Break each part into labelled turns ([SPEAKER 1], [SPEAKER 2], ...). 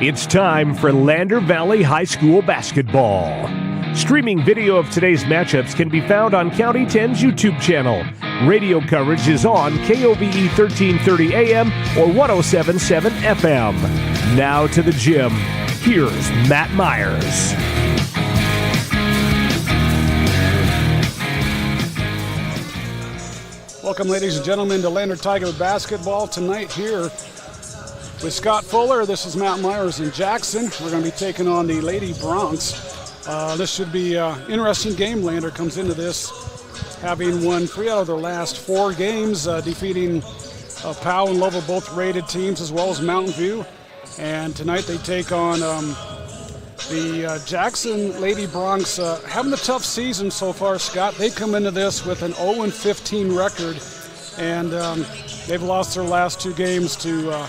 [SPEAKER 1] It's time for Lander Valley High School basketball. Streaming video of today's matchups can be found on County 10's YouTube channel. Radio coverage is on KOVE 1330 AM or 107.7 FM. Now to the gym. Here's Matt Myers.
[SPEAKER 2] Welcome, ladies and gentlemen, to Lander Tiger basketball tonight here with Scott Fuller. This is Matt Myers in Jackson. We're going to be taking on the Lady Broncs. This should be an interesting game. Lander comes into this having won 3 out of their last 4 games, defeating Powell and Lovell, both rated teams, as well as Mountain View. And tonight they take on the Jackson Lady Broncs, having a tough season so far, Scott. They come into this with an 0-15 record, and they've lost their last 2 games to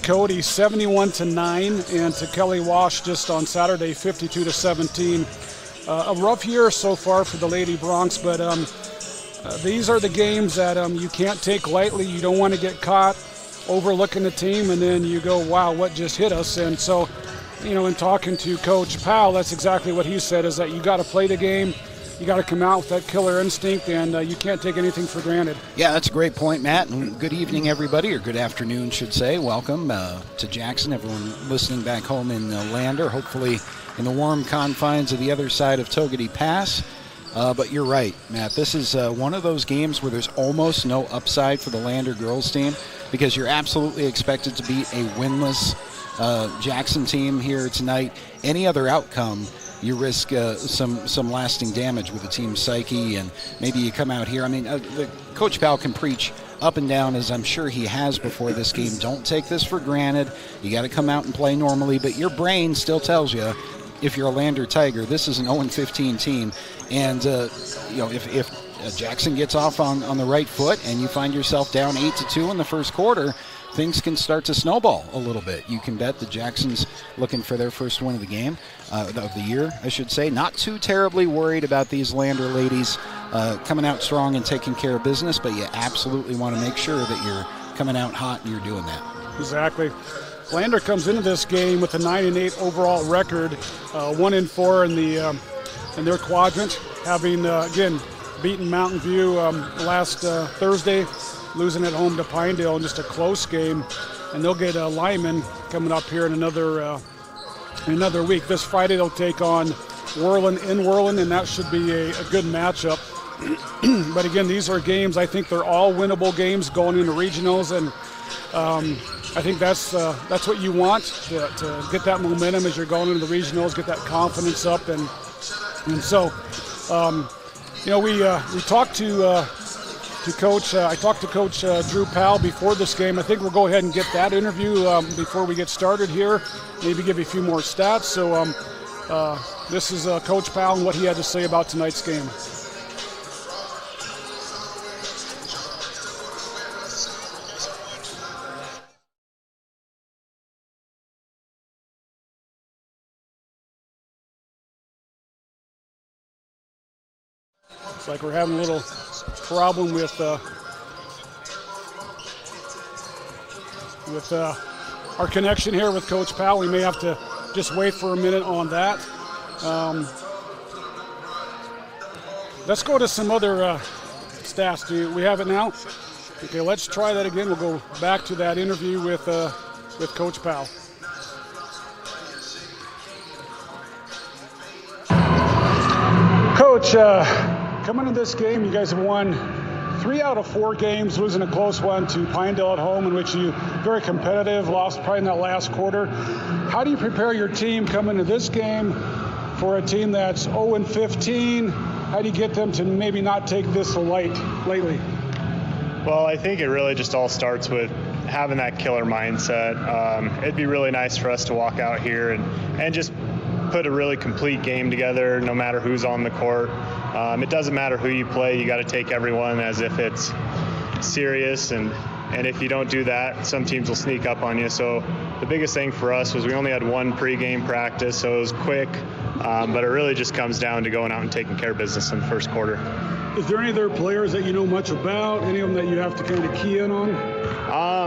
[SPEAKER 2] Cody 71-9, and to Kelly Wash just on Saturday 52-17. A rough year so far for the Lady Broncs, but these are the games that you can't take lightly. You don't want to get caught overlooking the team and then you go, wow, what just hit us? And so, you know, in talking to Coach Powell, that's exactly what he said, is that you got to play the game. You got to come out with that killer instinct, and you can't take anything for granted.
[SPEAKER 3] Yeah, that's a great point, Matt. And good evening, everybody, or good afternoon, should say. Welcome to Jackson, everyone listening back home in Lander, hopefully in the warm confines of the other side of Togety Pass. But you're right, Matt. This is one of those games where there's almost no upside for the Lander girls team, because you're absolutely expected to beat a winless Jackson team here tonight. Any other outcome, you risk some lasting damage with the team's psyche, and maybe you come out here. I mean, Coach Powell can preach up and down, as I'm sure he has before this game. Don't take this for granted. You got to come out and play normally, but your brain still tells you, if you're a Lander Tiger, this is an 0-15 team, and you know, if Jackson gets off on the right foot and you find yourself down 8-2 in the first quarter, things can start to snowball a little bit. You can bet the Jackson's looking for their first win of the game, of the year, I should say. Not too terribly worried about these Lander ladies coming out strong and taking care of business, but you absolutely want to make sure that you're coming out hot and you're doing that.
[SPEAKER 2] Exactly. Lander comes into this game with a 9-8 overall record, 1-4 in their quadrant, having again beaten Mountain View last Thursday, losing at home to Pinedale in just a close game, and they'll get Lyman coming up here in another week. This Friday they'll take on Worland in Worland, and that should be a good matchup. But again, these are games, I think they're all winnable games going into regionals, and I think that's what you want, to get that momentum as you're going into the regionals, get that confidence up, and so you know, we talked to Coach. I talked to Coach Drew Powell before this game. I think we'll go ahead and get that interview before we get started here. Maybe give you a few more stats. So this is Coach Powell and what he had to say about tonight's game. It's like we're having a little problem with our connection here with Coach Powell. We may have to just wait for a minute on that. Let's go to some other stats. Do we have it now? Okay, let's try that again. We'll go back to that interview with Coach Powell. Coach, coming into this game, you guys have won 3 out of 4 games, losing a close one to Pinedale at home, in which you very competitive, lost probably in that last quarter. How do you prepare your team coming into this game for a team that's 0-15? How do you get them to maybe not take this so light lately?
[SPEAKER 4] Well, I think it really just all starts with having that killer mindset. It'd be really nice for us to walk out here and just put a really complete game together, no matter who's on the court. It doesn't matter who you play. You got to take everyone as if it's serious, and if you don't do that, some teams will sneak up on you. So the biggest thing for us was we only had 1 pregame practice, so it was quick, but it really just comes down to going out and taking care of business in the first quarter.
[SPEAKER 2] Is there any other players that you know much about, any of them that you have to kind of key in on?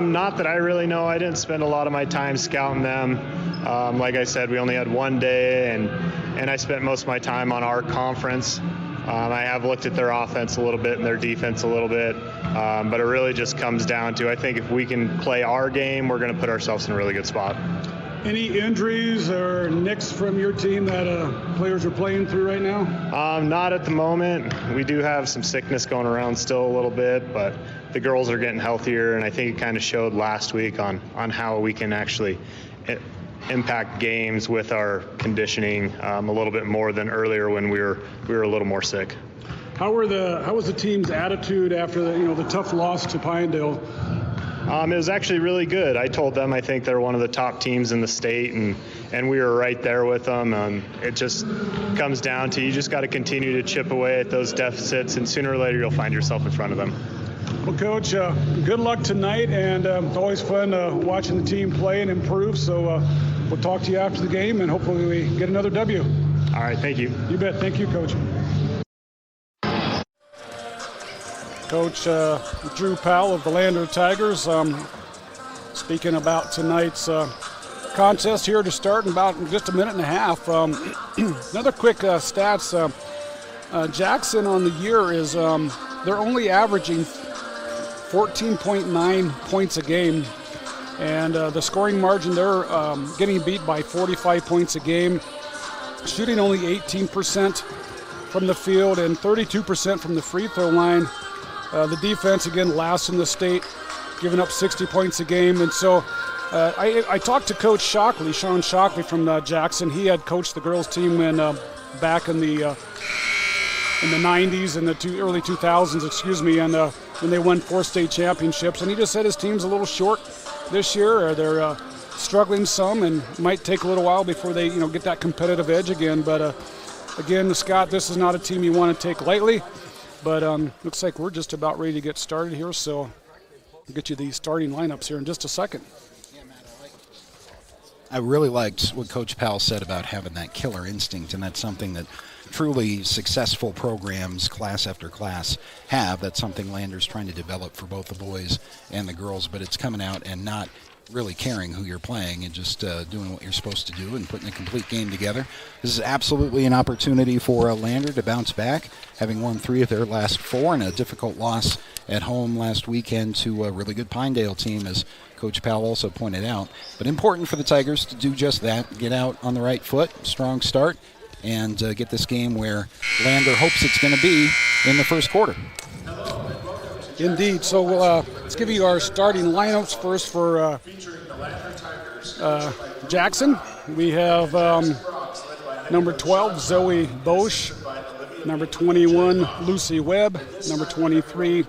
[SPEAKER 4] Not that I really know. I didn't spend a lot of my time scouting them. Like I said, we only had one day, and I spent most of my time on our conference. I have looked at their offense a little bit and their defense a little bit, but it really just comes down to, I think if we can play our game, we're going to put ourselves in a really good spot.
[SPEAKER 2] Any injuries or nicks from your team that players are playing through right now?
[SPEAKER 4] Not at the moment. We do have some sickness going around still a little bit, but the girls are getting healthier, and I think it kind of showed last week on how we can actually impact games with our conditioning a little bit more than earlier when we were a little more sick.
[SPEAKER 2] How was the team's attitude after the tough loss to Pinedale?
[SPEAKER 4] It was actually really good. I told them I think they're one of the top teams in the state, and we were right there with them. It just comes down to you just got to continue to chip away at those deficits, and sooner or later you'll find yourself in front of them.
[SPEAKER 2] Well, Coach, good luck tonight, and it's always fun watching the team play and improve. So we'll talk to you after the game, and hopefully we get another W.
[SPEAKER 4] All right, thank you.
[SPEAKER 2] You bet. Thank you, Coach. Coach Drew Powell of the Lander Tigers speaking about tonight's contest here to start in about just a minute and a half. Another quick stats. Jackson on the year is they're only averaging 14.9 points a game, and the scoring margin, they're getting beat by 45 points a game, shooting only 18% from the field and 32% from the free throw line. The defense, again, last in the state, giving up 60 points a game. And so I talked to Coach Shockley, Sean Shockley from Jackson. He had coached the girls team back in the 90s and the early 2000s, and when they won 4 state championships. And he just said his team's a little short this year, or they're struggling some, and might take a little while before they get that competitive edge again. But again, Scott, this is not a team you want to take lightly. But looks like we're just about ready to get started here, so we'll get you the starting lineups here in just a second.
[SPEAKER 3] I really liked what Coach Powell said about having that killer instinct, and that's something that truly successful programs, class after class, have. That's something Lander's trying to develop for both the boys and the girls, but it's coming out and not really caring who you're playing and just doing what you're supposed to do and putting a complete game together. This is absolutely an opportunity for Lander to bounce back, having won 3 of their last 4 and a difficult loss at home last weekend to a really good Pinedale team, as Coach Powell also pointed out. But important for the Tigers to do just that, get out on the right foot, strong start, and get this game where Lander hopes it's going to be in the first quarter.
[SPEAKER 2] Indeed. So let's give you our starting lineups first for Jackson. We have number 12, Zoe Bosch. Number 21, Lucy Webb. Number 23,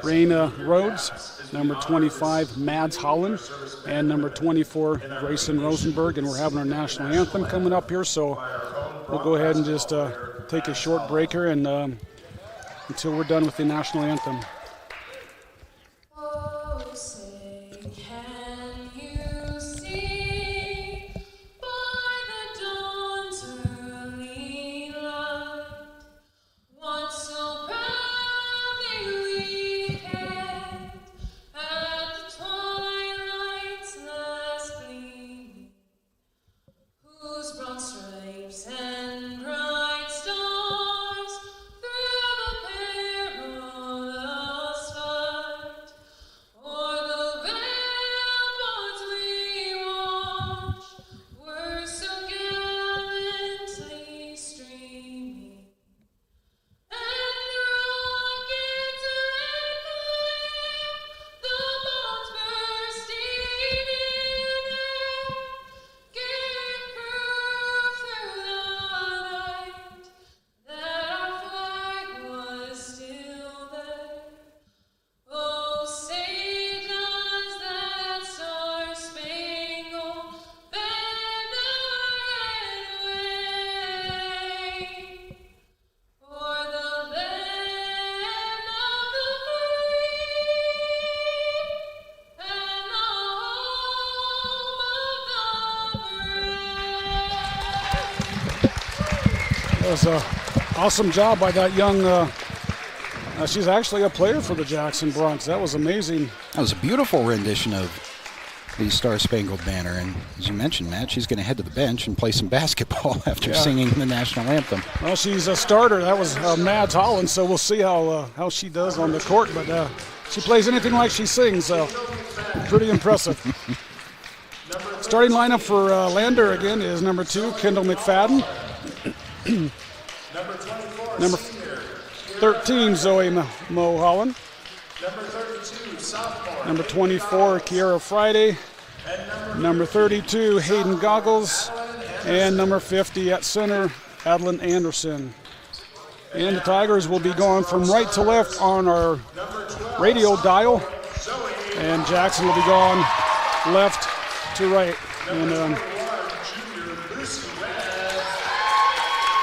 [SPEAKER 2] Raina Rhodes. Number 25, Mads Holland. And number 24, Grayson Rosenberg. And we're having our national anthem coming up here, so we'll go ahead and just take a short break here and until we're done with the national anthem. That was an awesome job by that young She's actually a player for the Jackson Bronx. That was amazing.
[SPEAKER 3] That was a beautiful rendition of the Star Spangled Banner. And as you mentioned, Matt, she's going to head to the bench and play some basketball after singing the national anthem.
[SPEAKER 2] Well, she's a starter. That was Mads Holland, so we'll see how she does on the court. But she plays anything like she sings, so pretty impressive. Starting lineup for Lander again is number 2, Kendall McFadden. Number 13, Zoe Mulholland. Number 24, Kiera Friday. Number 32, Hayden Goggles. And number 50 at center, Adeline Anderson. And the Tigers will be going from right to left on our radio dial. And Jackson will be going left to right. And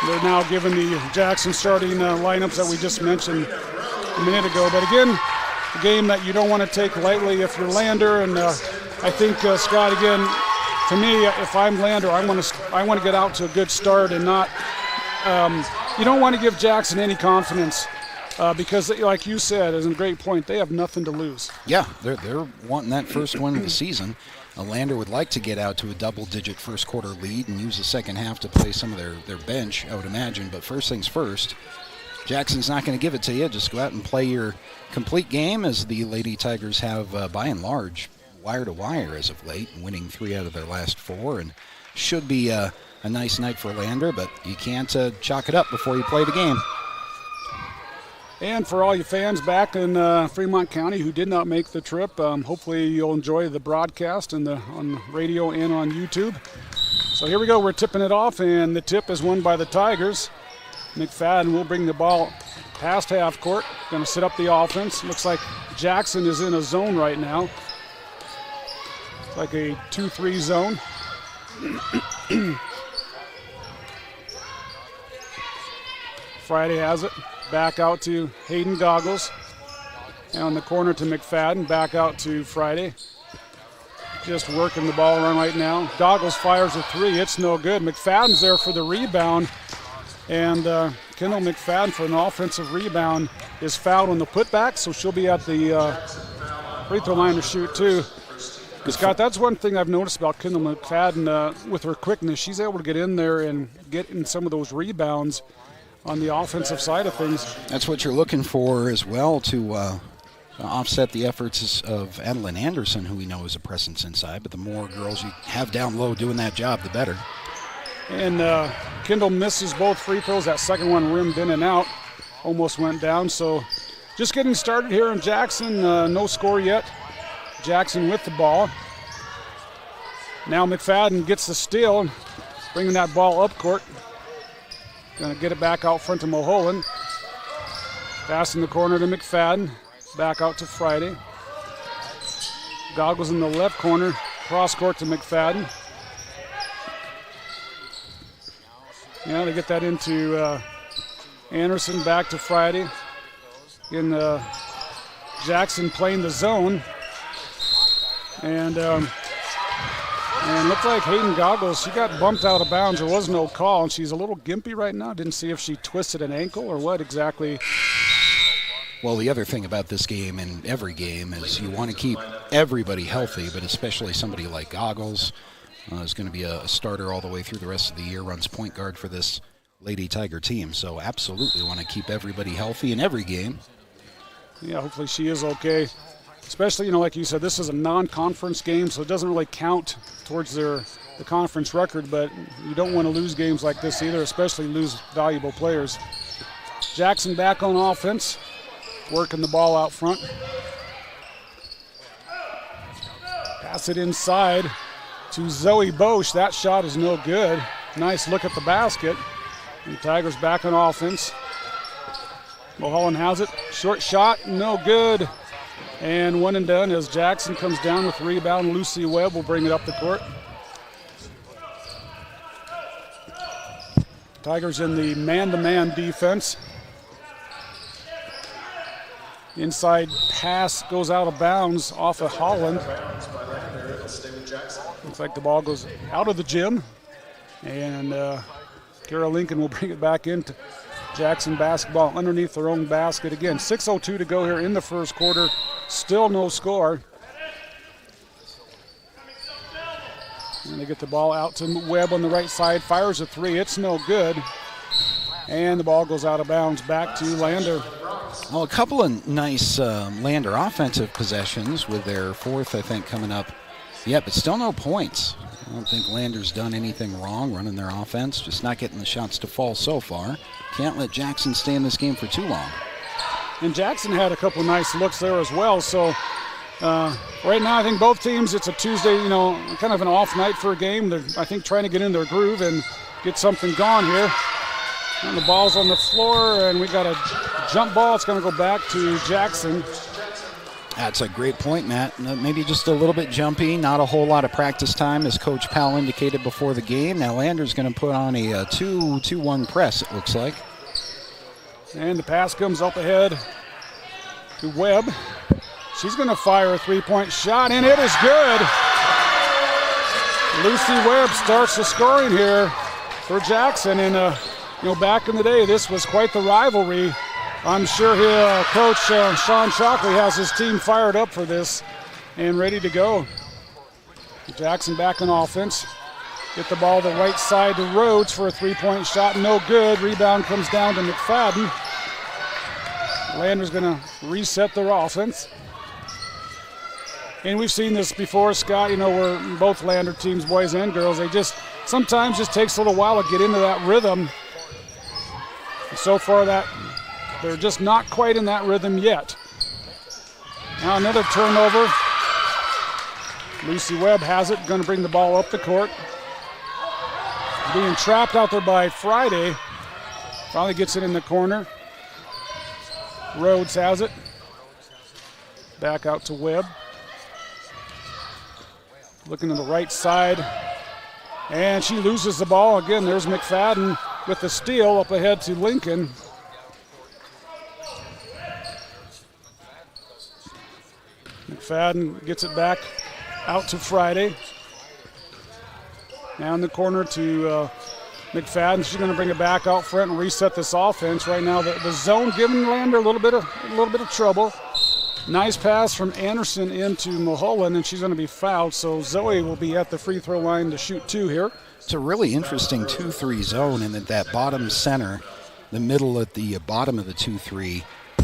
[SPEAKER 2] they're now given the Jackson starting lineups that we just mentioned a minute ago. But again, a game that you don't want to take lightly if you're Lander. And I think, Scott, again, to me, if I'm Lander, I want to get out to a good start and not you don't want to give Jackson any confidence because, like you said, is a great point, they have nothing to lose.
[SPEAKER 3] Yeah, they're wanting that first win of the season. Lander would like to get out to a double-digit first-quarter lead and use the second half to play some of their bench, I would imagine. But first things first, Jackson's not going to give it to you. Just go out and play your complete game, as the Lady Tigers have, by and large, wire-to-wire as of late, winning 3 out of their last 4. And should be a nice night for Lander, but you can't chalk it up before you play the game.
[SPEAKER 2] And for all you fans back in Fremont County who did not make the trip, hopefully you'll enjoy the broadcast on radio and on YouTube. So here we go. We're tipping it off, and the tip is won by the Tigers. McFadden will bring the ball past half court. Going to set up the offense. Looks like Jackson is in a zone right now. It's like a 2-3 zone. Friday has it. Back out to Hayden Goggles. Down the corner to McFadden. Back out to Friday. Just working the ball around right now. Goggles fires a 3. It's no good. McFadden's there for the rebound. And Kendall McFadden for an offensive rebound is fouled on the putback, so she'll be at the free throw line to shoot too. Scott, that's one thing I've noticed about Kendall McFadden with her quickness. She's able to get in there and get in some of those rebounds on the offensive side of things.
[SPEAKER 3] That's what you're looking for as well to offset the efforts of Adeline Anderson, who we know is a presence inside. But the more girls you have down low doing that job, the better.
[SPEAKER 2] And Kendall misses both free throws. That second one rimmed in and out. Almost went down. So just getting started here in Jackson. No score yet. Jackson with the ball. Now McFadden gets the steal, bringing that ball up court. Going to get it back out front to Mulholland. Pass in the corner to McFadden. Back out to Friday. Goggles in the left corner. Cross court to McFadden. Yeah, they get that into Anderson. Back to Friday. In Jackson playing the zone. And looked like Hayden Goggles, she got bumped out of bounds. There was no call, and she's a little gimpy right now. Didn't see if she twisted an ankle or what exactly.
[SPEAKER 3] Well, the other thing about this game and every game is you want to keep everybody healthy, but especially somebody like Goggles is going to be a starter all the way through the rest of the year, runs point guard for this Lady Tiger team. So absolutely want to keep everybody healthy in every game.
[SPEAKER 2] Yeah, hopefully she is okay. Especially, like you said, this is a non-conference game, so it doesn't really count towards the conference record, but you don't want to lose games like this either, especially lose valuable players. Jackson back on offense, working the ball out front. Pass it inside to Zoe Bosch. That shot is no good. Nice look at the basket. And the Tigers back on offense. Mulholland has it. Short shot, no good. And one and done as Jackson comes down with the rebound. Lucy Webb will bring it up the court. Tigers in the man-to-man defense. Inside pass goes out of bounds off of Holland. Looks like the ball goes out of the gym. And Kara Lincoln will bring it back in. Jackson basketball underneath their own basket. Again, 6:02 to go here in the first quarter. Still no score. And they get the ball out to Webb on the right side. Fires a three. It's no good. And the ball goes out of bounds back to Lander.
[SPEAKER 3] Well, a couple of nice Lander offensive possessions with their fourth, I think, coming up. Yeah, but still no points. I don't think Lander's done anything wrong running their offense, just not getting the shots to fall so far. Can't let Jackson stay in this game for too long.
[SPEAKER 2] And Jackson had a couple nice looks there as well. So right now I think both teams, it's a Tuesday, kind of an off night for a game. They're, I think, trying to get in their groove and get something going here. And the ball's on the floor, and we got a jump ball. It's going to go back to Jackson.
[SPEAKER 3] That's a great point, Matt. Maybe just a little bit jumpy, not a whole lot of practice time, as Coach Powell indicated before the game. Now Lander's going to put on a 2-1 press, it looks like.
[SPEAKER 2] And the pass comes up ahead to Webb. She's going to fire a three-point shot, and it is good. Lucy Webb starts the scoring here for Jackson. And, back in the day, this was quite the rivalry. I'm sure Coach Sean Shockley has his team fired up for this and ready to go. Jackson back in offense. Get the ball to the right side to Rhodes for a three-point shot. No good. Rebound comes down to McFadden. Lander's going to reset their offense. And we've seen this before, Scott, where both Lander teams, boys and girls, they just sometimes just takes a little while to get into that rhythm. So far they're just not quite in that rhythm yet. Now another turnover. Lucy Webb has it, going to bring the ball up the court. Being trapped out there by Friday. Finally gets it in the corner. Rhodes has it. Back out to Webb. Looking to the right side. And she loses the ball. Again, there's McFadden with the steal up ahead to Lincoln. McFadden gets it back out to Friday. Now in the corner to McFadden. She's going to bring it back out front and reset this offense. Right now the zone giving Lander a little bit of trouble. Nice pass from Anderson into Mulholland, and she's going to be fouled. So Zoe will be at the free throw line to shoot two here.
[SPEAKER 3] It's a really interesting 2-3 zone, and that bottom center, the middle at the bottom of the 2-3,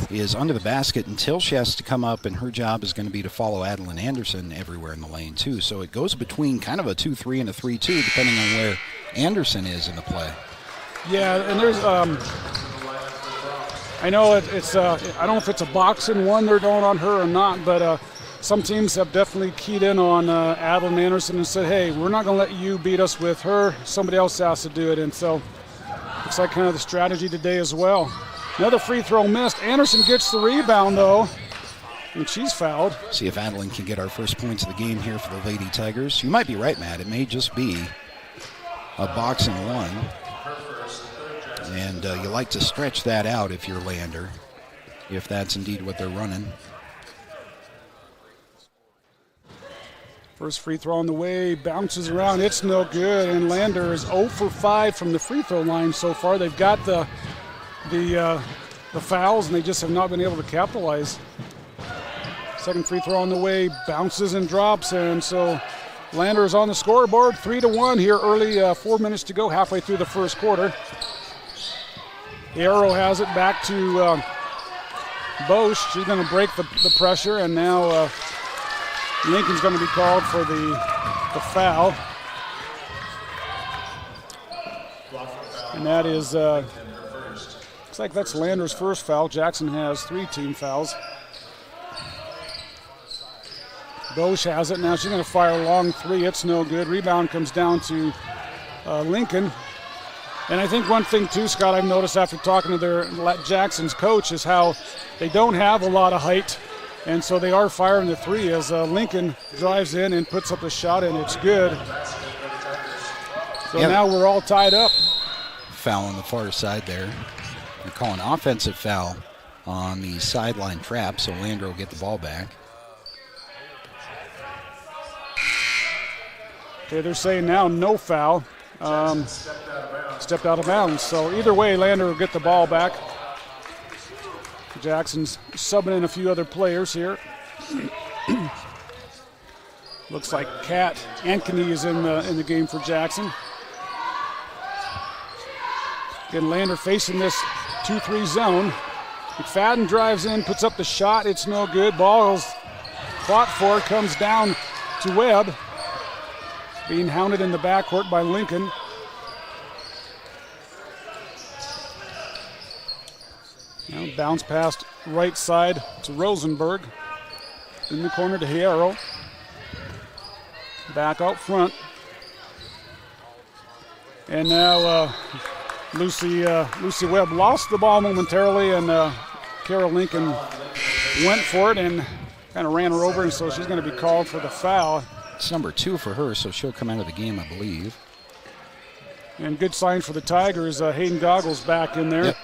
[SPEAKER 3] is under the basket until she has to come up, and her job is going to be to follow Adeline Anderson everywhere in the lane too. So it goes between kind of a 2-3 and a 3-2 depending on where Anderson is in the play.
[SPEAKER 2] Yeah, and there's I know it's I don't know if it's a boxing one they're doing on her or not, but some teams have definitely keyed in on Adeline Anderson and said, hey, we're not going to let you beat us with her. Somebody else has to do it. And so looks like kind of the strategy today as well. Another free throw missed. Anderson gets the rebound, though, and she's fouled.
[SPEAKER 3] See if Adeline can get our first points of the game here for the Lady Tigers. You might be right, Matt. It may just be a boxing one. And you like to stretch that out if you're Lander, if that's indeed what they're running.
[SPEAKER 2] First free throw on the way, bounces around, it's no good, and Lander is 0 for 5 from the free throw line so far. They've got the fouls, and they just have not been able to capitalize. Second free throw on the way, bounces and drops, and so Lander is on the scoreboard, 3-1 here early, 4 minutes to go, halfway through the first quarter. Arrow has it back to Bosch. She's going to break the pressure, and now Lincoln's going to be called for the foul. And that is, looks like that's Lander's first foul. Jackson has 3 team fouls. Bosch has it. Now she's going to fire a long three. It's no good. Rebound comes down to Lincoln. And I think one thing, too, Scott, I've noticed after talking to Jackson's coach is how they don't have a lot of height. And so they are firing the three as Lincoln drives in and puts up a shot, and it's good. So now we're all tied up.
[SPEAKER 3] Foul on the far side there. They're calling an offensive foul on the sideline trap, so Lander will get the ball back. Okay,
[SPEAKER 2] they're saying now no foul. stepped out of bounds. So either way, Lander will get the ball back. Jackson's subbing in a few other players here. Looks like Kat Ankeny is in the game for Jackson. Again, Lander facing this 2-3 zone. McFadden drives in, puts up the shot. It's no good. Ball is fought for, comes down to Webb. Being hounded in the backcourt by Lincoln. Now bounce past right side to Rosenberg. In the corner to Hierro. Back out front. And now Lucy Webb lost the ball momentarily, and Carol Lincoln went for it and kind of ran her over, and so she's going to be called for the foul.
[SPEAKER 3] It's number 2 for her, so she'll come out of the game, I believe.
[SPEAKER 2] And good sign for the Tigers. Hayden Goggles back in there.
[SPEAKER 3] Yep.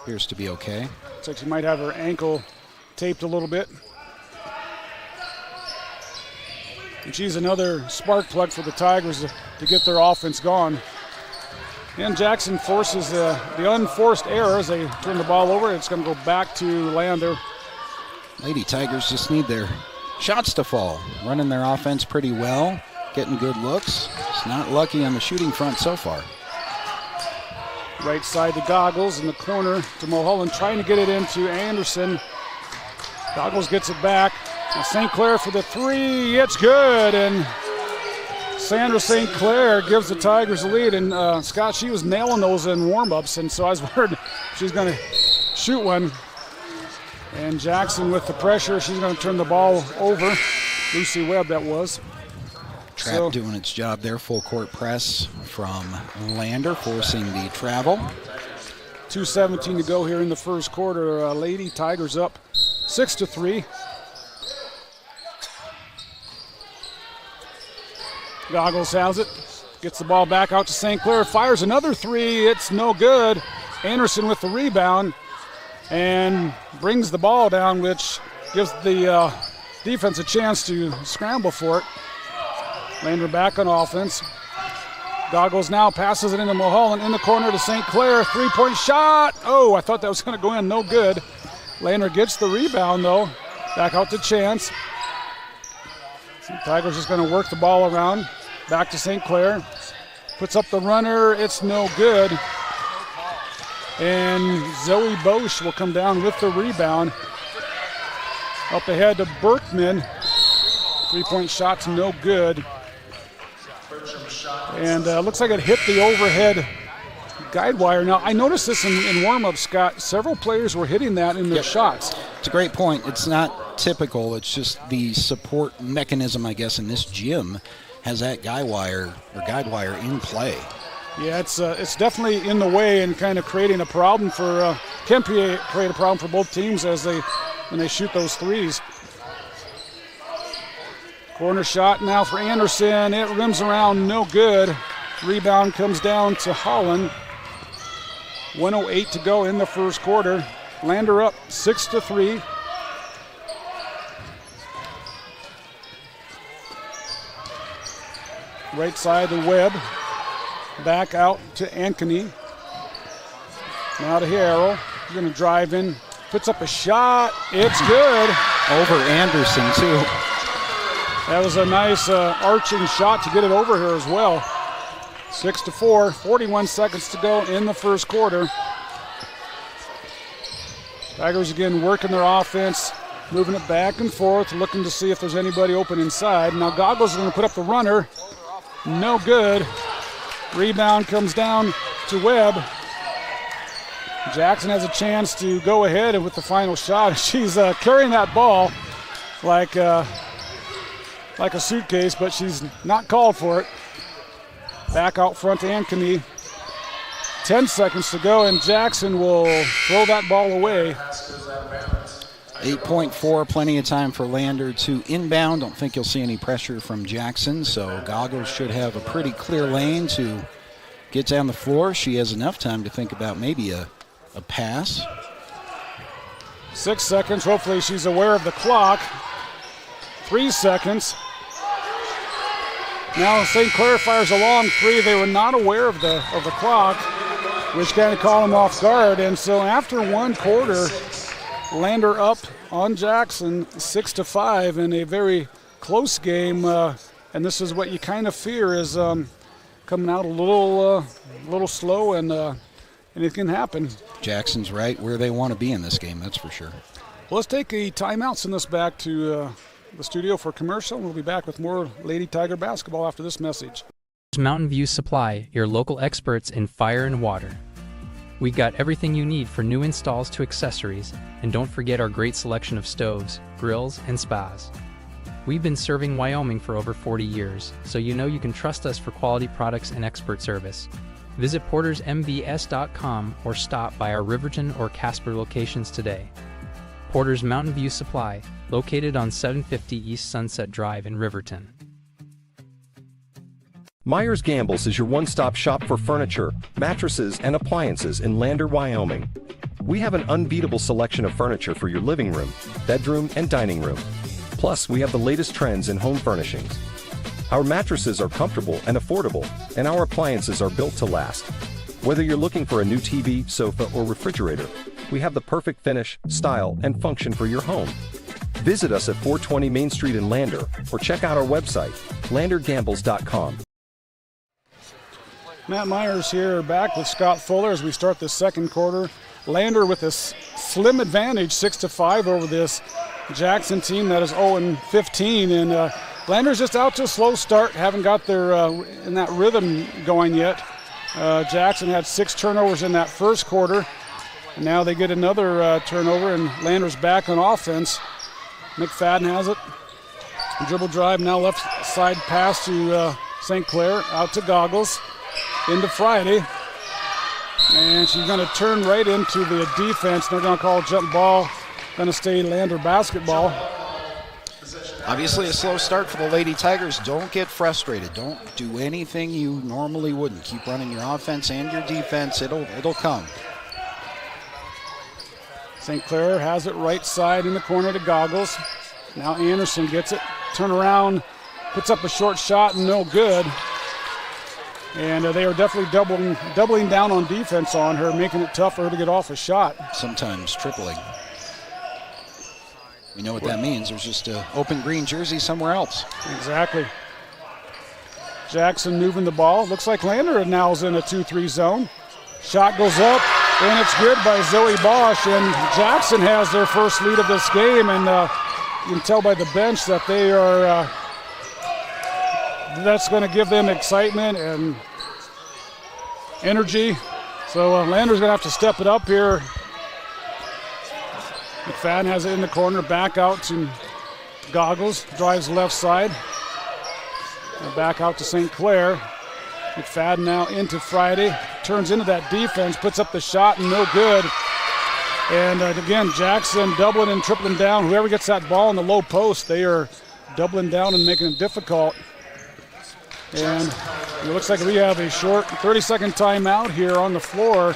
[SPEAKER 3] Appears to be okay.
[SPEAKER 2] Looks like she might have her ankle taped a little bit. And she's another spark plug for the Tigers to get their offense going. And Jackson forces the unforced error as they turn the ball over. It's going to go back to Lander.
[SPEAKER 3] Lady Tigers just need their shots to fall. Running their offense pretty well, getting good looks. It's not lucky on the shooting front so far.
[SPEAKER 2] Right side to Goggles in the corner to Mulholland, trying to get it into Anderson. Goggles gets it back. Now St. Clair for the 3. It's good. And Sandra St. Clair gives the Tigers the lead. And Scott, she was nailing those in warm-ups, and so I was worried she's going to shoot one. And Jackson with the pressure, she's going to turn the ball over. Lucy Webb, that was.
[SPEAKER 3] Trap doing its job there. Full court press from Lander, forcing the travel.
[SPEAKER 2] 2:17 to go here in the first quarter. Lady Tigers up 6-3. Goggles has it. Gets the ball back out to St. Clair. Fires another 3. It's no good. Anderson with the rebound and brings the ball down, which gives the defense a chance to scramble for it. Lander back on offense. Goggles now passes it into Mulholland in the corner to St. Clair. 3-point shot. Oh, I thought that was going to go in. No good. Lander gets the rebound, though. Back out to Chance. Tigers just going to work the ball around. Back to St. Clair. Puts up the runner. It's no good. And Zoe Bosch will come down with the rebound. Up ahead to Berkman. 3-point shot's no good. And looks like it hit the overhead guide wire. Now, I noticed this in warm-up, Scott. Several players were hitting that in their shots.
[SPEAKER 3] It's a great point. It's not typical. It's just the support mechanism, I guess, in this gym has that guide wire in play.
[SPEAKER 2] Yeah, it's definitely in the way and kind of creating a problem for can create a problem for both teams when they shoot those threes. Corner shot now for Anderson. It rims around, no good. Rebound comes down to Holland. 1:08 to go in the first quarter. Lander up 6-3. Right side to Webb. Back out to Ankeny. Now to Hierro. He's going to drive in. Puts up a shot. It's good.
[SPEAKER 3] Over Anderson, too.
[SPEAKER 2] That was a nice arching shot to get it over here as well. 6-4, 41 seconds to go in the first quarter. Tigers again working their offense, moving it back and forth, looking to see if there's anybody open inside. Now Goggles is going to put up the runner. No good. Rebound comes down to Webb. Jackson has a chance to go ahead with the final shot. She's carrying that ball like a suitcase, but she's not called for it. Back out front to Ankeny. 10 seconds to go, and Jackson will throw that ball away.
[SPEAKER 3] 8.4, plenty of time for Lander to inbound. Don't think you'll see any pressure from Jackson, so Goggles should have a pretty clear lane to get down the floor. She has enough time to think about maybe a pass.
[SPEAKER 2] 6 seconds. Hopefully she's aware of the clock. 3 seconds. Now St. Clair fires a long 3. They were not aware of the clock. which kind of caught them off guard. And so after one quarter, Lander up on Jackson 6-5 in a very close game. And this is what you kind of fear is coming out a little slow, and it can happen.
[SPEAKER 3] Jackson's right where they want to be in this game, that's for sure.
[SPEAKER 2] Well, let's take a timeout, send this back to the studio for commercial. We'll be back with more Lady Tiger basketball after this message.
[SPEAKER 5] Mountain View Supply, your local experts in fire and water. We got everything you need for new installs to accessories, and don't forget our great selection of stoves, grills, and spas. We've been serving Wyoming for over 40 years, so you know you can trust us for quality products and expert service. Visit portersmvs.com or stop by our Riverton or Casper locations today. Porter's Mountain View Supply, located on 750 East Sunset Drive in Riverton.
[SPEAKER 6] Myers Gambles is your one-stop shop for furniture, mattresses, and appliances in Lander, Wyoming. We have an unbeatable selection of furniture for your living room, bedroom, and dining room. Plus, we have the latest trends in home furnishings. Our mattresses are comfortable and affordable, and our appliances are built to last. Whether you're looking for a new TV, sofa, or refrigerator, we have the perfect finish, style, and function for your home. Visit us at 420 Main Street in Lander, or check out our website, landergambles.com.
[SPEAKER 2] Matt Myers here back with Scott Fuller as we start the second quarter. Lander with a slim advantage, 6-5 over this Jackson team that is 0-15. And Lander's just out to a slow start, haven't got their in that rhythm going yet. Jackson had 6 turnovers in that first quarter. And now they get another turnover, and Lander's back on offense. McFadden has it. Dribble drive, now left side pass to St. Clair, out to Goggles. Into Friday, and she's going to turn right into the defense. They're going to call jump ball, going to stay Lander basketball.
[SPEAKER 3] Obviously a slow start for the Lady Tigers. Don't get frustrated. Don't do anything you normally wouldn't. Keep running your offense and your defense. It'll come.
[SPEAKER 2] St. Clair has it right side in the corner to Goggles. Now Anderson gets it. Turn around, puts up a short shot, and no good. And they are definitely doubling down on defense on her, making it tough for her to get off a shot.
[SPEAKER 3] Sometimes tripling. We know what that means. There's just an open green jersey somewhere else.
[SPEAKER 2] Exactly. Jackson moving the ball. Looks like Lander now is in a 2-3 zone. Shot goes up, and it's good by Zoe Bosch. And Jackson has their first lead of this game, and you can tell by the bench that they are that's going to give them excitement and energy. So Lander's going to have to step it up here. McFadden has it in the corner, back out to Goggles, drives left side. And back out to St. Clair. McFadden now into Friday, turns into that defense, puts up the shot, and no good. And again, Jackson doubling and tripling down. Whoever gets that ball in the low post, they are doubling down and making it difficult. And it looks like we have a short 30-second timeout here on the floor.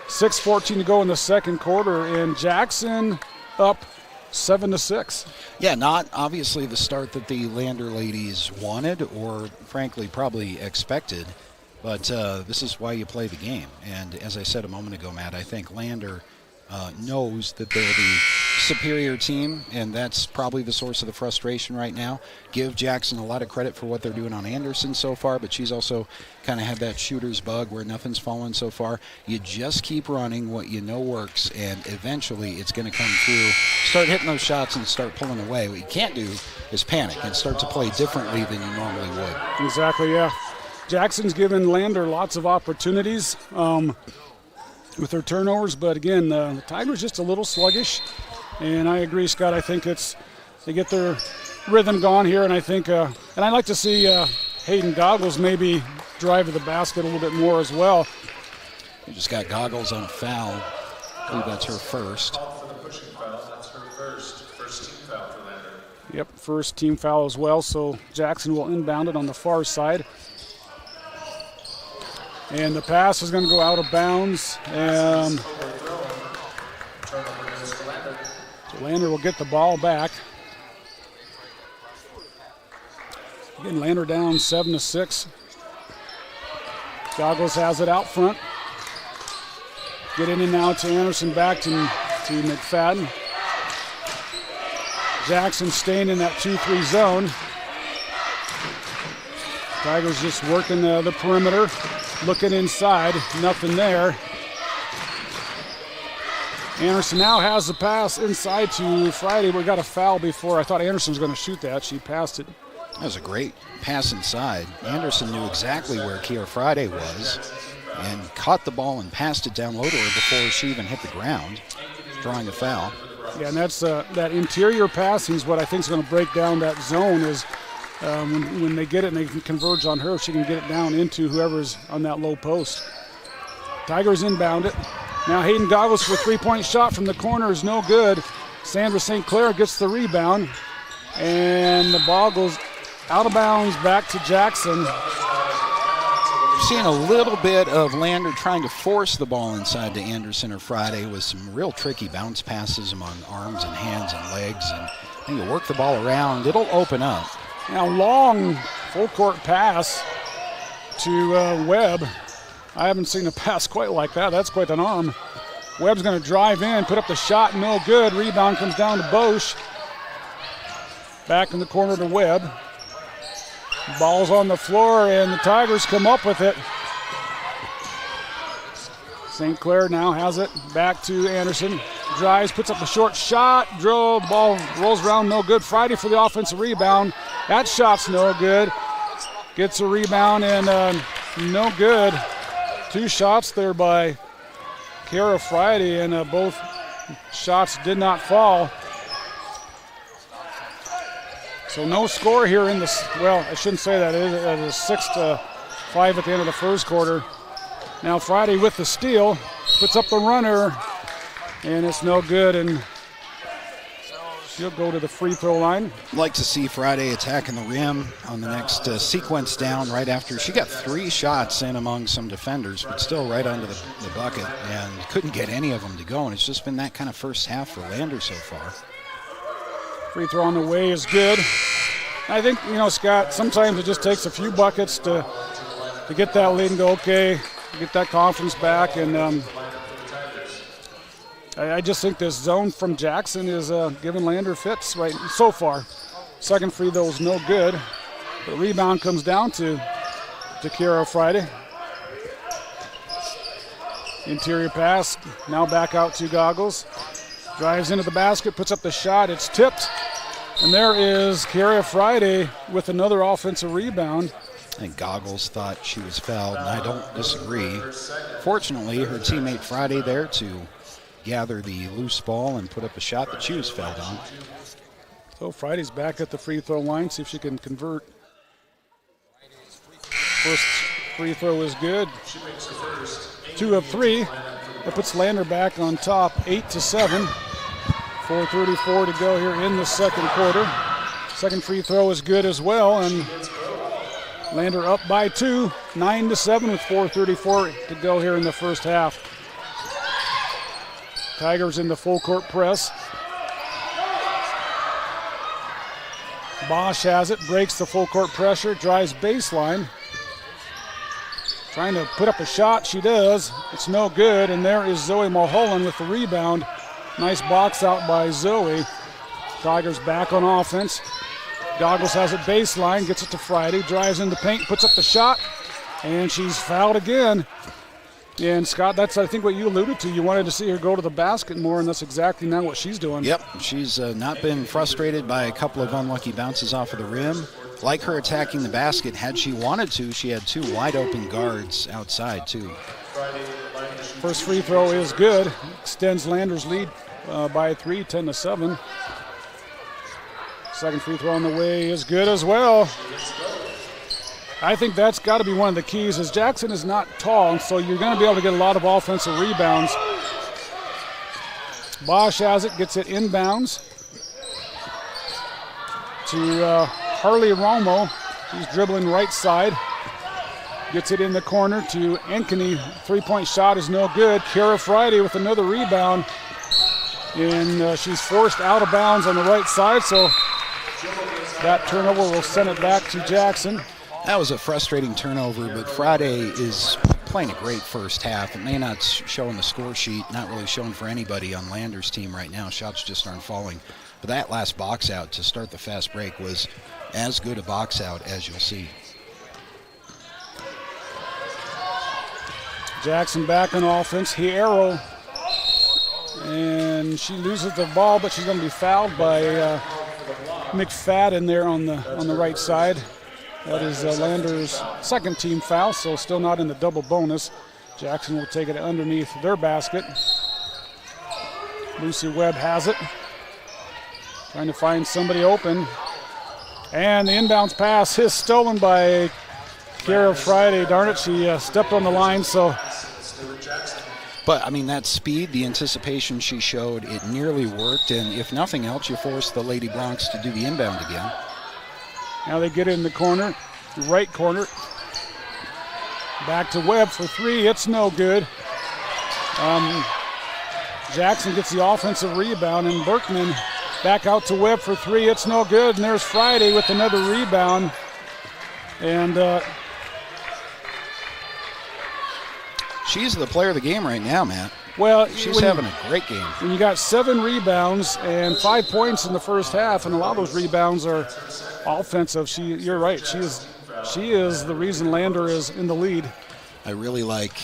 [SPEAKER 2] 6:14 to go in the second quarter, and Jackson up 7-6.
[SPEAKER 3] Yeah, not obviously the start that the Lander ladies wanted or, frankly, probably expected. But this is why you play the game. And as I said a moment ago, Matt, I think Lander knows that they're the superior team, and that's probably the source of the frustration right now. Give Jackson a lot of credit for what they're doing on Anderson so far, but she's also kind of had that shooter's bug where nothing's fallen so far. You just keep running what you know works, and eventually it's going to come through. Start hitting those shots and start pulling away. What you can't do is panic and start to play differently than you normally would.
[SPEAKER 2] Exactly, yeah. Jackson's given Lander lots of opportunities with their turnovers, but again, the Tigers just a little sluggish. And I agree, Scott. I think they get their rhythm gone here, and I think, and I'd like to see Hayden Goggles maybe drive to the basket a little bit more as well.
[SPEAKER 3] You just got Goggles on a foul. I believe that's her first.
[SPEAKER 2] Yep, first team foul as well. So Jackson will inbound it on the far side. And the pass is going to go out of bounds. And so Lander will get the ball back. Again, Lander down 7-6. Goggles has it out front. Get in and now to Anderson, back to McFadden. Jackson staying in that 2-3 zone. Tigers just working the perimeter, looking inside, nothing there. Anderson now has the pass inside to Friday. We got a foul before. I thought Anderson was going to shoot that. She passed it.
[SPEAKER 3] That was a great pass inside. Anderson knew exactly where Kiera Friday was and caught the ball and passed it down low to her before she even hit the ground, drawing a foul.
[SPEAKER 2] Yeah, and that's that interior passing is what I think is going to break down that zone is when they get it and they can converge on her, she can get it down into whoever's on that low post. Tigers inbound it. Now Hayden Goggles for a three-point shot from the corner is no good. Sandra St. Clair gets the rebound, and the ball goes out of bounds back to Jackson.
[SPEAKER 3] Seeing a little bit of Lander trying to force the ball inside to Anderson or Friday with some real tricky bounce passes among arms and hands and legs. And then you work the ball around, it'll open up.
[SPEAKER 2] Now long full-court pass to Webb. I haven't seen a pass quite like that. That's quite an arm. Webb's going to drive in, put up the shot, no good. Rebound comes down to Bosch. Back in the corner to Webb. Ball's on the floor, and the Tigers come up with it. St. Clair now has it. Back to Anderson. Drives, puts up a short shot. Drove, ball rolls around, no good. Friday for the offensive rebound. That shot's no good. Gets a rebound, and no good. Two shots there by Kiera Friday, and both shots did not fall. So no score here in this. Well, I shouldn't say that. It is 6-5 at the end of the first quarter. Now Friday with the steal, puts up the runner, and it's no good, and she'll go to the free throw line.
[SPEAKER 3] Like to see Friday attacking the rim on the next sequence down right after. She got 3 shots in among some defenders, but still right under the bucket, and couldn't get any of them to go, and it's just been that kind of first half for Lander so far.
[SPEAKER 2] Free throw on the way is good. I think, Scott, sometimes it just takes a few buckets to get that lead and go, okay, get that confidence back. And I just think this zone from Jackson is giving Lander fits right so far. Second free throw is no good. The rebound comes down to Kiera Friday. Interior pass, now back out to Goggles. Drives into the basket, puts up the shot, it's tipped. And there is Kiera Friday with another offensive rebound.
[SPEAKER 3] I think Goggles thought she was fouled, and I don't disagree. Fortunately, her teammate Friday there to gather the loose ball and put up a shot that she was fouled on.
[SPEAKER 2] So Friday's back at the free throw line, see if she can convert. First free throw is good. 2 of 3. That puts Lander back on top, 8-7. 4:34 to go here in the second quarter. Second free throw is good as well, and Lander up by 2, 9-7 with 4:34 to go here in the first half. Tigers in the full court press. Bosch has it, breaks the full court pressure, drives baseline. Trying to put up a shot, she does. It's no good, and there is Zoe Mulholland with the rebound. Nice box out by Zoe. Tigers back on offense. Goggles has it baseline, gets it to Friday, drives in the paint, puts up the shot, and she's fouled again. And Scott, that's I think what you alluded to. You wanted to see her go to the basket more, and that's exactly now what she's doing.
[SPEAKER 3] Yep, she's not been frustrated by a couple of unlucky bounces off of the rim. Like her attacking the basket, had she wanted to, she had 2 wide open guards outside too.
[SPEAKER 2] First free throw is good. Extends Lander's lead by 3, 10-7. Second free throw on the way is good as well. I think that's got to be one of the keys, is Jackson is not tall, so you're going to be able to get a lot of offensive rebounds. Bosch has it, gets it inbounds to Harley Romo. He's dribbling right side. Gets it in the corner to Ankeny. Three-point shot is no good. Kiera Friday with another rebound. And she's forced out of bounds on the right side, so that turnover will send it back to Jackson.
[SPEAKER 3] That was a frustrating turnover, but Friday is playing a great first half. It may not show on the score sheet, not really showing for anybody on Lander's team right now. Shots just aren't falling. But that last box out to start the fast break was as good a box out as you'll see.
[SPEAKER 2] Jackson back on offense. Hierro. And she loses the ball, but she's going to be fouled by McFadden there on the right side. That is Lander's second team foul, so still not in the double bonus. Jackson will take it underneath their basket. Lucy Webb has it. Trying to find somebody open. And the inbounds pass is stolen by Kara Friday. Darn it, she stepped on the line, so.
[SPEAKER 3] But, I mean, that speed, the anticipation she showed, it nearly worked. And if nothing else, you forced the Lady Bronx to do the inbound again.
[SPEAKER 2] Now they get it in the corner, the right corner. Back to Webb for three. It's no good. Jackson gets the offensive rebound, and Berkman back out to Webb for three. It's no good. And there's Friday with another rebound. And
[SPEAKER 3] she's the player of the game right now, Matt.
[SPEAKER 2] Well,
[SPEAKER 3] she's having a great game.
[SPEAKER 2] When you got 7 rebounds and 5 points in the first half, and a lot of those rebounds are offensive. You're right. She is the reason Lander is in the lead.
[SPEAKER 3] I really like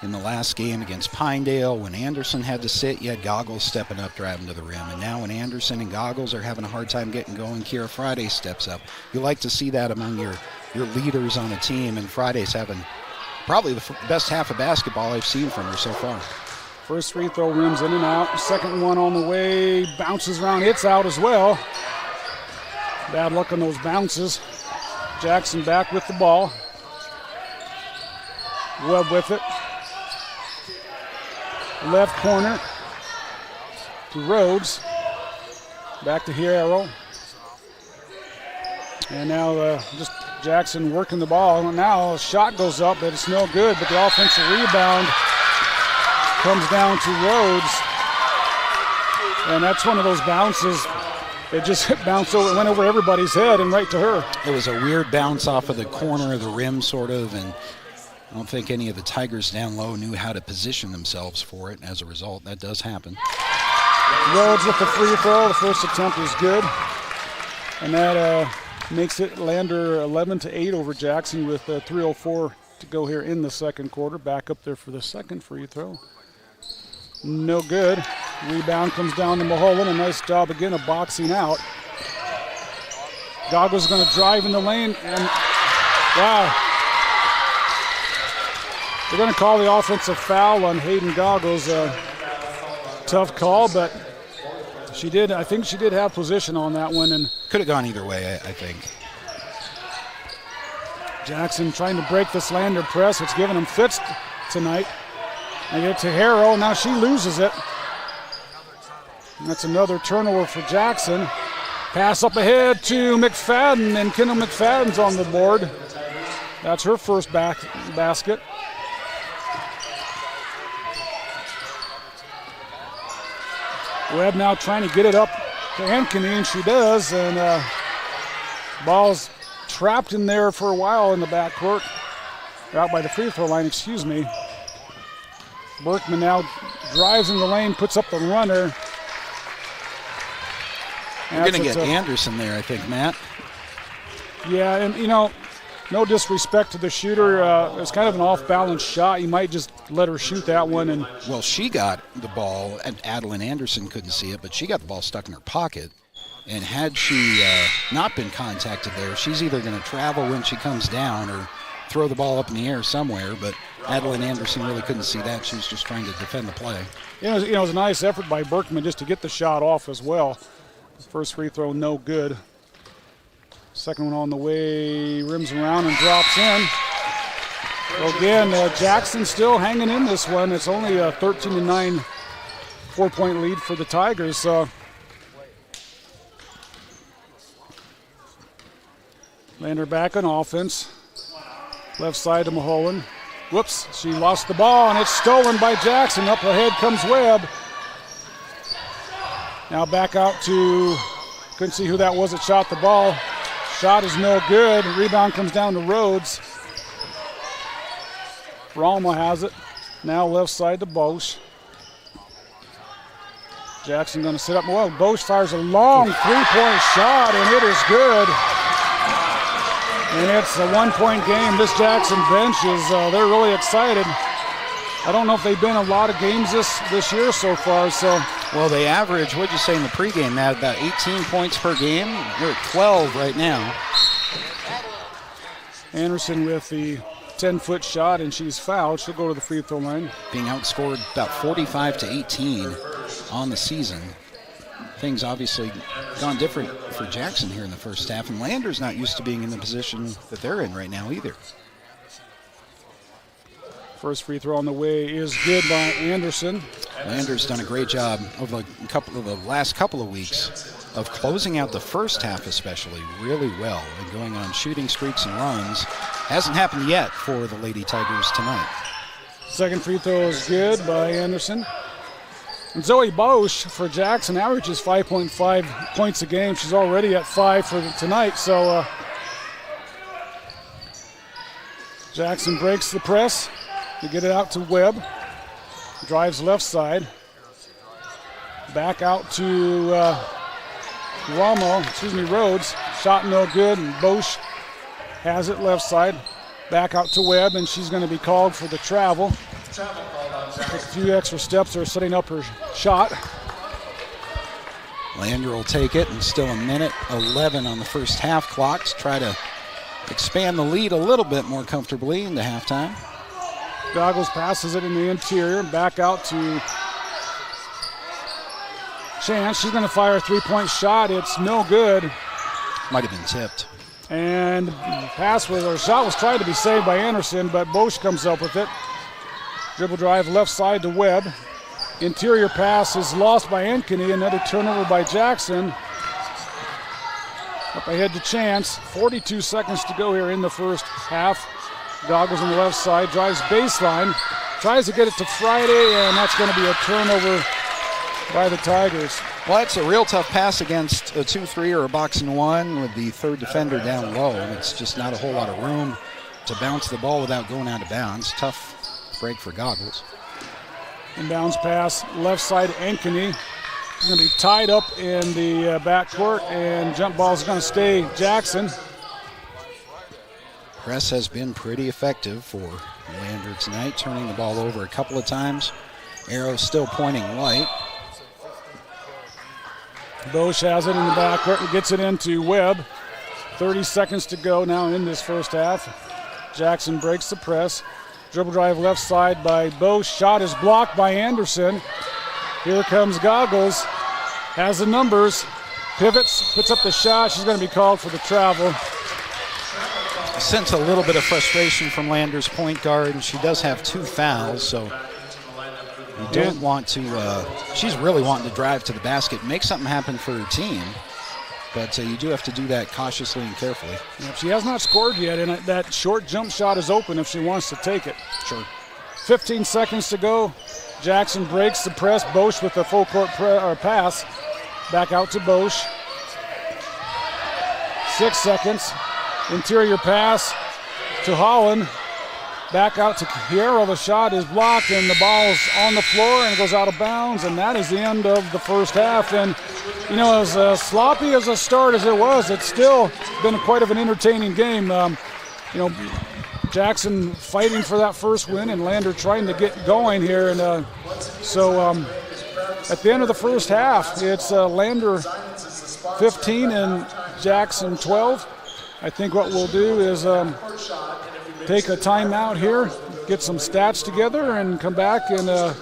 [SPEAKER 3] in the last game against Pinedale when Anderson had to sit, you had Goggles stepping up, driving to the rim. And now when Anderson and Goggles are having a hard time getting going, Kira Friday steps up. You like to see that among your leaders on a team, and Friday's having probably the best half of basketball I've seen from her so far.
[SPEAKER 2] First free throw rims in and out. Second one on the way, bounces around. It's out as well. Bad luck on those bounces. Jackson back with the ball. Webb with it. Left corner to Rhodes. Back to Hierro. And now just Jackson working the ball. And now a shot goes up, but it's no good. But the offensive rebound comes down to Rhodes. And that's one of those bounces. It just bounced over, it went over everybody's head and right to her.
[SPEAKER 3] It was a weird bounce off of the corner of the rim, sort of, and I don't think any of the Tigers down low knew how to position themselves for it. As a result, that does happen.
[SPEAKER 2] Rhodes with the free throw. The first attempt is good. And that makes it Lander 11-8 over Jackson with 3:04 to go here in the second quarter. Back up there for the second free throw. No good. Rebound comes down to Mulholland. A nice job again of boxing out. Goggles going to drive in the lane, and wow. They're going to call the offensive foul on Hayden Goggles. Tough call, but I think she did have position on that one. And
[SPEAKER 3] could have gone either way, I think.
[SPEAKER 2] Jackson trying to break this Lander press. It's giving them fits tonight. They get to Harrow. Now she loses it. And that's another turnover for Jackson. Pass up ahead to McFadden, and Kendall McFadden's on the board. That's her first basket. Webb now trying to get it up to Ankeny, and she does. And ball's trapped in there for a while in the backcourt. Out by the free throw line, excuse me. Berkman now drives in the lane, puts up the runner.
[SPEAKER 3] You're going to get Anderson there, I think, Matt.
[SPEAKER 2] Yeah, and no disrespect to the shooter. It's kind of an off-balance shot. You might just let her shoot that one. And
[SPEAKER 3] well, she got the ball, and Adeline Anderson couldn't see it, but she got the ball stuck in her pocket. And had she not been contacted there, she's either going to travel when she comes down or throw the ball up in the air somewhere. But Adeline Anderson really couldn't see that. She was just trying to defend the play.
[SPEAKER 2] It was a nice effort by Berkman just to get the shot off as well. First free throw, no good. Second one on the way, rims around and drops in. So again, Jackson still hanging in this one. It's only a 13-9 4-point lead for the Tigers. Lander back on offense. Left side to Mulholland. Whoops, she lost the ball, and it's stolen by Jackson. Up ahead comes Webb. Now back out to, couldn't see who that was that shot the ball. Shot is no good. Rebound comes down to Rhodes. Ralma has it. Now left side to Bosch. Jackson going to sit up. Well, Bosch fires a long three-point shot, and it is good. And it's a one-point game. This Jackson bench is, they're really excited. I don't know if they've been in a lot of games this year so far. So,
[SPEAKER 3] well, they average, what'd you say in the pregame? They had about 18 points per game. They're at 12 right now.
[SPEAKER 2] Anderson with the 10-foot shot, and she's fouled. She'll go to the free throw line.
[SPEAKER 3] Being outscored about 45-18 on the season. Things obviously gone different for Jackson here in the first half, and Lander's not used to being in the position that they're in right now either.
[SPEAKER 2] First free throw on the way is good by Anderson.
[SPEAKER 3] Lander's done a great job over the last couple of weeks of closing out the first half especially really well and going on shooting streaks and runs. Hasn't happened yet for the Lady Tigers tonight.
[SPEAKER 2] Second free throw is good by Anderson. And Zoe Bosch for Jackson averages 5.5 points a game. She's already at 5 for tonight. So Jackson breaks the press to get it out to Webb. Drives left side. Back out to Rhodes. Shot no good, and Bosch has it left side. Back out to Webb, and she's going to be called for the travel. A few extra steps are setting up her shot.
[SPEAKER 3] Lander will take it, and still a minute 11 on the first half clock to try to expand the lead a little bit more comfortably into halftime.
[SPEAKER 2] Goggles passes it in the interior, back out to Chance. She's going to fire a three-point shot. It's no good.
[SPEAKER 3] Might have been tipped.
[SPEAKER 2] And shot was trying to be saved by Anderson, but Bosch comes up with it. Dribble drive left side to Webb. Interior pass is lost by Ankeny. Another turnover by Jackson. Up ahead to Chance. 42 seconds to go here in the first half. Goggles on the left side, drives baseline, tries to get it to Friday, and that's going to be a turnover by the Tigers.
[SPEAKER 3] Well, that's a real tough pass against a 2-3 or a box and one with the third defender down low. It's just not a whole lot of room to bounce the ball without going out of bounds. Tough break for Goggles.
[SPEAKER 2] Inbounds pass, left side Ankeny. He's going to be tied up in the backcourt, and jump ball is going to stay Jackson.
[SPEAKER 3] Press has been pretty effective for Lander tonight, turning the ball over a couple of times. Arrow still pointing right.
[SPEAKER 2] Bosch has it in the backcourt and gets it into Webb. 30 seconds to go now in this first half. Jackson breaks the press. Dribble drive left side by Bosch. Shot is blocked by Anderson. Here comes Goggles. Has the numbers. Pivots, puts up the shot. She's going to be called for the travel.
[SPEAKER 3] I sense a little bit of frustration from Lander's point guard, and she does have 2 fouls, so you don't want to, she's really wanting to drive to the basket, make something happen for her team, but you do have to do that cautiously and carefully.
[SPEAKER 2] Yep, she has not scored yet, and that short jump shot is open if she wants to take it.
[SPEAKER 3] Sure.
[SPEAKER 2] 15 seconds to go. Jackson breaks the press. Bosch with the full court pass. Back out to Bosch. 6 seconds. Interior pass to Holland. Back out to Hierro. The shot is blocked, and the ball's on the floor and goes out of bounds, and that is the end of the first half. And, you know, as sloppy as a start as it was, it's still been quite of an entertaining game. Jackson fighting for that first win, and Lander trying to get going here. And so at the end of the first half, it's Lander 15 and Jackson 12. I think what we'll do is take a timeout here, get some stats together, and come back and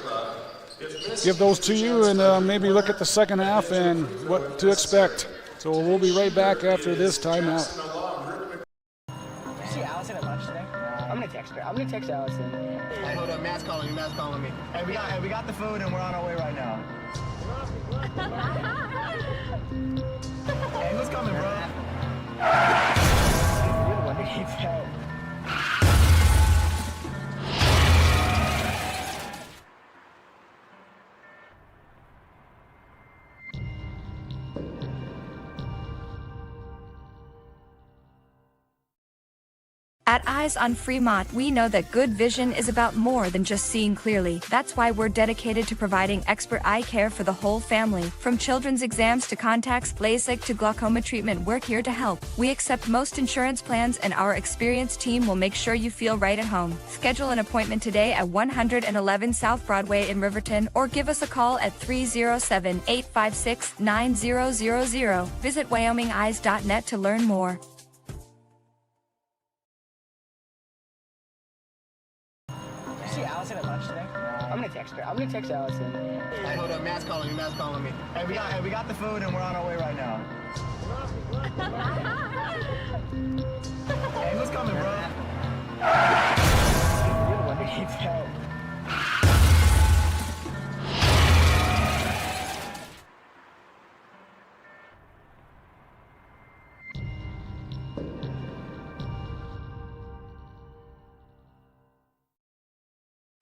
[SPEAKER 2] give those to you, and maybe look at the second half and what to expect. So we'll be right back after this timeout.
[SPEAKER 7] See Allison at lunch today? I'm gonna text her. I'm gonna text Allison.
[SPEAKER 8] Hey, hold up, Matt's calling me. Hey, we got the food and we're on our way right now. Hey, who's coming, bro?
[SPEAKER 7] You're the one that keeps out.
[SPEAKER 9] At Eyes on Fremont, we know that good vision is about more than just seeing clearly. That's why we're dedicated to providing expert eye care for the whole family. From children's exams to contacts, LASIK to glaucoma treatment, we're here to help. We accept most insurance plans, and our experienced team will make sure you feel right at home. Schedule an appointment today at 111 South Broadway in Riverton, or give us a call at 307-856-9000. Visit WyomingEyes.net to learn more.
[SPEAKER 7] See Allison at lunch today? I'm gonna text her. I'm gonna text Allison.
[SPEAKER 8] Hey, hold up, Matt's calling me. Hey, we got the food and we're on our way right now. Hey, who's coming, bro?
[SPEAKER 7] You're the one that needs help.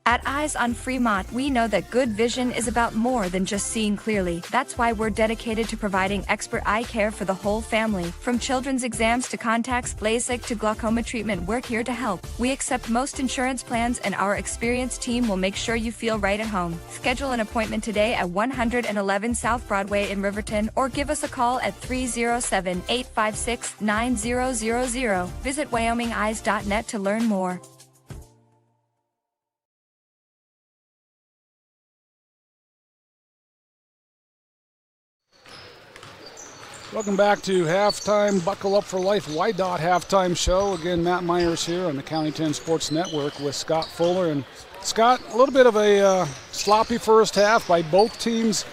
[SPEAKER 9] At Eyes on Fremont, we know that good vision is about more than just seeing clearly. That's why we're dedicated to providing expert eye care for the whole family. From children's exams to contacts, LASIK to glaucoma treatment, we're here to help. We accept most insurance plans, and our experienced team will make sure you feel right at home. Schedule an appointment today at 111 South Broadway in Riverton, or give us a call at 307-856-9000. Visit WyomingEyes.net to learn more.
[SPEAKER 2] Welcome back to Halftime Buckle Up for Life YDOT Halftime Show. Again, Matt Myers here on the County 10 Sports Network with Scott Fuller. And Scott, a little bit of a sloppy first half by both teams.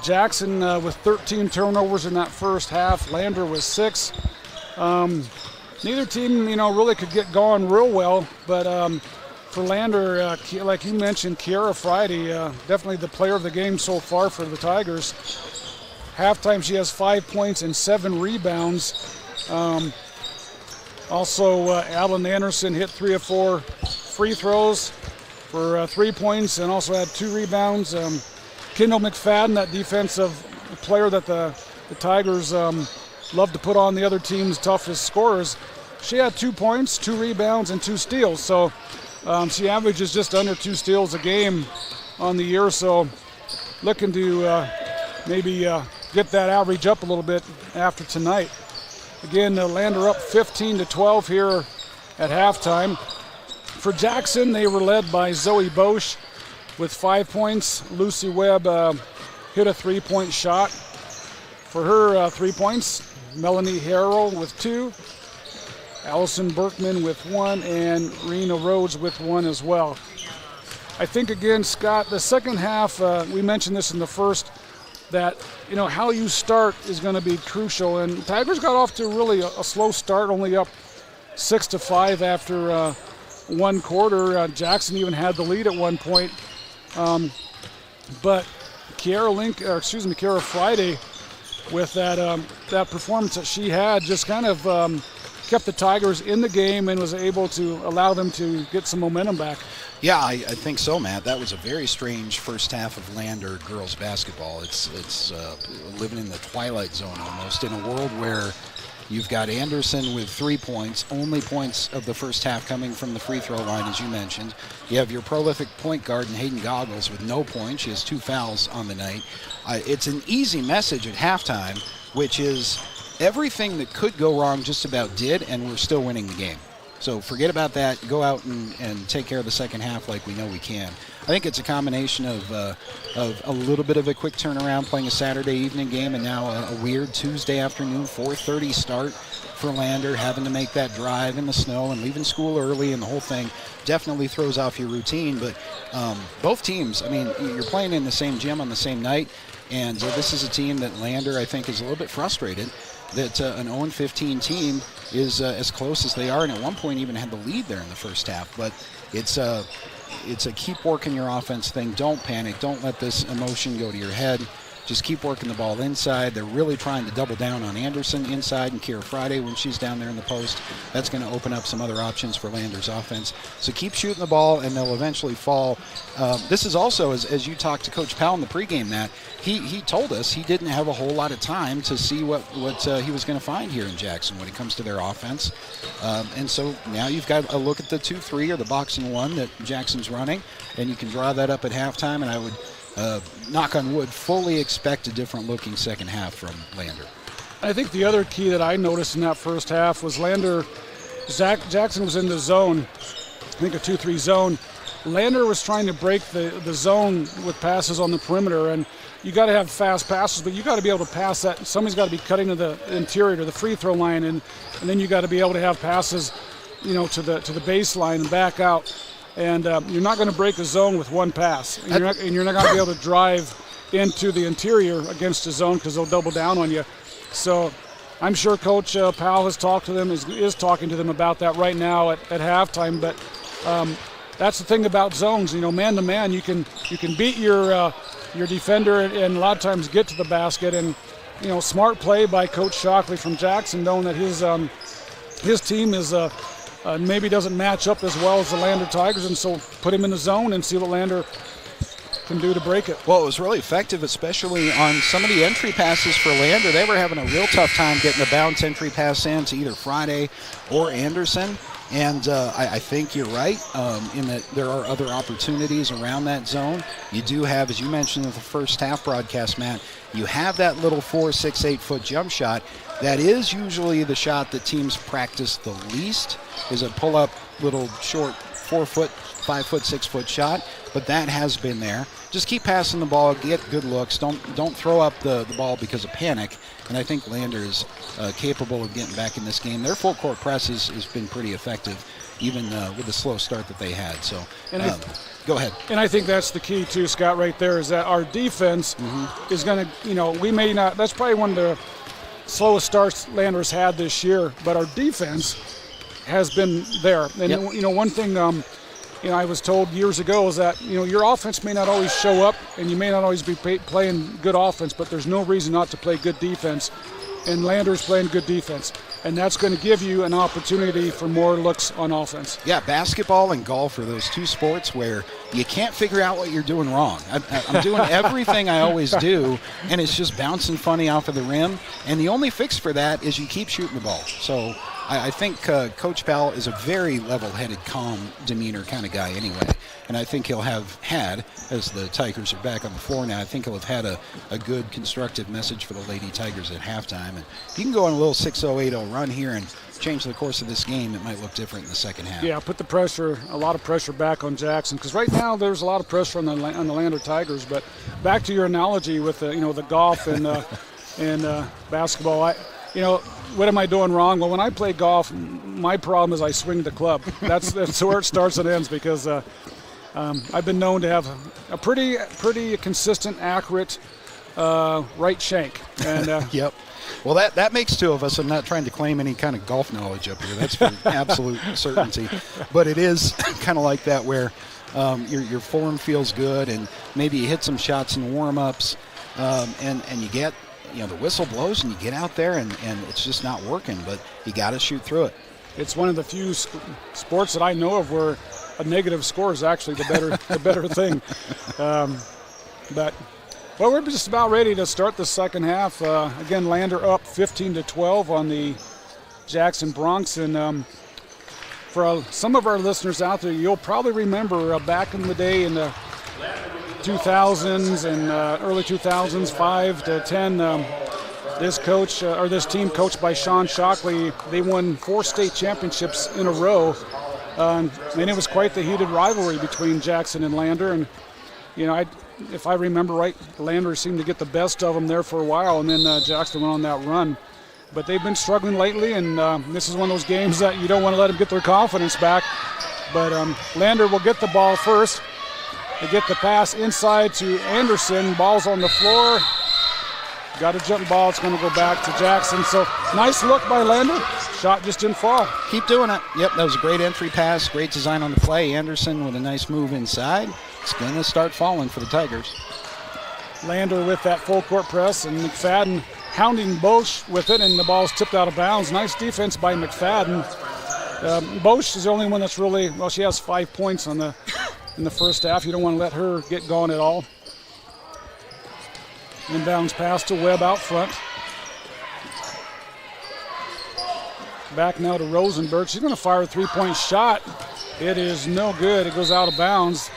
[SPEAKER 2] Jackson with 13 turnovers in that first half. Lander with 6. Neither team, really could get going real well. But for Lander, like you mentioned, Kiara Friday, definitely the player of the game so far for the Tigers. Halftime, she has 5 points and 7 rebounds. Also, Adeline Anderson hit 3 of 4 free throws for 3 points and also had 2 rebounds. Kendall McFadden, that defensive player that the Tigers love to put on the other team's toughest scorers, she had 2 points, 2 rebounds, and 2 steals. So she averages just under 2 steals a game on the year. So looking to maybe get that average up a little bit after tonight. Again, Lander up 15-12 here at halftime. For Jackson, they were led by Zoe Bosch with 5 points. Lucy Webb hit a 3-point shot. For her 3 points, Melanie Harrell with 2, Allison Berkman with 1, and Rena Rhodes with 1 as well. I think, again, Scott, the second half, we mentioned this in the first, that how you start is going to be crucial. And Tigers got off to really a slow start, only up 6-5 after one quarter. Jackson even had the lead at one point. But Kiara Friday, with that performance that she had, just kind of kept the Tigers in the game and was able to allow them to get some momentum back.
[SPEAKER 3] Yeah, I think so, Matt. That was a very strange first half of Lander girls basketball. It's living in the twilight zone almost, in a world where you've got Anderson with 3 points, only points of the first half coming from the free throw line, as you mentioned. You have your prolific point guard in Hayden Goggles with no points. She has 2 fouls on the night. It's an easy message at halftime, which is everything that could go wrong just about did, and we're still winning the game. So forget about that. Go out and take care of the second half like we know we can. I think it's a combination of a little bit of a quick turnaround, playing a Saturday evening game, and now a weird Tuesday afternoon 4:30 start for Lander, having to make that drive in the snow and leaving school early, and the whole thing definitely throws off your routine. But both teams, you're playing in the same gym on the same night, and this is a team that Lander, I think, is a little bit frustrated that an 0-15 team is as close as they are, and at one point even had the lead there in the first half. But it's a keep working your offense thing. Don't panic. Don't let this emotion go to your head. just keep working the ball inside. They're really trying to double down on Anderson inside and Kira Friday when she's down there in the post. That's going to open up some other options for Lander's offense. So keep shooting the ball, and they'll eventually fall. This is also, as you talked to Coach Powell in the pregame, Matt, he told us he didn't have a whole lot of time to see what he was going to find here in Jackson when it comes to their offense. And so now you've got a look at the 2-3 or the box and one that Jackson's running, and you can draw that up at halftime, and I would, knock on wood, fully expect a different looking second half from Lander.
[SPEAKER 2] I think the other key that I noticed in that first half was Jackson was in the zone, I think a 2-3 zone. Lander was trying to break the zone with passes on the perimeter, and you got to have fast passes, but you got to be able to pass that. Somebody's got to be cutting to the interior, to the free throw line, and then you got to be able to have passes, to the baseline and back out. And you're not going to break a zone with one pass, and you're not going to be able to drive into the interior against the zone because they'll double down on you. So I'm sure Coach Powell has talked to them, is talking to them about that right now at halftime. But that's the thing about zones. Man to man, you can beat your defender and a lot of times get to the basket. And smart play by Coach Shockley from Jackson, knowing that his team is maybe doesn't match up as well as the Lander Tigers, and so put him in the zone and see what Lander can do to break it.
[SPEAKER 3] Well, it was really effective, especially on some of the entry passes for Lander. They were having a real tough time getting a bounce entry pass in to either Friday or Anderson. And I think you're right in that there are other opportunities around that zone. You do have, as you mentioned in the first half broadcast, Matt, you have that little 4, 6, 8 foot jump shot. That is usually the shot that teams practice the least, is a pull-up little short 4 foot, 5 foot, 6 foot shot. But that has been there. Just keep passing the ball, get good looks. Don't throw up the ball because of panic. And I think Lander is capable of getting back in this game. Their full court press has been pretty effective, even with the slow start that they had. So, go ahead.
[SPEAKER 2] And I think that's the key too, Scott. Right there is that our defense is going to, we may not. That's probably one of the slowest starts Lander's had this year, but our defense has been there. And one thing. I was told years ago is that, your offense may not always show up and you may not always be playing good offense, but there's no reason not to play good defense. And Lander's playing good defense. And that's going to give you an opportunity for more looks on offense.
[SPEAKER 3] Yeah, basketball and golf are those two sports where you can't figure out what you're doing wrong. I'm doing everything I always do, and it's just bouncing funny off of the rim. And the only fix for that is you keep shooting the ball. So I think Coach Powell is a very level-headed, calm demeanor kind of guy anyway. And I think he'll have had, as the Tigers are back on the floor now, I think he'll have had a good, constructive message for the Lady Tigers at halftime. And if you can go on a little 6-0, 8-0 run here and change the course of this game, it might look different in the second half.
[SPEAKER 2] Yeah, put a lot of pressure back on Jackson, because right now there's a lot of pressure on the Lander Tigers. But back to your analogy with the golf and basketball, what am I doing wrong? Well, when I play golf, my problem is I swing the club. That's where it starts and ends, because I've been known to have a pretty consistent, accurate right shank. And
[SPEAKER 3] yep. Well, that makes two of us. I'm not trying to claim any kind of golf knowledge up here. That's for absolute certainty. But it is kind of like that where your form feels good, and maybe you hit some shots in warm-ups, and you get – the whistle blows and you get out there and it's just not working, but you got to shoot through it.
[SPEAKER 2] It's one of the few sports that I know of where a negative score is actually the better thing. But we're just about ready to start the second half. Again, Lander up 15-12 on the Jackson Bronx. And for some of our listeners out there, you'll probably remember back in the day in the 2000s and early 2000s, 5 to 10. This team coached by Sean Shockley, they won 4 state championships in a row, and it was quite the heated rivalry between Jackson and Lander. And if I remember right, Lander seemed to get the best of them there for a while, and then Jackson went on that run. But they've been struggling lately, and this is one of those games that you don't want to let them get their confidence back. But Lander will get the ball first. They get the pass inside to Anderson. Ball's on the floor. Got a jump ball. It's going to go back to Jackson. So nice look by Lander. Shot just didn't fall.
[SPEAKER 3] Keep doing it. Yep, that was a great entry pass. Great design on the play. Anderson with a nice move inside. It's going to start falling for the Tigers.
[SPEAKER 2] Lander with that full court press, and McFadden hounding Bosch with it, and the ball's tipped out of bounds. Nice defense by McFadden. Bosch is the only one that's really, well, she has 5 points in the first half. You don't want to let her get going at all. Inbounds pass to Webb out front. Back now to Rosenberg. She's going to fire a three-point shot. It is no good. It goes out of bounds.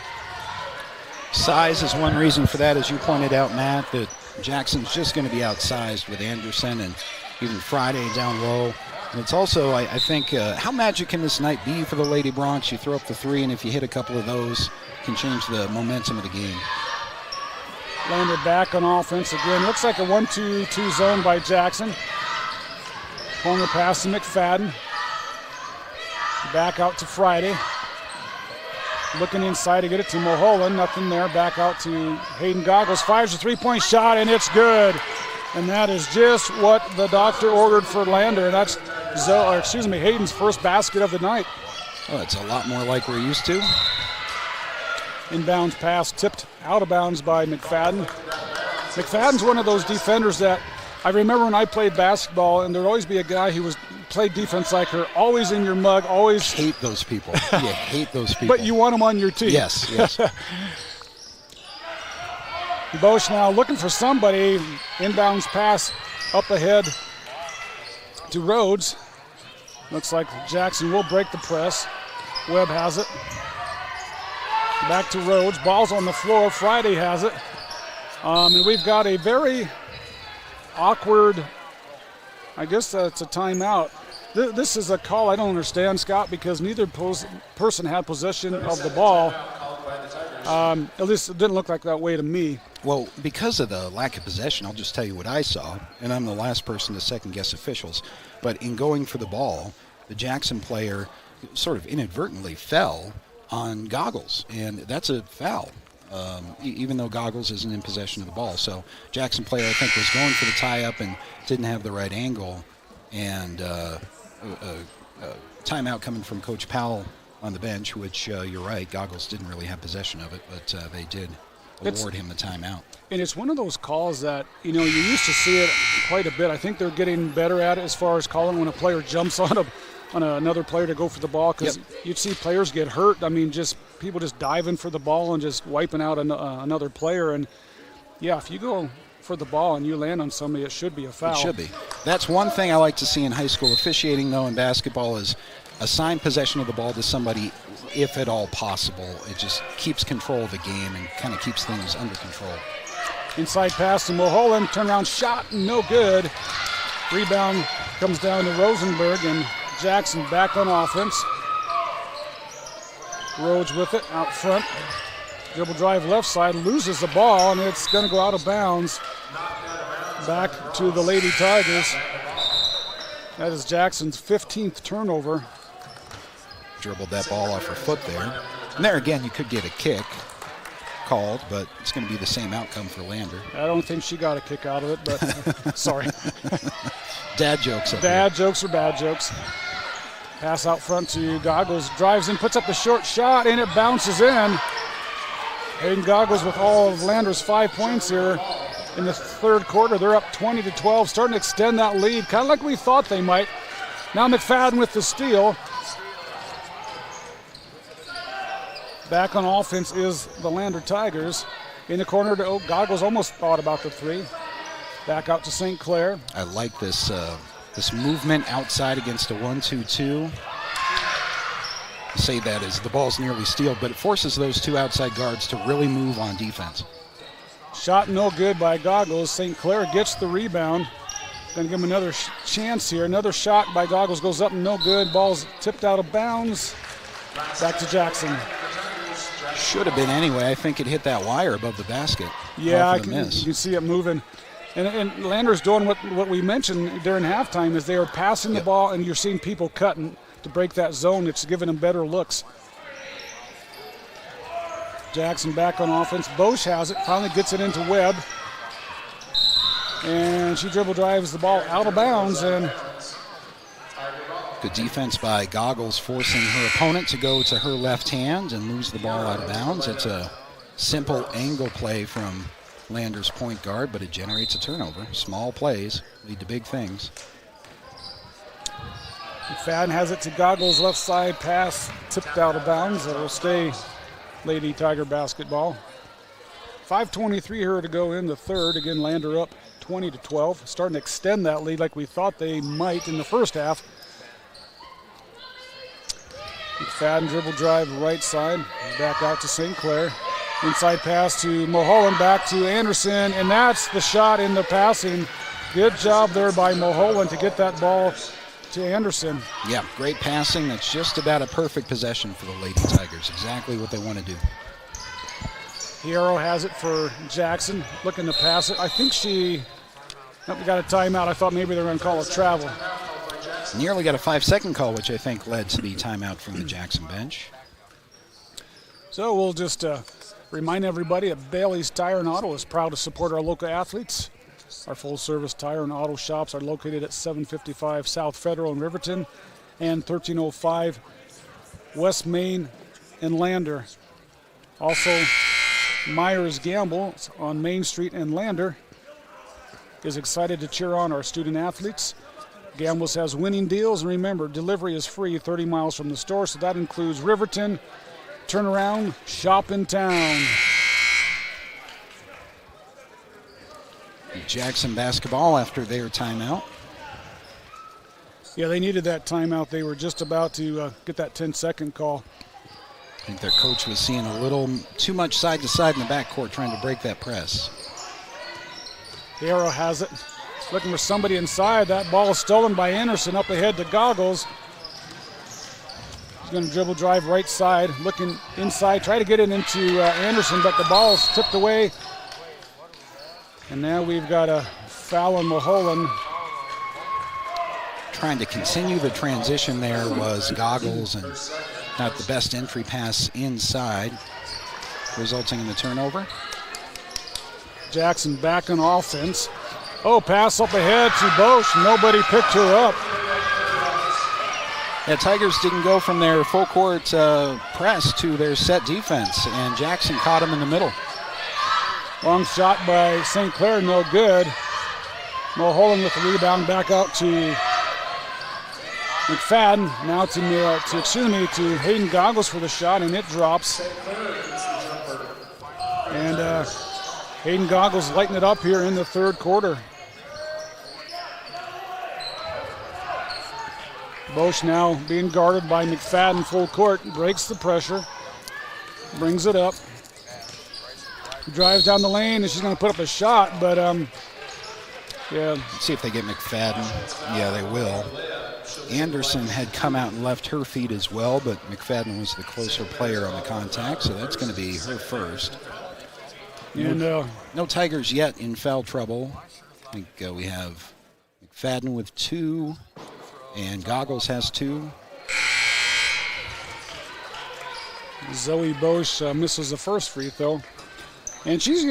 [SPEAKER 3] Size is one reason for that, as you pointed out, Matt, that Jackson's just going to be outsized with Anderson and even Friday down low. And it's also, I think, how magic can this night be for the Lady Broncs? You throw up the three, and if you hit a couple of those, can change the momentum of the game.
[SPEAKER 2] Lander back on offense again. Looks like a 1-2-2 zone by Jackson. Corner pass to McFadden. Back out to Friday. Looking inside to get it to Mulholland. Nothing there. Back out to Hayden Goggles. Fires a three-point shot, and it's good. And that is just what the doctor ordered for Lander. And that's Hayden's first basket of the night.
[SPEAKER 3] Oh, it's a lot more like we're used to.
[SPEAKER 2] Inbounds pass tipped out of bounds by McFadden. McFadden's one of those defenders that I remember when I played basketball, and there'd always be a guy who played defense like her, always in your mug, always.
[SPEAKER 3] Hate those people. You hate those people.
[SPEAKER 2] But you want them on your team.
[SPEAKER 3] Yes.
[SPEAKER 2] Bosch now looking for somebody. Inbounds pass up ahead to Rhodes. Looks like Jackson will break the press. Webb has it. Back to Rhodes. Ball's on the floor. Friday has it. And we've got a very awkward, I guess that's a timeout. This is a call I don't understand, Scott, because neither person had possession of the ball. At least it didn't look like that way to me.
[SPEAKER 3] Well, because of the lack of possession, I'll just tell you what I saw, and I'm the last person to second-guess officials. But in going for the ball, the Jackson player sort of inadvertently fell on Goggles, and that's a foul, even though Goggles isn't in possession of the ball. So Jackson player, I think, was going for the tie-up and didn't have the right angle, and timeout coming from Coach Powell on the bench, which you're right, Goggles didn't really have possession of it, but they did award him the timeout.
[SPEAKER 2] And it's one of those calls that, you used to see it quite a bit. I think they're getting better at it as far as calling when a player jumps on another player to go for the ball, because you'd see players get hurt. I mean, just people just diving for the ball and just wiping out another player. And, yeah, if you go for the ball and you land on somebody, it should be a foul.
[SPEAKER 3] It should be. That's one thing I like to see in high school officiating, though, in basketball is assign possession of the ball to somebody if at all possible. It just keeps control of the game and kind of keeps things under control.
[SPEAKER 2] Inside pass to Mulholland. Turnaround shot, no good. Rebound comes down to Rosenberg, and Jackson back on offense. Rhodes with it out front. Dribble drive left side, loses the ball, and it's going to go out of bounds. Back to the Lady Tigers. That is Jackson's 15th turnover.
[SPEAKER 3] Dribbled that ball off her foot there. And there again, you could get a kick called, but it's going to be the same outcome for Lander.
[SPEAKER 2] I don't think she got a kick out of it, but sorry.
[SPEAKER 3] Dad jokes.
[SPEAKER 2] Dad jokes are bad jokes. Pass out front to Goggles. Drives in, puts up the short shot, and it bounces in. Hayden Goggles with all of Lander's 5 points here in the third quarter. They're up 20-12, starting to extend that lead, kind of like we thought they might. Now McFadden with the steal. Back on offense is the Lander Tigers. In the corner to Goggles, almost thought about the three. Back out to St. Clair.
[SPEAKER 3] I like this this movement outside against a 1-2-2. I say that as the ball's nearly stealed, but it forces those two outside guards to really move on defense.
[SPEAKER 2] Shot no good by Goggles. St. Clair gets the rebound. Going to give him another chance here. Another shot by Goggles goes up, no good. Ball's tipped out of bounds. Back to Jackson.
[SPEAKER 3] Should have been anyway. I think it hit that wire above the basket.
[SPEAKER 2] Yeah, you can see it moving. And Lander's doing what we mentioned during halftime is they are passing the ball, and you're seeing people cutting to break that zone. It's giving them better looks. Jackson back on offense. Bosch has it, finally gets it into Webb. And she dribble drives the ball out of bounds. And
[SPEAKER 3] good defense by Goggles, forcing her opponent to go to her left hand and lose the ball out of bounds. It's a simple angle play from Lander's point guard, but it generates a turnover. Small plays lead to big things.
[SPEAKER 2] McFadden has it to Goggles, left side pass, tipped out of bounds. It'll stay Lady Tiger basketball. 5:23 here to go in the third. Again, Lander up 20-12. Starting to extend that lead like we thought they might in the first half. McFadden dribble drive right side, back out to St. Clair. Inside pass to Mulholland, back to Anderson, and that's the shot in the passing. Good job there by Mulholland to get that ball to Anderson.
[SPEAKER 3] Yeah, great passing. That's just about a perfect possession for the Lady Tigers. Exactly what they want to do.
[SPEAKER 2] Hierro has it for Jackson, looking to pass it. I think we got a timeout. I thought maybe they were going to call a travel.
[SPEAKER 3] Nearly got a 5-second call, which I think led to the timeout from the Jackson bench.
[SPEAKER 2] So we'll just remind everybody that Bailey's Tire and Auto is proud to support our local athletes. Our full-service tire and auto shops are located at 755 South Federal in Riverton and 1305 West Main in Lander. Also, Myers Gamble on Main Street in Lander is excited to cheer on our student athletes. Gamble's has winning deals, and remember, delivery is free 30 miles from the store, so that includes Riverton, turnaround, shop in town.
[SPEAKER 3] Jackson basketball after their timeout.
[SPEAKER 2] Yeah, they needed that timeout. They were just about to get that 10-second call.
[SPEAKER 3] I think their coach was seeing a little too much side to side in the backcourt, trying to break that press.
[SPEAKER 2] Hierro has it. Looking for somebody inside. That ball is stolen by Anderson, up ahead to Goggles. He's going to dribble drive right side, looking inside, try to get it into Anderson, but the ball is tipped away. And now we've got a foul on Mulholland.
[SPEAKER 3] Trying to continue the transition there was Goggles, and not the best entry pass inside, resulting in the turnover.
[SPEAKER 2] Jackson back on offense. Oh, pass up ahead to Bosch. Nobody picked her up.
[SPEAKER 3] Yeah, Tigers didn't go from their full court press to their set defense, and Jackson caught him in the middle.
[SPEAKER 2] Long shot by St. Clair, no good. Mulholland with the rebound, back out to McFadden. Now to Hayden Goggles for the shot, and it drops. And Hayden Goggles lighting it up here in the third quarter. Bosch now being guarded by McFadden full court, breaks the pressure, brings it up. Drives down the lane, and she's going to put up a shot, but yeah.
[SPEAKER 3] Let's see if they get McFadden. Yeah, they will. Anderson had come out and left her feet as well, but McFadden was the closer player on the contact, so that's going to be her first.
[SPEAKER 2] And
[SPEAKER 3] no Tigers yet in foul trouble. I think we have McFadden with 2, and Goggles has 2.
[SPEAKER 2] Zoe Bosch misses the first free throw. And she's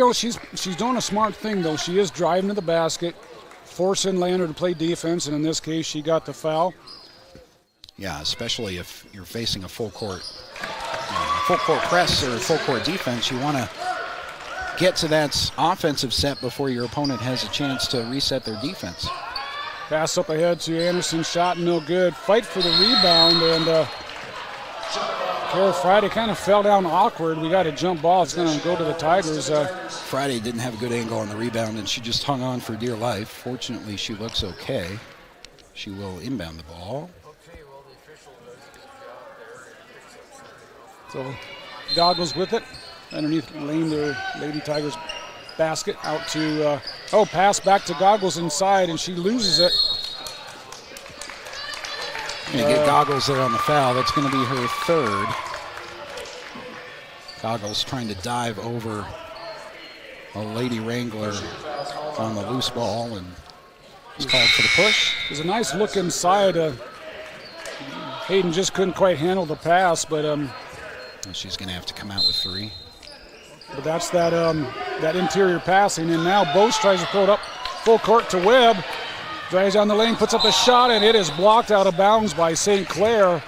[SPEAKER 2] doing a smart thing, though. She is driving to the basket, forcing Lander to play defense, and in this case, she got the foul.
[SPEAKER 3] Yeah, especially if you're facing a full court press or full court defense, you want to get to that offensive set before your opponent has a chance to reset their defense.
[SPEAKER 2] Pass up ahead to Anderson, shot no good. Fight for the rebound, and Kara Friday kind of fell down awkward. We got a jump ball. It's going to go to the Tigers.
[SPEAKER 3] Friday didn't have a good angle on the rebound, and she just hung on for dear life. Fortunately, she looks okay. She will inbound the ball.
[SPEAKER 2] So Goggles with it. Underneath Lady Tigers basket. Out to, pass back to Goggles inside, and she loses it.
[SPEAKER 3] Going to get Goggles there on the foul. That's going to be her third. Goggles trying to dive over a Lady Wrangler on the loose ball, and it's called for the push.
[SPEAKER 2] There's a nice look inside. Hayden just couldn't quite handle the pass, but
[SPEAKER 3] she's going to have to come out with 3.
[SPEAKER 2] But that's that interior passing, and now Bosch tries to throw it up full court to Webb. Drives down the lane, puts up a shot, and it is blocked out of bounds by St. Clair.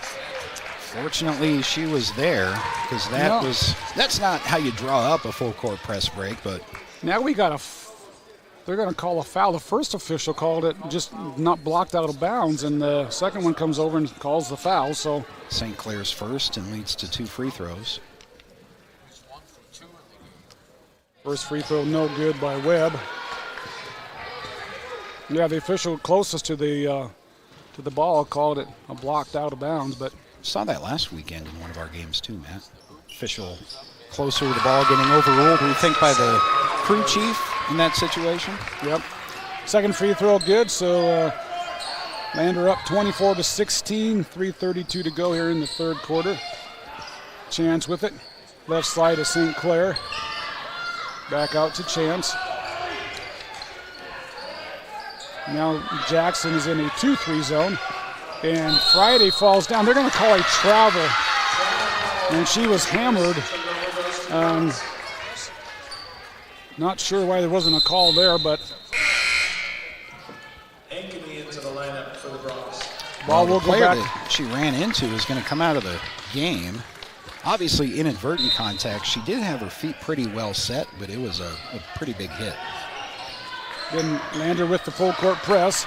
[SPEAKER 3] Fortunately, she was there, because that's not how you draw up a full court press break, but
[SPEAKER 2] Now we got they're going to call a foul. The first official called it just not blocked out of bounds, and the second one comes over and calls the foul. So
[SPEAKER 3] St. Clair's first and leads to 2 free throws.
[SPEAKER 2] First free throw no good by Webb. Yeah, the official closest to the ball called it a blocked out of bounds, but
[SPEAKER 3] saw that last weekend in one of our games too, Matt. Official closer to the ball getting overruled, we think, by the crew chief in that situation.
[SPEAKER 2] Yep. Second free throw good, so Lander up 24-16, 3:32 to go here in the third quarter. Chance with it. Left side of St. Clair. Back out to Chance. Now Jackson is in a 2-3 zone, and Friday falls down. They're going to call a travel, and she was hammered. Not sure why there wasn't a call there, but
[SPEAKER 10] Ankeny into the lineup for the Bronx.
[SPEAKER 2] Ball will go back.
[SPEAKER 3] That she ran into is going to come out of the game. Obviously inadvertent contact. She did have her feet pretty well set, but it was a pretty big hit.
[SPEAKER 2] Then Lander with the full court press.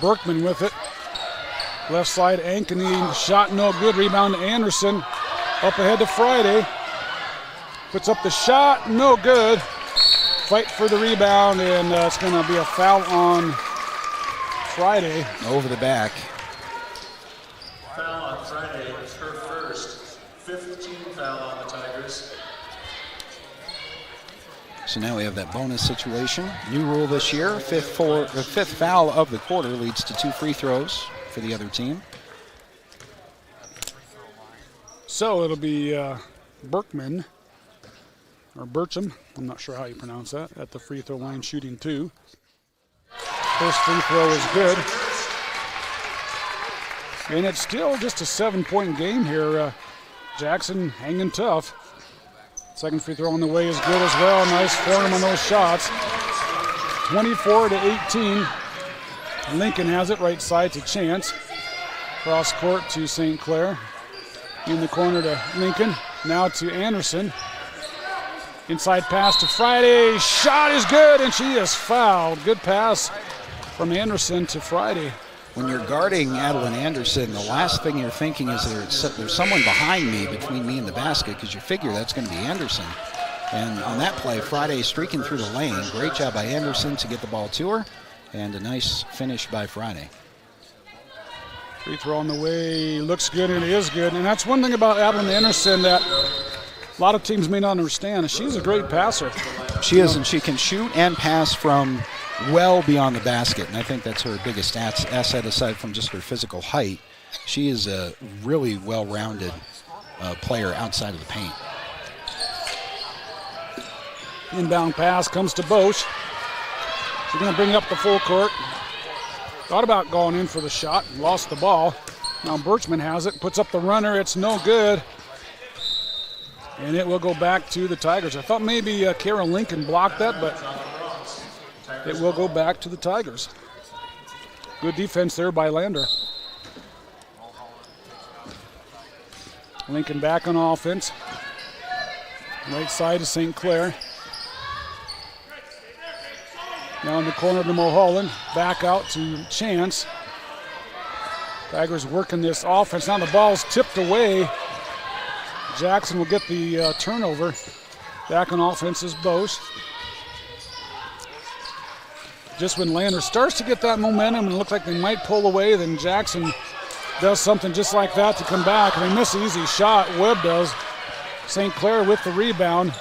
[SPEAKER 2] Berkman with it. Left side, Ankeny, shot no good. Rebound to Anderson. Up ahead to Friday. Puts up the shot, no good. Fight for the rebound, and it's going to be a foul on Friday.
[SPEAKER 3] Over the back.
[SPEAKER 10] Foul on Friday was her first. 15 foul on the Tigers.
[SPEAKER 3] So now we have that bonus situation. New rule this year, fifth foul of the quarter leads to 2 free throws for the other team.
[SPEAKER 2] So it'll be Berkman, or Burcham, I'm not sure how you pronounce that, at the free throw line shooting 2. First free throw is good. And it's still just a 7-point game here. Jackson hanging tough. Second free throw on the way is good as well. Nice form on those shots. 24-18. Lincoln has it right side to Chance. Cross court to St. Clair. In the corner to Lincoln. Now to Anderson. Inside pass to Friday. Shot is good, and she is fouled. Good pass from Anderson to Friday.
[SPEAKER 3] When you're guarding Adeline Anderson, the last thing you're thinking is there's someone behind me, between me and the basket, because you figure that's going to be Anderson. And on that play, Friday streaking through the lane. Great job by Anderson to get the ball to her, and a nice finish by Friday.
[SPEAKER 2] Free throw on the way, looks good, and it is good. And that's one thing about Adeline Anderson that a lot of teams may not understand. She's a great passer.
[SPEAKER 3] She is, and she can shoot and pass from well beyond the basket, and I think that's her biggest asset aside from just her physical height. She is a really well-rounded player outside of the paint.
[SPEAKER 2] Inbound pass comes to Bosch. She's going to bring it up the full court. Thought about going in for the shot, lost the ball. Now Birchman has it, puts up the runner, it's no good. And it will go back to the Tigers. I thought maybe Kara Lincoln blocked that, but it will go back to the Tigers. Good defense there by Lander. Lincoln back on offense. Right side to St. Clair. Now in the corner to Mulholland. Back out to Chance. Tigers working this offense. Now the ball's tipped away. Jackson will get the turnover. Back on offense is Bosch. Just when Lander starts to get that momentum and look like they might pull away, then Jackson does something just like that to come back. And they miss an easy shot. Webb does. St. Clair with the rebound.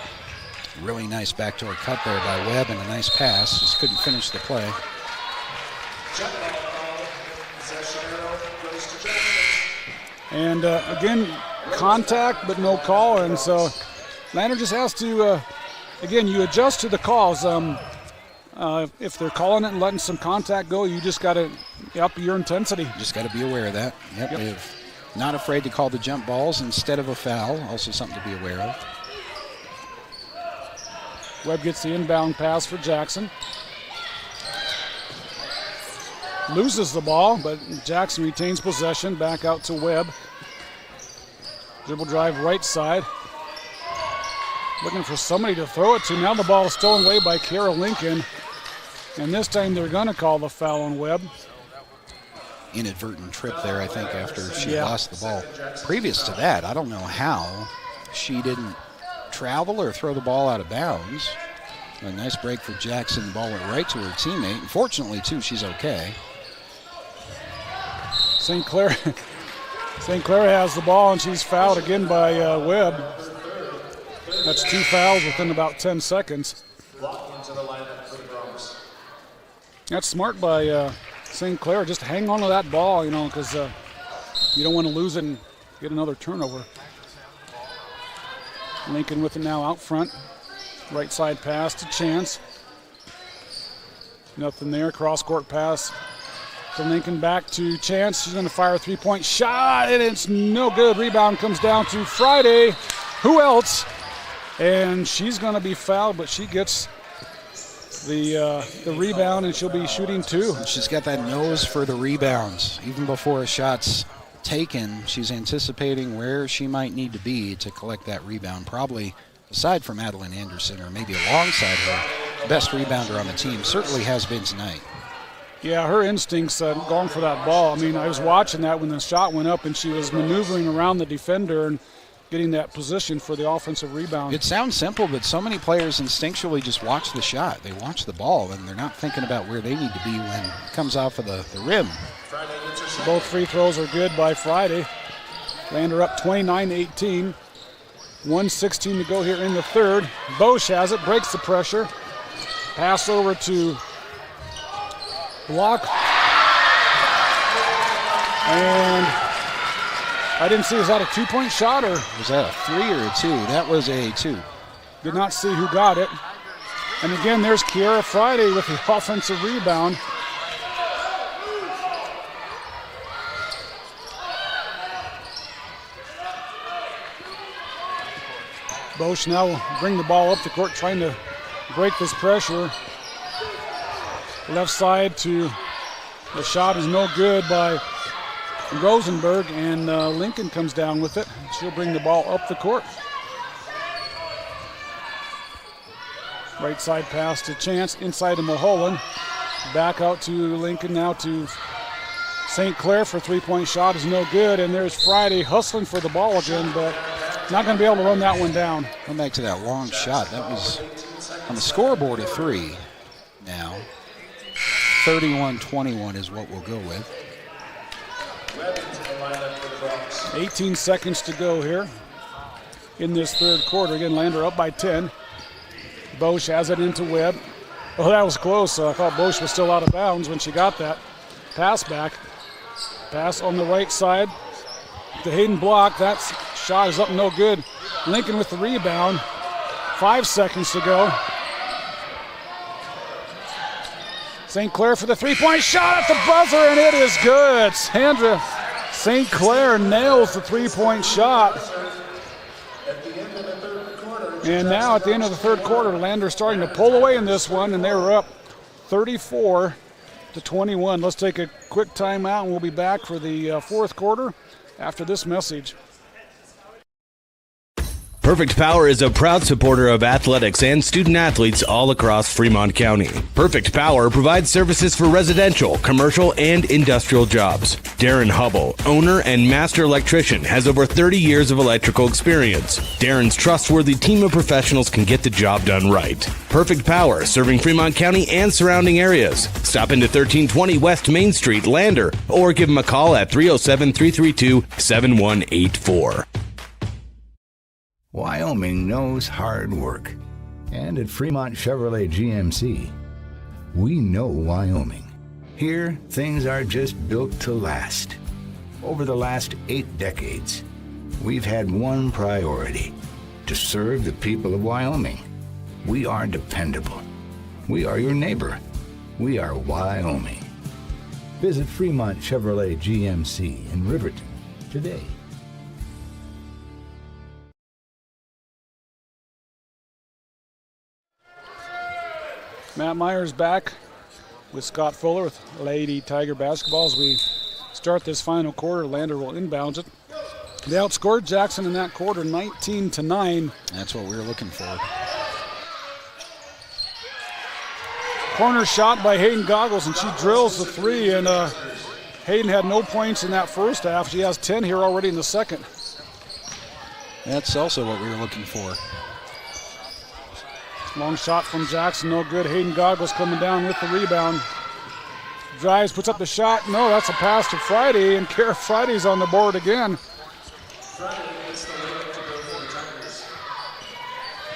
[SPEAKER 3] Really nice backdoor cut there by Webb and a nice pass. Just couldn't finish the play.
[SPEAKER 2] And again, contact but no call. And so Lander just has to, again, you adjust to the calls. If they're calling it and letting some contact go, you just got to up your intensity.
[SPEAKER 3] Just got to be aware of that. Yep. They're not afraid to call the jump balls instead of a foul. Also something to be aware of.
[SPEAKER 2] Webb gets the inbound pass for Jackson. Loses the ball, but Jackson retains possession. Back out to Webb. Dribble drive right side. looking for somebody to throw it to. Now the ball is stolen away by Kara Lincoln. And this time they're going to call the foul on Webb.
[SPEAKER 3] Inadvertent trip there, I think, after she lost the ball. Previous to that, I don't know how she didn't travel or throw the ball out of bounds. A nice break for Jackson. The ball went right to her teammate. Fortunately, too, she's okay.
[SPEAKER 2] St. Clair has the ball, and she's fouled again by Webb. That's 2 fouls within about 10 seconds. That's smart by St. Clair. Just hang on to that ball, because you don't want to lose it and get another turnover. Lincoln with it now out front. Right side pass to Chance. Nothing there. Cross-court pass to Lincoln, back to Chance. She's going to fire a 3-point shot, and it's no good. Rebound comes down to Friday. Who else? And she's going to be fouled, but she gets the rebound, and she'll be shooting 2.
[SPEAKER 3] She's got that nose for the rebounds. Even before a shot's taken, she's anticipating where she might need to be to collect that rebound. Probably, aside from Madeline Anderson, or maybe alongside her, best rebounder on the team. Certainly has been tonight.
[SPEAKER 2] Yeah, her instincts going for that ball. I mean, I was watching that when the shot went up, and she was maneuvering around the defender and getting that position for the offensive rebound.
[SPEAKER 3] It sounds simple, but so many players instinctually just watch the shot. They watch the ball, and they're not thinking about where they need to be when it comes off of the rim.
[SPEAKER 2] Both free throws are good by Friday. Lander up 29-18. 1:16 to go here in the third. Bosch has it, breaks the pressure. Pass over to Block. And I didn't see, was that a 2-point shot, or
[SPEAKER 3] was that a 3 or a 2? That was a 2.
[SPEAKER 2] Did not see who got it. And again, there's Kiara Friday with the offensive rebound. Bosch now will bring the ball up the court, trying to break this pressure. Left side to the shot is no good by Rosenberg, and Lincoln comes down with it. She'll bring the ball up the court. Right side pass to Chance, inside to Mulholland. Back out to Lincoln, now to St. Clair for 3-point shot is no good, and there's Friday hustling for the ball again, but not going to be able to run that one down.
[SPEAKER 3] Come back to that long shot. That was on the scoreboard a 3 now. 31-21 is what we'll go with.
[SPEAKER 2] 18 seconds to go here in this third quarter. Again, Lander up by 10. Bosch has it into Webb. Oh, that was close. I thought Bosch was still out of bounds when she got that. Pass back. Pass on the right side to Hayden Block. That shot is up, no good. Lincoln with the rebound. 5 seconds to go. St. Clair for the 3-point shot at the buzzer, and it is good. Sandra St. Clair nails the 3-point shot. And now at the end of the third quarter, Lander starting to pull away in this one, and they were up 34-21. Let's take a quick timeout, and we'll be back for the fourth quarter after this message.
[SPEAKER 11] Perfect Power is a proud supporter of athletics and student athletes all across Fremont County. Perfect Power provides services for residential, commercial, and industrial jobs. Darren Hubble, owner and master electrician, has over 30 years of electrical experience. Darren's trustworthy team of professionals can get the job done right. Perfect Power, serving Fremont County and surrounding areas. Stop into 1320 West Main Street, Lander, or give him a call at 307-332-7184.
[SPEAKER 12] Wyoming knows hard work. And at Fremont Chevrolet GMC, we know Wyoming. Here, things are just built to last. Over the last 8 decades, we've had one priority: to serve the people of Wyoming. We are dependable. We are your neighbor. We are Wyoming. Visit Fremont Chevrolet GMC in Riverton today.
[SPEAKER 2] Matt Myers back with Scott Fuller with Lady Tiger basketball as we start this final quarter. Lander will inbound it. They outscored Jackson in that quarter 19-9.
[SPEAKER 3] That's what we were looking for.
[SPEAKER 2] Corner shot by Hayden Goggles, and she drills the three, and Hayden had no points in that first half. She has 10 here already in the second.
[SPEAKER 3] That's also what we were looking for.
[SPEAKER 2] Long shot from Jackson, no good. Hayden Goggles coming down with the rebound. Drives, puts up the shot. No, that's a pass to Friday, and Kara Friday's on the board again.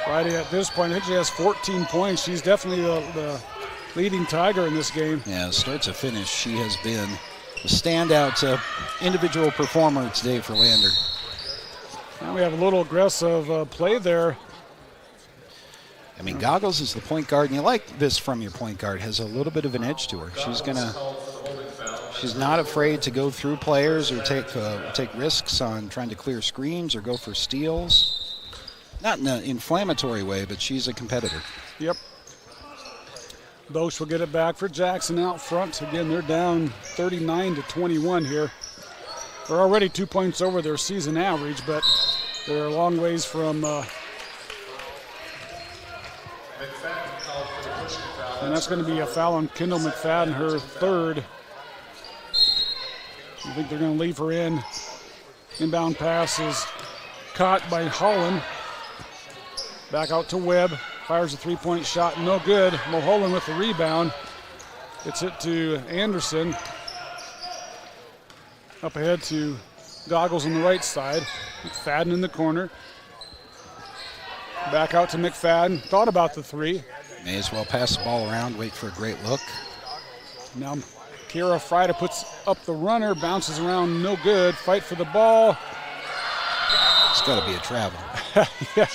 [SPEAKER 2] Friday at this point, I think she has 14 points. She's definitely the leading Tiger in this game.
[SPEAKER 3] Yeah, start to finish, she has been a standout individual performer today for Lander.
[SPEAKER 2] Now we have a little aggressive play there.
[SPEAKER 3] I mean, Goggles is the point guard, and you like this from your point guard. Has a little bit of an edge to her. She's not afraid to go through players or take risks on trying to clear screens or go for steals. Not in an inflammatory way, but she's a competitor.
[SPEAKER 2] Yep. Bosch will get it back for Jackson out front. Again, they're down 39-21 here. They're already 2 points over their season average, but they're a long ways from. And that's going to be a foul on Kendall McFadden, her third. I think they're going to leave her in. Inbound pass is caught by Holland. Back out to Webb. Fires a three-point shot, no good. Mulholland with the rebound. Gets it to Anderson. Up ahead to Goggles on the right side. McFadden in the corner. Back out to McFadden. Thought about the three.
[SPEAKER 3] May as well pass the ball around, wait for a great look.
[SPEAKER 2] Now Kara Friday puts up the runner, bounces around, no good. Fight for the ball.
[SPEAKER 3] It's got to be a travel.
[SPEAKER 2] Yeah.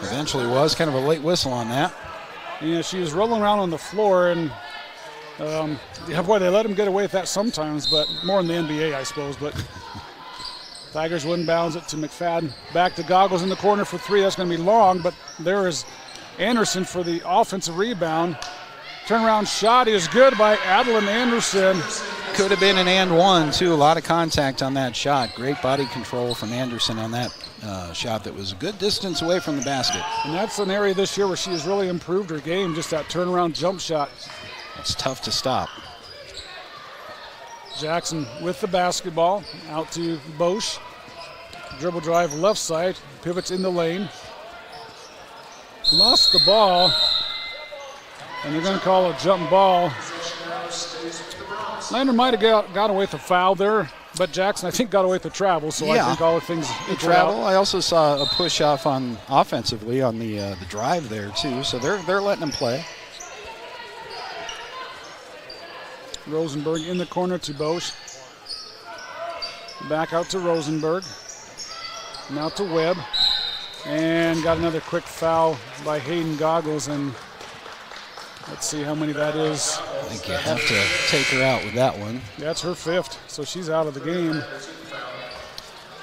[SPEAKER 3] Eventually was kind of a late whistle on that.
[SPEAKER 2] Yeah, she was rolling around on the floor, and boy, they let him get away with that sometimes, but more in the NBA, I suppose. But Tigers wouldn't bounce it to McFadden. Back to Goggles in the corner for three. That's going to be long, but there is Anderson for the offensive rebound. Turnaround shot is good by Adeline Anderson.
[SPEAKER 3] Could have been an and one, too. A lot of contact on that shot. Great body control from Anderson on that shot that was a good distance away from the basket.
[SPEAKER 2] And that's an area this year where she has really improved her game, just that turnaround jump shot.
[SPEAKER 3] It's tough to stop.
[SPEAKER 2] Jackson with the basketball, out to Bosch. Dribble drive left side, pivots in the lane. Lost the ball, and they're going to call a jump ball. Lander might have got away with a foul there, but Jackson, I think, got away with the travel, so yeah. I think all the things
[SPEAKER 3] travel. Out. I also saw a push off on offensively on the drive there, too, so they're letting them play.
[SPEAKER 2] Rosenberg in the corner to Bosch. Back out to Rosenberg. Now to Webb. And got another quick foul by Hayden Goggles, and let's see how many that is.
[SPEAKER 3] I think you have to take her out with that one.
[SPEAKER 2] That's her fifth, so she's out of the game.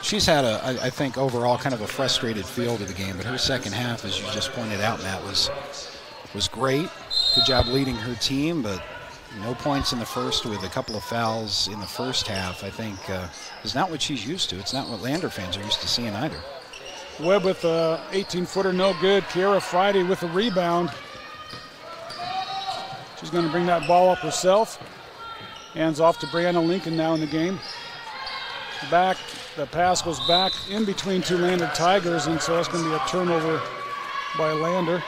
[SPEAKER 3] She's had, I think, overall kind of a frustrated feel to the game, but her second half, as you just pointed out, Matt, was great. Good job leading her team, but no points in the first with a couple of fouls in the first half, I think, is not what she's used to. It's not what Lander fans are used to seeing either.
[SPEAKER 2] Webb with a 18-footer, no good. Kiara Friday with a rebound. She's going to bring that ball up herself. Hands off to Brianna Lincoln now in the game. Back, the pass goes back in between two Lander Tigers, and so that's going to be a turnover by Lander.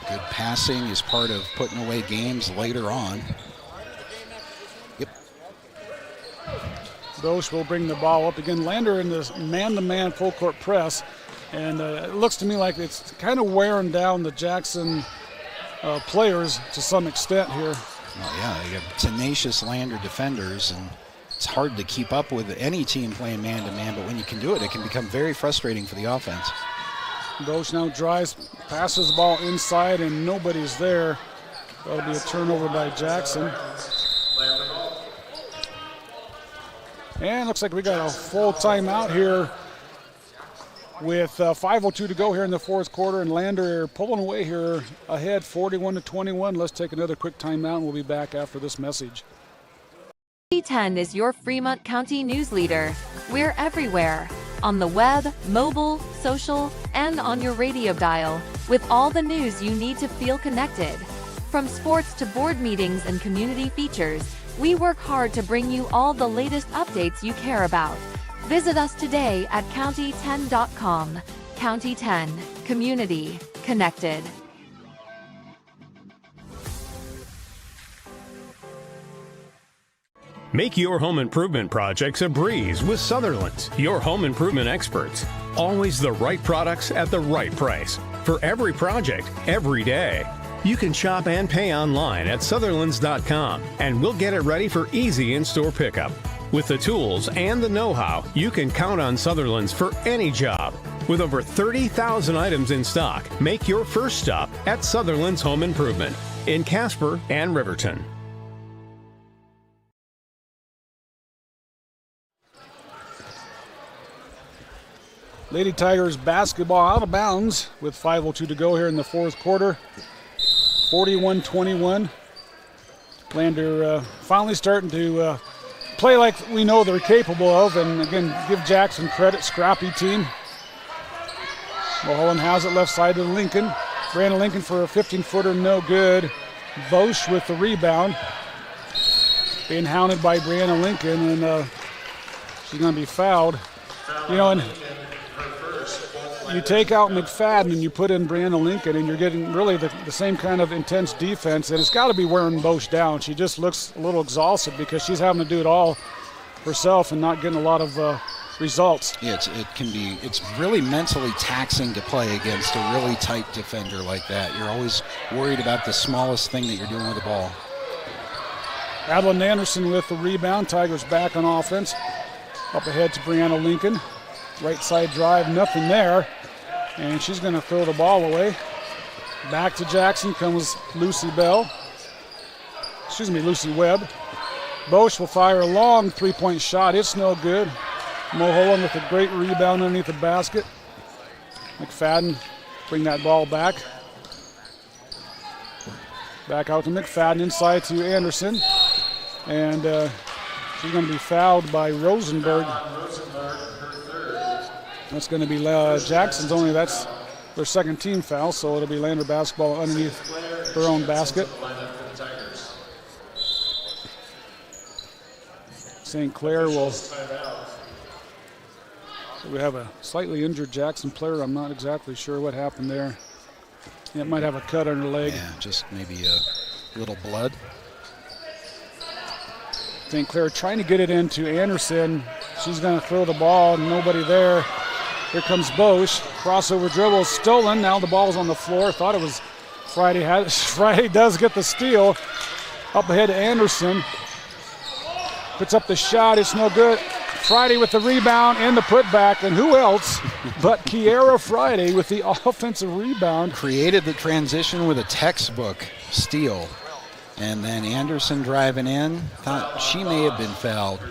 [SPEAKER 3] Good passing is part of putting away games later on. Yep.
[SPEAKER 2] Bosch will bring the ball up again. Lander in this man-to-man full-court press, and it looks to me like it's kind of wearing down the Jackson players to some extent here.
[SPEAKER 3] Oh yeah, you have tenacious Lander defenders, and it's hard to keep up with any team playing man-to-man, but when you can do it, it can become very frustrating for the offense.
[SPEAKER 2] Bosch now drives, passes the ball inside, and nobody's there. That'll be a turnover by Jackson. And looks like we got a full timeout here with 5:02 to go here in the fourth quarter, and Lander pulling away here ahead 41-21. Let's take another quick timeout, and we'll be back after this message.
[SPEAKER 13] County 10 is your Fremont County news leader. We're everywhere. On the web, mobile, social, and on your radio dial, with all the news you need to feel connected. From sports to board meetings and community features, we work hard to bring you all the latest updates you care about. Visit us today at county10.com. County 10, community connected.
[SPEAKER 1] Make your home improvement projects a breeze with Sutherland's, your home improvement experts. Always the right products at the right price. For every project, every day. You can shop and pay online at Sutherlands.com, and we'll get it ready for easy in-store pickup. With the tools and the know-how, you can count on Sutherland's for any job. With over 30,000 items in stock, make your first stop at Sutherland's Home Improvement in Casper and Riverton.
[SPEAKER 2] Lady Tigers basketball out of bounds with 5:02 to go here in the fourth quarter. 41-21. Lander finally starting to play like we know they're capable of, and again, give Jackson credit, scrappy team. Mulholland has it left side to Lincoln. Brandon Lincoln for a 15-footer, no good. Bosch with the rebound. Being hounded by Brianna Lincoln, and she's going to be fouled. You know, and you take out McFadden and you put in Brianna Lincoln, and you're getting really the same kind of intense defense, and it's got to be wearing Bosch down. She just looks a little exhausted because she's having to do it all herself and not getting a lot of results.
[SPEAKER 3] Yeah, it's really mentally taxing to play against a really tight defender like that. You're always worried about the smallest thing that you're doing with the ball.
[SPEAKER 2] Adeline Anderson with the rebound. Tigers back on offense. Up ahead to Brianna Lincoln. Right side drive, nothing there. And she's going to throw the ball away. Back to Jackson comes Lucy Webb. Bosch will fire a long three-point shot. It's no good. Mulholland with a great rebound underneath the basket. McFadden bring that ball back. Back out to McFadden, inside to Anderson. And she's going to be fouled by Rosenberg. That's going to be Jackson's only. That's their second team foul, so it'll be Lander basketball underneath their own basket. St. Clair will. So we have a slightly injured Jackson player. I'm not exactly sure what happened there. It might have a cut on her leg.
[SPEAKER 3] Yeah, just maybe a little blood.
[SPEAKER 2] St. Clair trying to get it into Anderson. She's going to throw the ball. Nobody there. Here comes Bosch. Crossover dribble stolen. Now the ball's on the floor. Thought it was Friday. Friday does get the steal. Up ahead to Anderson. Puts up the shot. It's no good. Friday with the rebound and the putback. And who else but Kiera Friday with the offensive rebound.
[SPEAKER 3] Created the transition with a textbook steal. And then Anderson driving in. Thought she may have been fouled.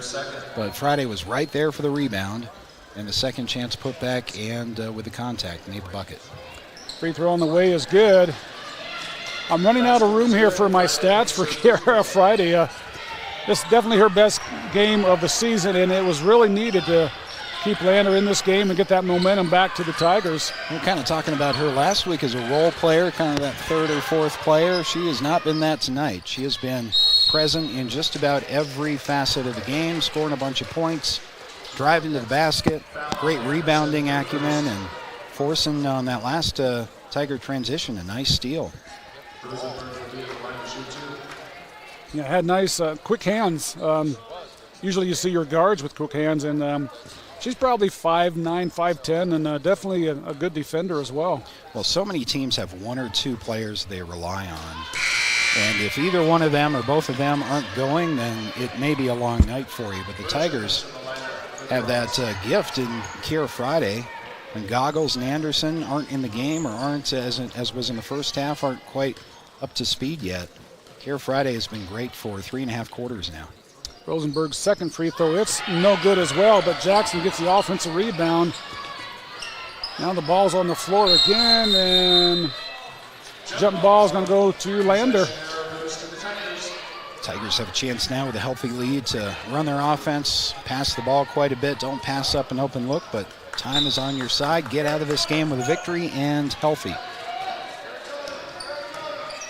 [SPEAKER 3] But Friday was right there for the rebound. And the second chance putback and with the contact, made the bucket.
[SPEAKER 2] Free throw on the way is good. I'm running out of room here for my stats for Kiera Friday. This is definitely her best game of the season, and it was really needed to keep Lander in this game and get that momentum back to the Tigers.
[SPEAKER 3] We were kind of talking about her last week as a role player, kind of that third or fourth player. She has not been that tonight. She has been present in just about every facet of the game, scoring a bunch of points, driving to the basket, great rebounding acumen, and forcing on that last Tiger transition a nice steal.
[SPEAKER 2] Yeah, had nice quick hands. Usually you see your guards with quick hands, and she's probably 5'9", 5'10", and definitely a good defender as well.
[SPEAKER 3] Well, so many teams have one or two players they rely on. And if either one of them or both of them aren't going, then it may be a long night for you. But the Tigers have that gift in Kiera Friday. When Goggles and Anderson aren't in the game or aren't, as was in the first half, aren't quite up to speed yet. Kiera Friday has been great for 3.5 quarters now.
[SPEAKER 2] Rosenberg's second free throw, it's no good as well, but Jackson gets the offensive rebound. Now the ball's on the floor again, and jump ball's going to go to Lander.
[SPEAKER 3] Tigers have a chance now with a healthy lead to run their offense, pass the ball quite a bit. Don't pass up an open look, but time is on your side. Get out of this game with a victory and healthy.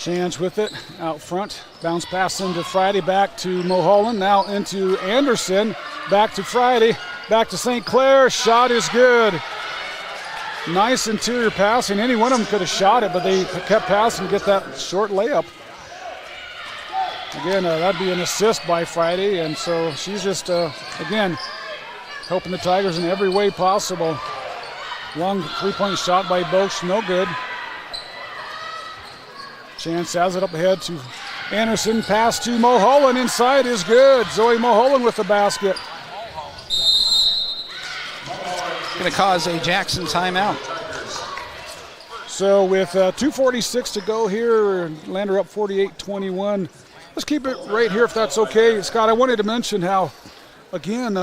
[SPEAKER 2] Chance with it out front. Bounce pass into Friday, back to Mulholland. Now into Anderson. Back to Friday. Back to St. Clair. Shot is good. Nice interior passing. Any one of them could have shot it, but they kept passing to get that short layup. Again, that'd be an assist by Friday, and so she's just, again, helping the Tigers in every way possible. Long three-point shot by Bosch, no good. Chance has it up ahead to Anderson. Pass to Mulholland. Inside is good. Zoe Mulholland with the basket.
[SPEAKER 3] Going to cause a Jackson timeout.
[SPEAKER 2] So with 2:46 to go here, Lander up 48-21. Let's keep it right here if that's okay. Scott, I wanted to mention how, again,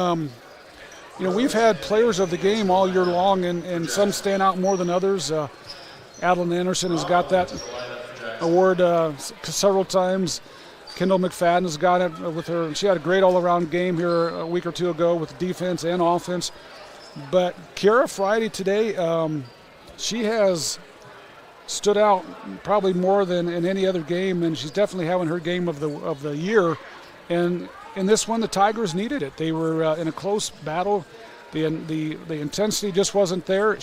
[SPEAKER 2] we've had players of the game all year long, and some stand out more than others. Adeline Anderson has got that award several times. Kendall McFadden has got it with her. She had a great all-around game here a week or two ago with defense and offense. But Kiara Friday today, she has stood out probably more than in any other game, and she's definitely having her game of the year. And in this one, the Tigers needed it. They were in a close battle. The intensity just wasn't there.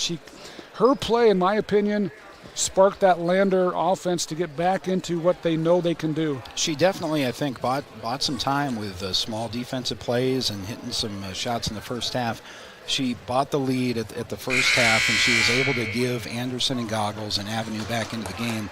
[SPEAKER 2] Her play, in my opinion, sparked that Lander offense to get back into what they know they can do.
[SPEAKER 3] She definitely, I think, bought some time with small defensive plays and hitting some shots in the first half. She bought the lead at the first half, and she was able to give Anderson and Goggles an avenue back into the game.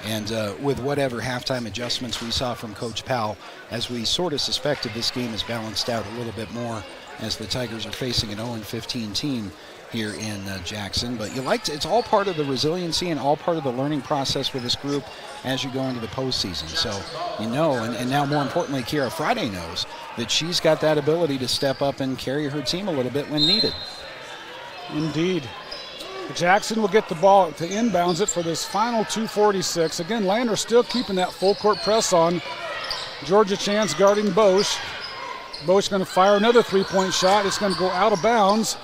[SPEAKER 3] And with whatever halftime adjustments we saw from Coach Powell, as we sort of suspected, this game is balanced out a little bit more as the Tigers are facing an 0-15 team here in Jackson. But it's all part of the resiliency and all part of the learning process for this group as you go into the postseason. So and now more importantly, Kiara Friday knows that she's got that ability to step up and carry her team a little bit when needed.
[SPEAKER 2] Indeed. Jackson will get the ball to inbounds it for this final 2:46. Again, Lander still keeping that full court press on. Georgia Chance guarding Bosch. Bosch going to fire another three-point shot. It's going to go out of bounds.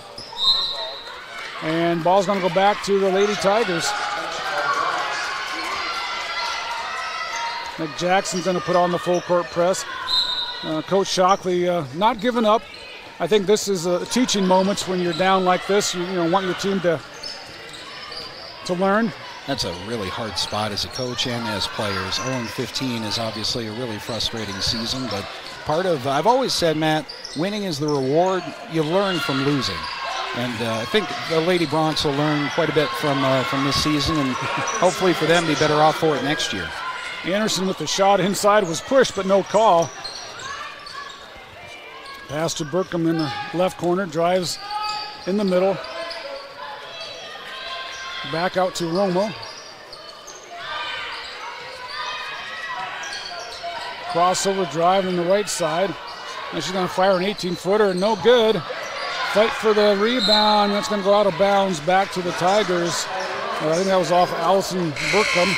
[SPEAKER 2] And ball's going to go back to the Lady Tigers. Nick Jackson's going to put on the full court press. Coach Shockley not giving up. I think this is a teaching moments when you're down like this. You want your team to learn.
[SPEAKER 3] That's a really hard spot as a coach and as players. 0-15 is obviously a really frustrating season, but I've always said, Matt, winning is the reward. You learn from losing. And I think the Lady Broncs will learn quite a bit from this season, and hopefully for them be better off for it next year.
[SPEAKER 2] Anderson with the shot inside was pushed, but no call. Pass to Burkham in the left corner, drives in the middle. Back out to Romo. Crossover drive on the right side. And she's going to fire an 18-footer, no good. Fight for the rebound. That's going to go out of bounds back to the Tigers. I think that was off Allison Burkham.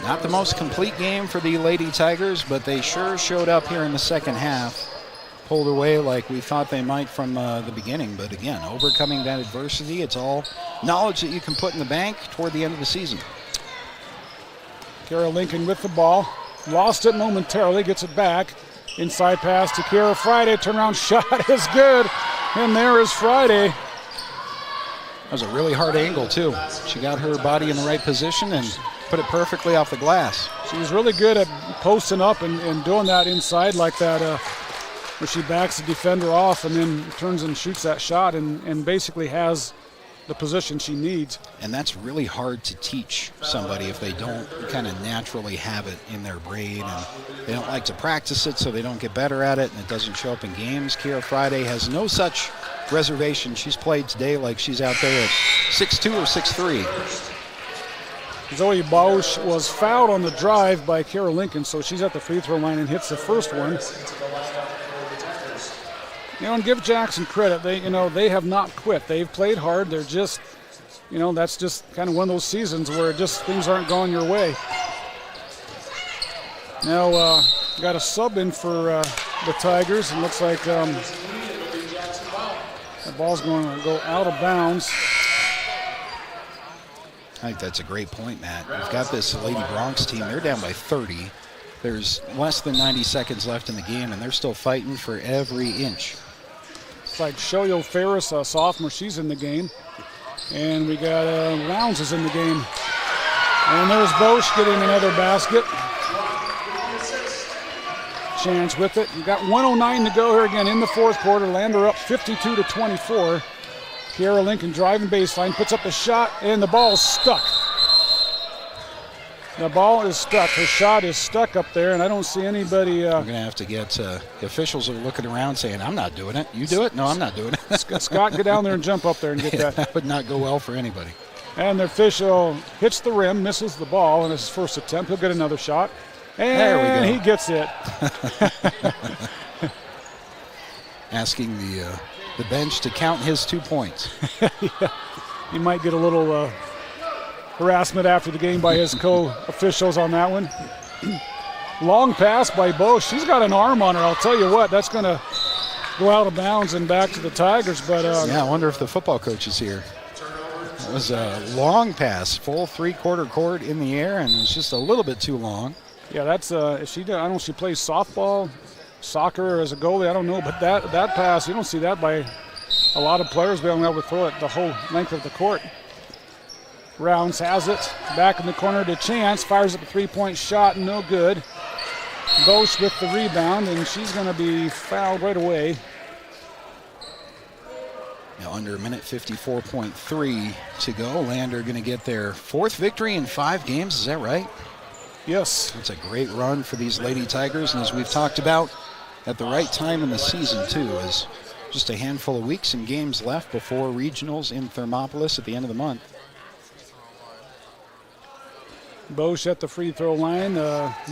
[SPEAKER 3] Not the most complete game for the Lady Tigers, but they sure showed up here in the second half. Pulled away like we thought they might from the beginning. But again, overcoming that adversity, it's all knowledge that you can put in the bank toward the end of the season.
[SPEAKER 2] Kara Lincoln with the ball. Lost it momentarily, gets it back. Inside pass to Kiara Friday. Turnaround shot is good. And there is Friday.
[SPEAKER 3] That was a really hard angle, too. She got her body in the right position and put it perfectly off the glass.
[SPEAKER 2] She was really good at posting up and doing that inside like that, where she backs the defender off and then turns and shoots that shot and basically has the position she needs.
[SPEAKER 3] And that's really hard to teach somebody if they don't kind of naturally have it in their brain, and they don't like to practice it, so they don't get better at it, and it doesn't show up in games. Kiara Friday has no such reservation. She's played today like she's out there at 6'2" or 6'3".
[SPEAKER 2] Zoe Bosch was fouled on the drive by Kara Lincoln, so she's at the free throw line and hits the first one. and give Jackson credit. They have not quit. They've played hard. They're just, that's just kind of one of those seasons where just things aren't going your way. Now, got a sub in for the Tigers, and looks like the ball's going to go out of bounds.
[SPEAKER 3] I think that's a great point, Matt. We've got this Lady Bronx team. They're down by 30. There's less than 90 seconds left in the game, and they're still fighting for every inch.
[SPEAKER 2] It's like Shoyo Ferris, a sophomore, she's in the game. And we got Rounds is in the game. And there's Bosch getting another basket. Chance with it. You got 1:09 to go here again in the fourth quarter. Lander up 52-24. Kiara Lincoln driving baseline, puts up a shot, and the ball's stuck. The ball is stuck. Her shot is stuck up there, and I don't see anybody.
[SPEAKER 3] We're going to have to get the officials are looking around saying, I'm not doing it. You do it? No, I'm not doing it.
[SPEAKER 2] Scott, get down there and jump up there and get that.
[SPEAKER 3] That would not go well for anybody.
[SPEAKER 2] And the official hits the rim, misses the ball in his first attempt. He'll get another shot. And
[SPEAKER 3] there we go.
[SPEAKER 2] He gets it.
[SPEAKER 3] Asking the bench to count his 2 points.
[SPEAKER 2] Yeah. He might get a little harassment after the game by his co-officials on that one. Long pass by Bosch. She's got an arm on her. I'll tell you what, that's going to go out of bounds and back to the Tigers. But
[SPEAKER 3] yeah, I wonder if the football coach is here. It was a long pass, full three-quarter court in the air, and it was just a little bit too long.
[SPEAKER 2] Yeah, that's I don't know if she plays softball, soccer, or as a goalie, I don't know. But that pass, you don't see that by a lot of players being able to throw it the whole length of the court. Rounds has it. Back in the corner to Chance. Fires up a three-point shot. No good. Bosch with the rebound, and she's going to be fouled right away.
[SPEAKER 3] Now under a minute 54.3 to go. Lander going to get their fourth victory in 5 games. Is that right?
[SPEAKER 2] Yes.
[SPEAKER 3] It's a great run for these Lady Tigers, and as we've talked about, at the right time in the season, too, as just a handful of weeks and games left before regionals in Thermopolis at the end of the month.
[SPEAKER 2] Bosch at the free throw line,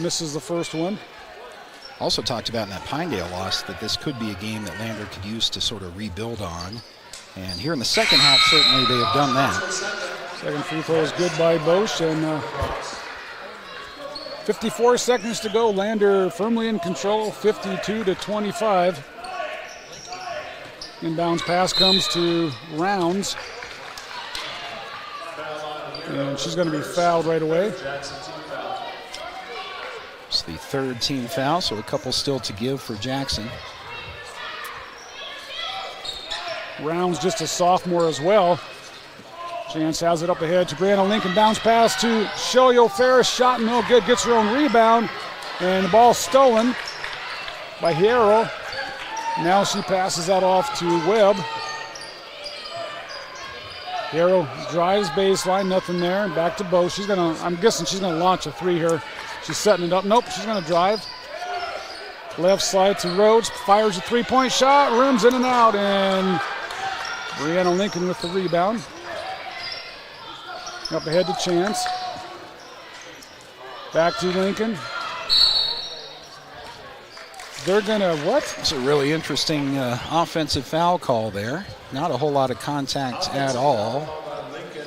[SPEAKER 2] misses the first one.
[SPEAKER 3] Also talked about in that Pinedale loss that this could be a game that Lander could use to sort of rebuild on. And here in the second half, certainly they have done that.
[SPEAKER 2] Second free throw is good by Bosch, and 54 seconds to go. Lander firmly in control, 52-25. Inbounds pass comes to Rounds. And she's going to be fouled right away.
[SPEAKER 3] It's the third team foul, so a couple still to give for Jackson.
[SPEAKER 2] Rounds just a sophomore as well. Chance has it up ahead to Brianna Lincoln. Bounce pass to Shoyo Ferris. Shot no good. Gets her own rebound. And the ball stolen by Hierro. Now she passes that off to Webb. Hierro drives baseline. Nothing there. Back to Bosch. I'm guessing she's going to launch a three here. She's setting it up. Nope, she's going to drive. Left side to Rhodes. Fires a three-point shot. Rims in and out. And Brianna Lincoln with the rebound. Up ahead to Chance. Back to Lincoln. They're going to what?
[SPEAKER 3] It's a really interesting offensive foul call there. Not a whole lot of contact at all.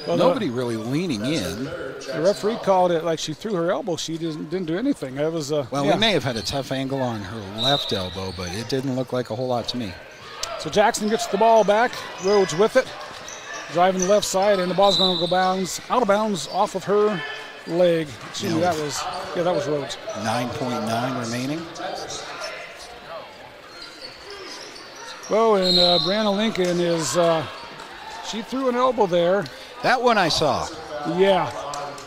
[SPEAKER 3] Well, nobody really leaning in.
[SPEAKER 2] The referee called it like she threw her elbow. She didn't do anything. It was
[SPEAKER 3] well, we may have had a tough angle on her left elbow, but it didn't look like a whole lot to me.
[SPEAKER 2] So Jackson gets the ball back. Rhodes with it. Driving the left side, and the ball's going to go out of bounds off of her leg. Excuse me, that was Rhodes.
[SPEAKER 3] 9.9 remaining.
[SPEAKER 2] Well, and Brianna Lincoln is, she threw an elbow there.
[SPEAKER 3] That one I saw.
[SPEAKER 2] Yeah,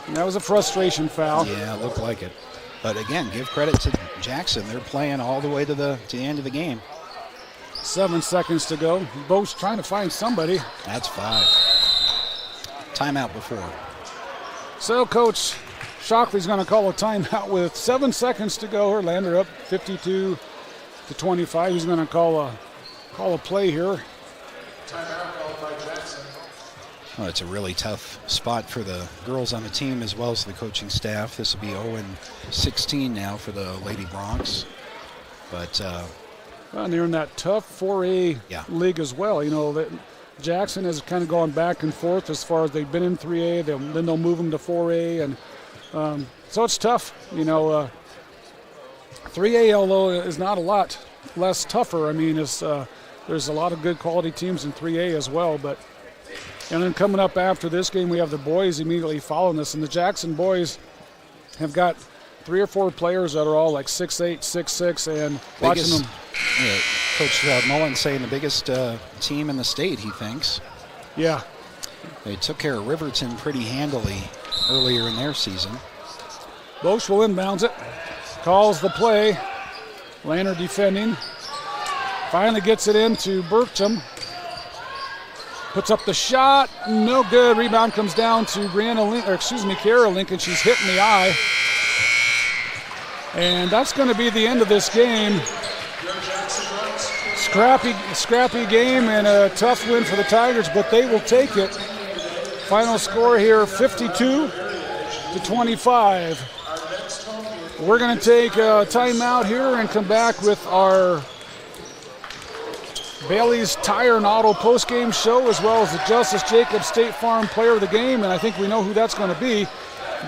[SPEAKER 2] and that was a frustration foul.
[SPEAKER 3] Yeah, it looked like it. But again, give credit to Jackson. They're playing all the way to the end of the game.
[SPEAKER 2] 7 seconds to go. Bosch trying to find somebody.
[SPEAKER 3] That's 5. Timeout before.
[SPEAKER 2] So Coach Shockley's going to call a timeout with 7 seconds to go. Lander up 52-25. He's going to call a play here.
[SPEAKER 10] Timeout called by Jackson.
[SPEAKER 3] Well, it's a really tough spot for the girls on the team as well as the coaching staff. This will be 0-16 now for the Lady Bronx. But
[SPEAKER 2] Well, and they're in that tough 4A league as well. You know, that Jackson has kind of gone back and forth as far as they've been in 3A, then they'll move them to 4A, and so it's tough. You know, 3A, although is not a lot less tougher. I mean, there's a lot of good quality teams in 3A as well. And then coming up after this game, we have the boys immediately following this, and the Jackson boys have got 3 or 4 players that are all like 6'8", 6'6", and watching them.
[SPEAKER 3] Yeah, Coach Mullen saying the biggest team in the state, he thinks.
[SPEAKER 2] Yeah.
[SPEAKER 3] They took care of Riverton pretty handily earlier in their season.
[SPEAKER 2] Bosch will inbounds it. Calls the play. Lander defending. Finally gets it into Bertram. Puts up the shot. No good. Rebound comes down to Kiara Lincoln. She's hit in the eye. And that's going to be the end of this game. Scrappy game and a tough win for the Tigers, but they will take it. Final score here, 52-25. We're going to take a timeout here and come back with our Bailey's Tire and Auto postgame show, as well as the Justice Jacobs State Farm Player of the Game, and I think we know who that's going to be.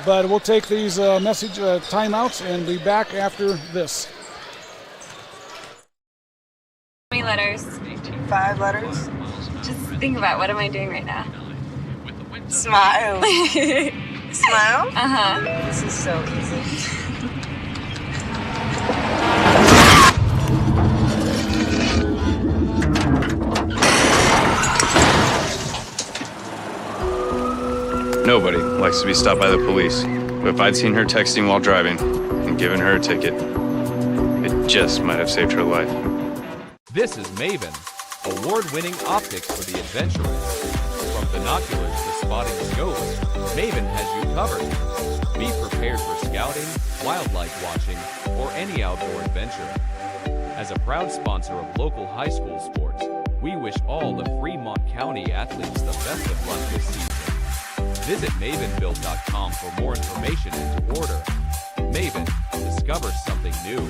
[SPEAKER 2] But we'll take these timeouts and be back after this.
[SPEAKER 14] How many letters?
[SPEAKER 15] 5 letters.
[SPEAKER 14] Just think about, what am I doing right now?
[SPEAKER 15] Smile. Smile?
[SPEAKER 14] Uh-huh.
[SPEAKER 15] This is so easy.
[SPEAKER 16] Nobody likes to be stopped by the police, but if I'd seen her texting while driving and given her a ticket, it just might have saved her life.
[SPEAKER 17] This is Maven, award-winning optics for the adventurous. From binoculars to spotting scopes, Maven has you covered. Be prepared for scouting, wildlife watching, or any outdoor adventure. As a proud sponsor of local high school sports, we wish all the Fremont County athletes the best of luck this season. Visit mavenbuild.com for more information and to order. Maven, discover something new.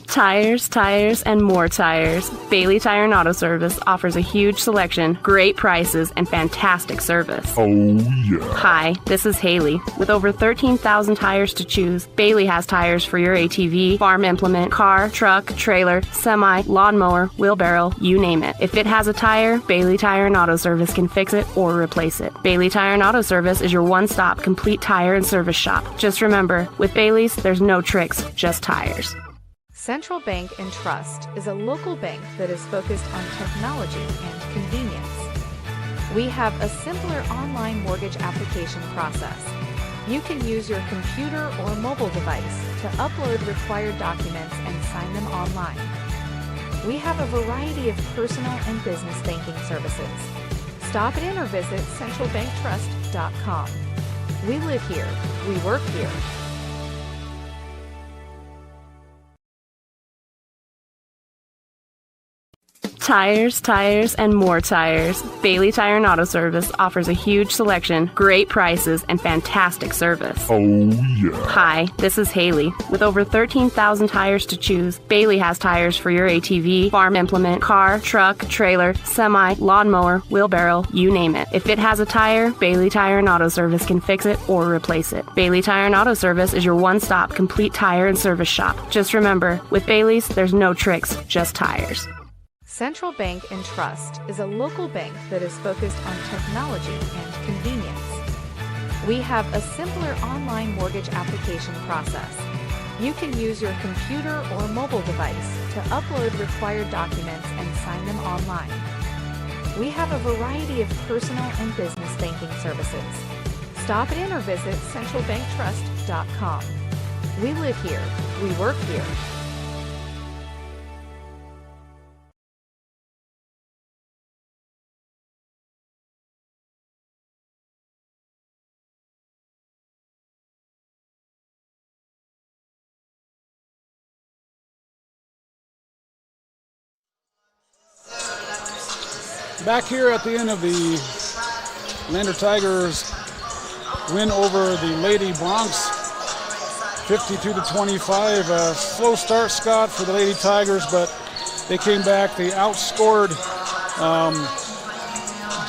[SPEAKER 18] Tires, and more tires. Bailey Tire and Auto Service offers a huge selection, great prices, and fantastic service.
[SPEAKER 19] Oh, yeah.
[SPEAKER 18] Hi, this is Haley. With over 13,000 tires to choose, Bailey has tires for your ATV, farm implement, car, truck, trailer, semi, lawnmower, wheelbarrow, you name it. If it has a tire, Bailey Tire and Auto Service can fix it or replace it. Bailey Tire and Auto Service is your one-stop complete tire and service shop. Just remember, with Bailey's, there's no tricks, just tires.
[SPEAKER 20] Central Bank and Trust is a local bank that is focused on technology and convenience. We have a simpler online mortgage application process. You can use your computer or mobile device to upload required documents and sign them online. We have a variety of personal and business banking services. Stop in or visit centralbanktrust.com. We live here. We work here.
[SPEAKER 18] Tires, and more tires. Bailey Tire and Auto Service offers a huge selection, great prices, and fantastic service.
[SPEAKER 19] Oh, yeah.
[SPEAKER 18] Hi, this is Haley. With over 13,000 tires to choose, Bailey has tires for your ATV, farm implement, car, truck, trailer, semi, lawnmower, wheelbarrow, you name it. If it has a tire, Bailey Tire and Auto Service can fix it or replace it. Bailey Tire and Auto Service is your one-stop complete tire and service shop. Just remember, with Bailey's, there's no tricks, just tires.
[SPEAKER 20] Central Bank and Trust is a local bank that is focused on technology and convenience. We have a simpler online mortgage application process. You can use your computer or mobile device to upload required documents and sign them online. We have a variety of personal and business banking services. Stop in or visit centralbanktrust.com. We live here. We work here.
[SPEAKER 2] Back here at the end of the Lander Tigers win over the Lady Broncs, 52-25. Slow start, Scott, for the Lady Tigers, but they came back. They outscored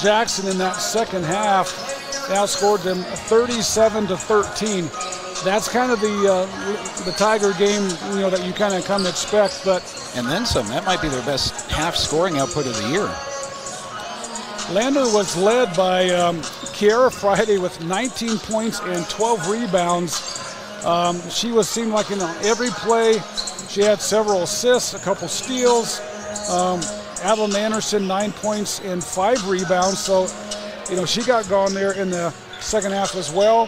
[SPEAKER 2] Jackson in that second half. They outscored them 37-13. That's kind of the Tiger game, that you kind of come to expect.
[SPEAKER 3] And then some. That might be their best half scoring output of the year.
[SPEAKER 2] Lander was led by Kiara Friday with 19 points and 12 rebounds. She seemed like every play. She had several assists, a couple steals. Adeline Anderson, 9 points and 5 rebounds. So, she got gone there in the second half as well.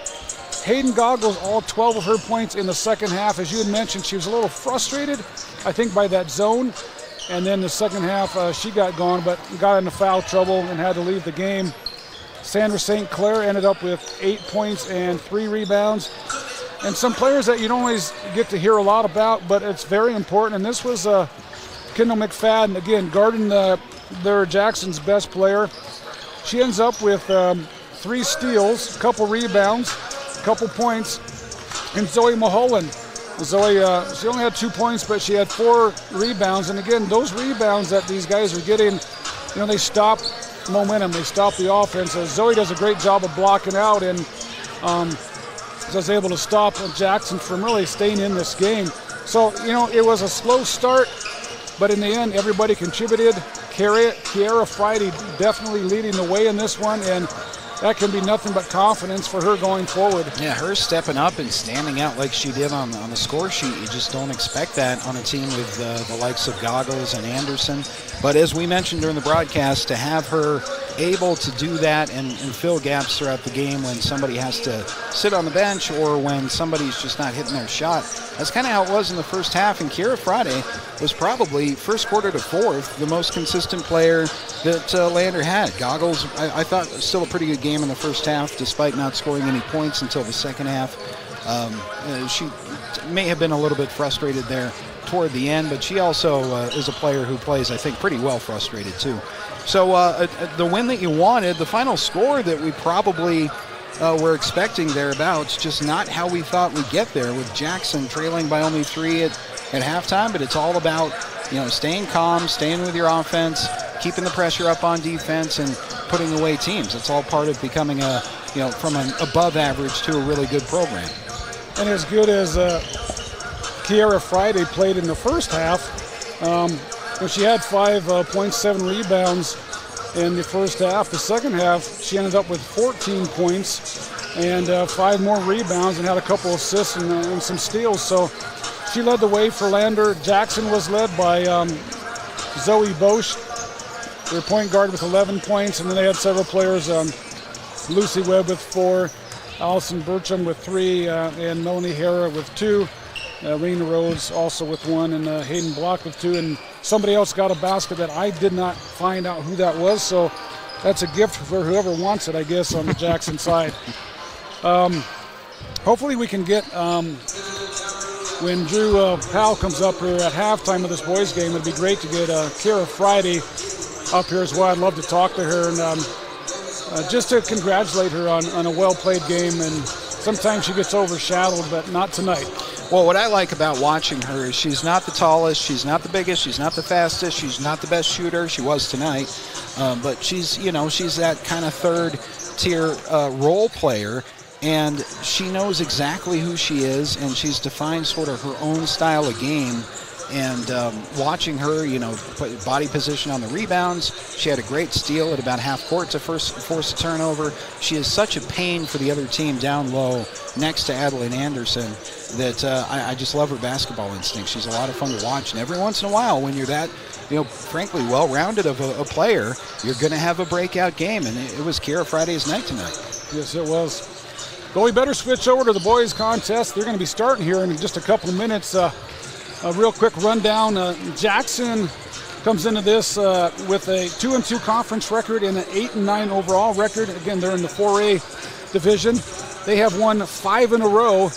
[SPEAKER 2] Hayden Goggles, all 12 of her points in the second half. As you had mentioned, she was a little frustrated, I think, by that zone. And then the second half, she got gone, but got into foul trouble and had to leave the game. Sandra St. Clair ended up with 8 points and 3 rebounds. And some players that you don't always get to hear a lot about, but it's very important. And this was Kendall McFadden, again, guarding their Jackson's best player. She ends up with 3 steals, a couple rebounds, a couple points. And Zoe Mulholland. Zoe, she only had 2 points, but she had 4 rebounds. And again, those rebounds that these guys are getting, they stop momentum, they stop the offense. So Zoe does a great job of blocking out and was able to stop Jackson from really staying in this game. So, it was a slow start, but in the end, everybody contributed. Kiara Friday definitely leading the way in this one, and that can be nothing but confidence for her going forward.
[SPEAKER 3] Yeah, her stepping up and standing out like she did on the score sheet. You just don't expect that on a team with the likes of Goggles and Anderson. But as we mentioned during the broadcast, to have her able to do that and fill gaps throughout the game when somebody has to sit on the bench or when somebody's just not hitting their shot, that's kind of how it was in the first half. And Kiara Friday was probably, first quarter to fourth, the most consistent player that Lander had. Goggles, I thought, still a pretty good game in the first half, despite not scoring any points until the second half. She may have been a little bit frustrated there toward the end, but she also is a player who plays, I think, pretty well frustrated too. So the win that you wanted, the final score that we probably were expecting thereabouts, just not how we thought we'd get there, with Jackson trailing by only 3 at halftime. But it's all about staying calm, staying with your offense, keeping the pressure up on defense, and putting away teams. It's all part of becoming from an above average to a really good program.
[SPEAKER 2] And as good as Kiara Friday played in the first half, she had 5.7 rebounds in the first half. The second half, she ended up with 14 points and 5 more rebounds and had a couple assists and some steals. So she led the way for Lander. Jackson was led by Zoe Bosch, their point guard, with 11 points. And then they had several players, Lucy Webb with 4, Allison Burcham with 3, and Melanie Hara with 2. Rena Rhodes also with 1, and Hayden Block with 2. And somebody else got a basket that I did not find out who that was, so that's a gift for whoever wants it, I guess, on the Jackson side. Hopefully we can get, when Drew Powell comes up here at halftime of this boys game, it'd be great to get Kiara Friday up here as well. I'd love to talk to her and just to congratulate her on a well-played game. And sometimes she gets overshadowed, but not tonight.
[SPEAKER 3] Well, what I like about watching her is she's not the tallest, she's not the biggest, she's not the fastest, she's not the best shooter. She was tonight, but she's that kind of third-tier role player, and she knows exactly who she is, and she's defined sort of her own style of game. And watching her, body position on the rebounds, she had a great steal at about half court to force a turnover. She is such a pain for the other team down low next to Adeline Anderson that I just love her basketball instinct. She's a lot of fun to watch. And every once in a while, when you're that, frankly, well-rounded of a player, you're going to have a breakout game. And it was Kiara Friday's night tonight.
[SPEAKER 2] Yes, it was. Well, we better switch over to the boys' contest. They're going to be starting here in just a couple of minutes. A real quick rundown. Jackson comes into this with a 2-2 conference record and an 8-9 overall record. Again, they're in the 4A division. They have won 5 in a row.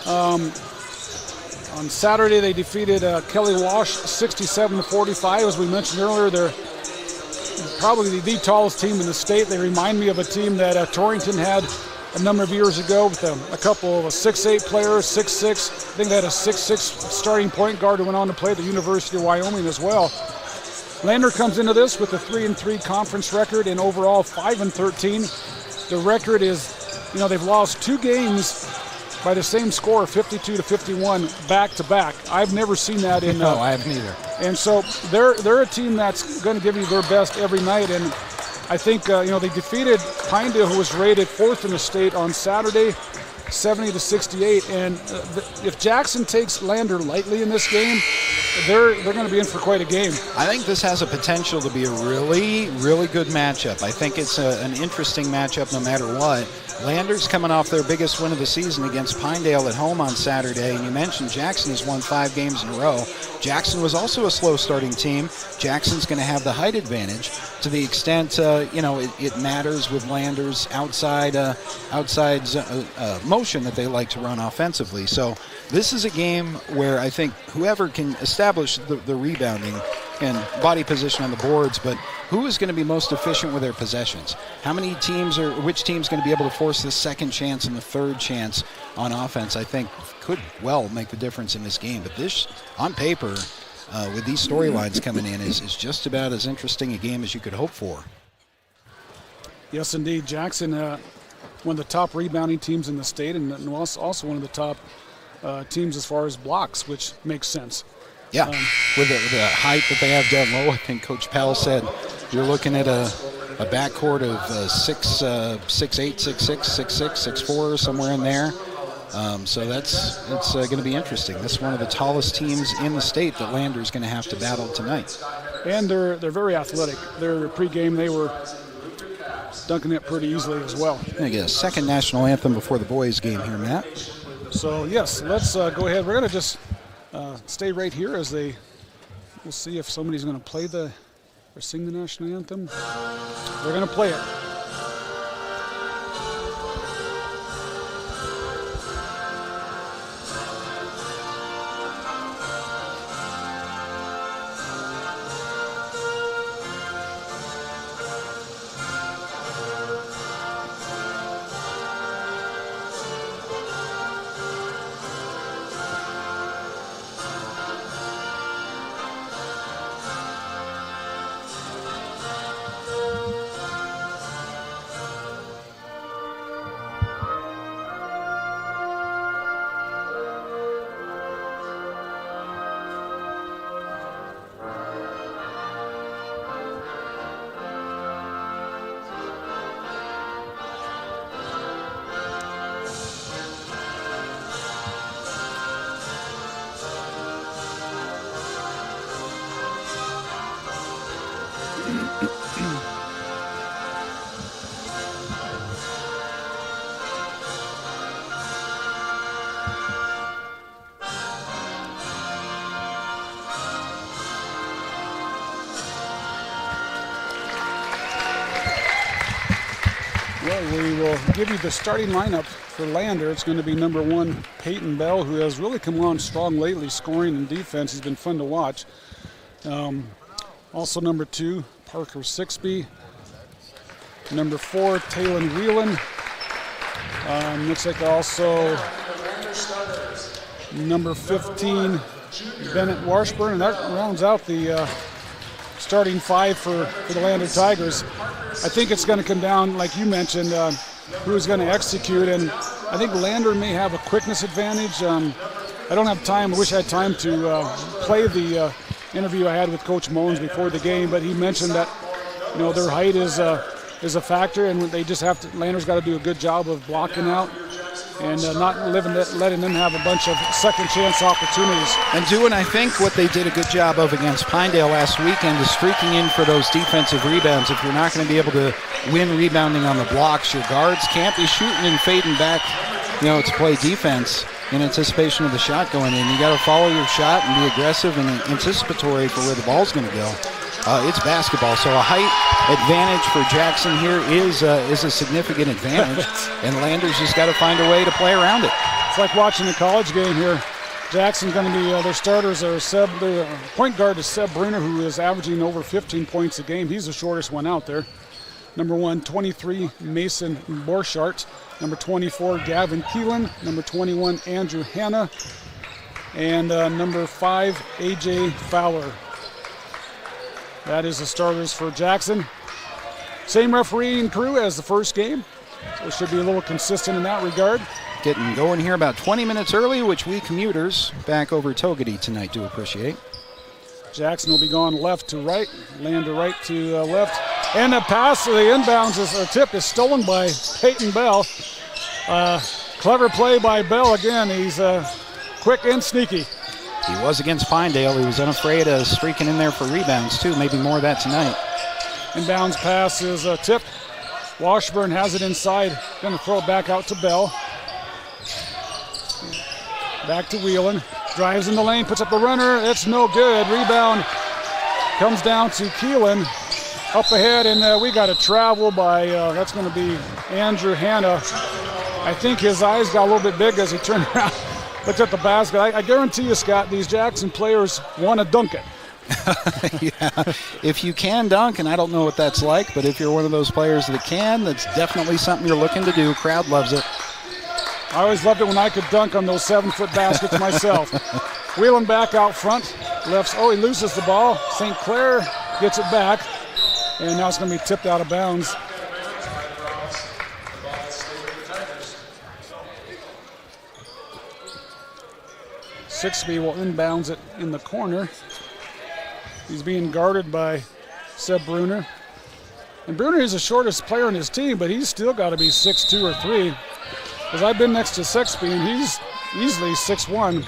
[SPEAKER 2] On Saturday, they defeated Kelly Walsh 67-45. As we mentioned earlier, they're probably the tallest team in the state. They remind me of a team that Torrington had a number of years ago with a couple of 6'8" players, 6'6". I think they had a 6'6" starting point guard who went on to play at the University of Wyoming as well. Lander comes into this with a 3-3 conference record and overall 5-13. The record is, they've lost 2 games by the same score, 52-51, back-to-back. I've never seen that in...
[SPEAKER 3] No, I haven't either.
[SPEAKER 2] And so they're a team that's going to give you their best every night. And I think, they defeated Pinedale, who was rated 4th in the state on Saturday, 70-68. And if Jackson takes Lander lightly in this game, they're going to be in for quite a game.
[SPEAKER 3] I think this has a potential to be a really, really good matchup. I think it's an interesting matchup no matter what. Lander's coming off their biggest win of the season against Pinedale at home on Saturday, and you mentioned Jackson has won 5 games in a row. Jackson was also a slow starting team. Jackson's going to have the height advantage to the extent, it matters with Lander's outside motion that they like to run offensively. So this is a game where I think whoever can establish the rebounding and body position on the boards, but who is going to be most efficient with their possessions? How many teams which team's going to be able to force the second chance and the third chance on offense, I think could well make the difference in this game. But this, on paper, with these storylines coming in, is just about as interesting a game as you could hope for.
[SPEAKER 2] Yes, indeed. Jackson, one of the top rebounding teams in the state, and also one of the top teams as far as blocks, which makes sense.
[SPEAKER 3] Yeah, with the height that they have down low, I think Coach Powell said you're looking at a backcourt of 6'8", 6'6", 6'6", 6'4", somewhere in there. So it's going to be interesting. This is one of the tallest teams in the state that Lander's going to have to battle tonight.
[SPEAKER 2] And they're very athletic. Their pregame, they were dunking it pretty easily as well.
[SPEAKER 3] We're going to get a second national anthem before the boys' game here, Matt.
[SPEAKER 2] So, yes, let's go ahead. We're going to just stay right here as we'll see if somebody's going to play or sing the national anthem. They're going to play it. We will give you the starting lineup for Lander. It's going to be number 1, Peyton Bell, who has really come on strong lately, scoring and defense. He's been fun to watch. Also number 2, Parker Sixby. Number 4, Talon Whelan. Looks like also number 15, Bennett Washburn, and that rounds out the starting 5 for the Lander Tigers. I think it's going to come down, like you mentioned, who's going to execute, and I think Lander may have a quickness advantage. I don't have time. I wish I had time to play the interview I had with Coach Mullins before the game, but he mentioned that their height is a factor, and they just have to. Lander's got to do a good job of blocking out and not letting them have a bunch of second chance opportunities.
[SPEAKER 3] And doing, I think, what they did a good job of against Pinedale last weekend is streaking in for those defensive rebounds. If you're not going to be able to win rebounding on the blocks, your guards can't be shooting and fading back, to play defense in anticipation of the shot going in. You got to follow your shot and be aggressive and anticipatory for where the ball's going to go. It's basketball, so a height advantage for Jackson here is a significant advantage, and Lander's just got to find a way to play around it.
[SPEAKER 2] It's like watching a college game here. Jackson going to be, their starters are the point guard is Seb Bruner, who is averaging over 15 points a game. He's the shortest one out there. Number 1, 23, Mason Borchardt. Number 24, Gavin Keelan. Number 21, Andrew Hanna. And number 5, AJ Fowler. That is the starters for Jackson. Same refereeing crew as the first game, so it should be a little consistent in that regard.
[SPEAKER 3] Getting going here about 20 minutes early, which we commuters back over Togety tonight do appreciate.
[SPEAKER 2] Jackson will be going left to right, Lander right to left. And the pass, the inbounds, tip is stolen by Peyton Bell. Clever play by Bell again. He's quick and sneaky.
[SPEAKER 3] He was against Pinedale. He was unafraid of streaking in there for rebounds, too. Maybe more of that tonight.
[SPEAKER 2] Inbounds pass is tipped. Washburn has it inside. Going to throw it back out to Bell. Back to Whelan. Drives in the lane, puts up the runner. It's no good. Rebound comes down to Keelan. Up ahead, and we got a travel by, that's going to be Andrew Hanna. I think his eyes got a little bit big as he turned around, looked at the basket. I guarantee you, Scott, these Jackson players want to dunk it.
[SPEAKER 3] Yeah, if you can dunk, and I don't know what that's like, but if you're one of those players that can, that's definitely something you're looking to do. Crowd loves it.
[SPEAKER 2] I always loved it when I could dunk on those 7-foot baskets myself. Wheeling back out front. He loses the ball. St. Clair gets it back. And now it's going to be tipped out of bounds. Sixby will inbounds it in the corner. He's being guarded by Seb Bruner. And Bruner is the shortest player on his team, but he's still got to be 6'2" or 3. Because I've been next to Sixby, and he's easily 6'1".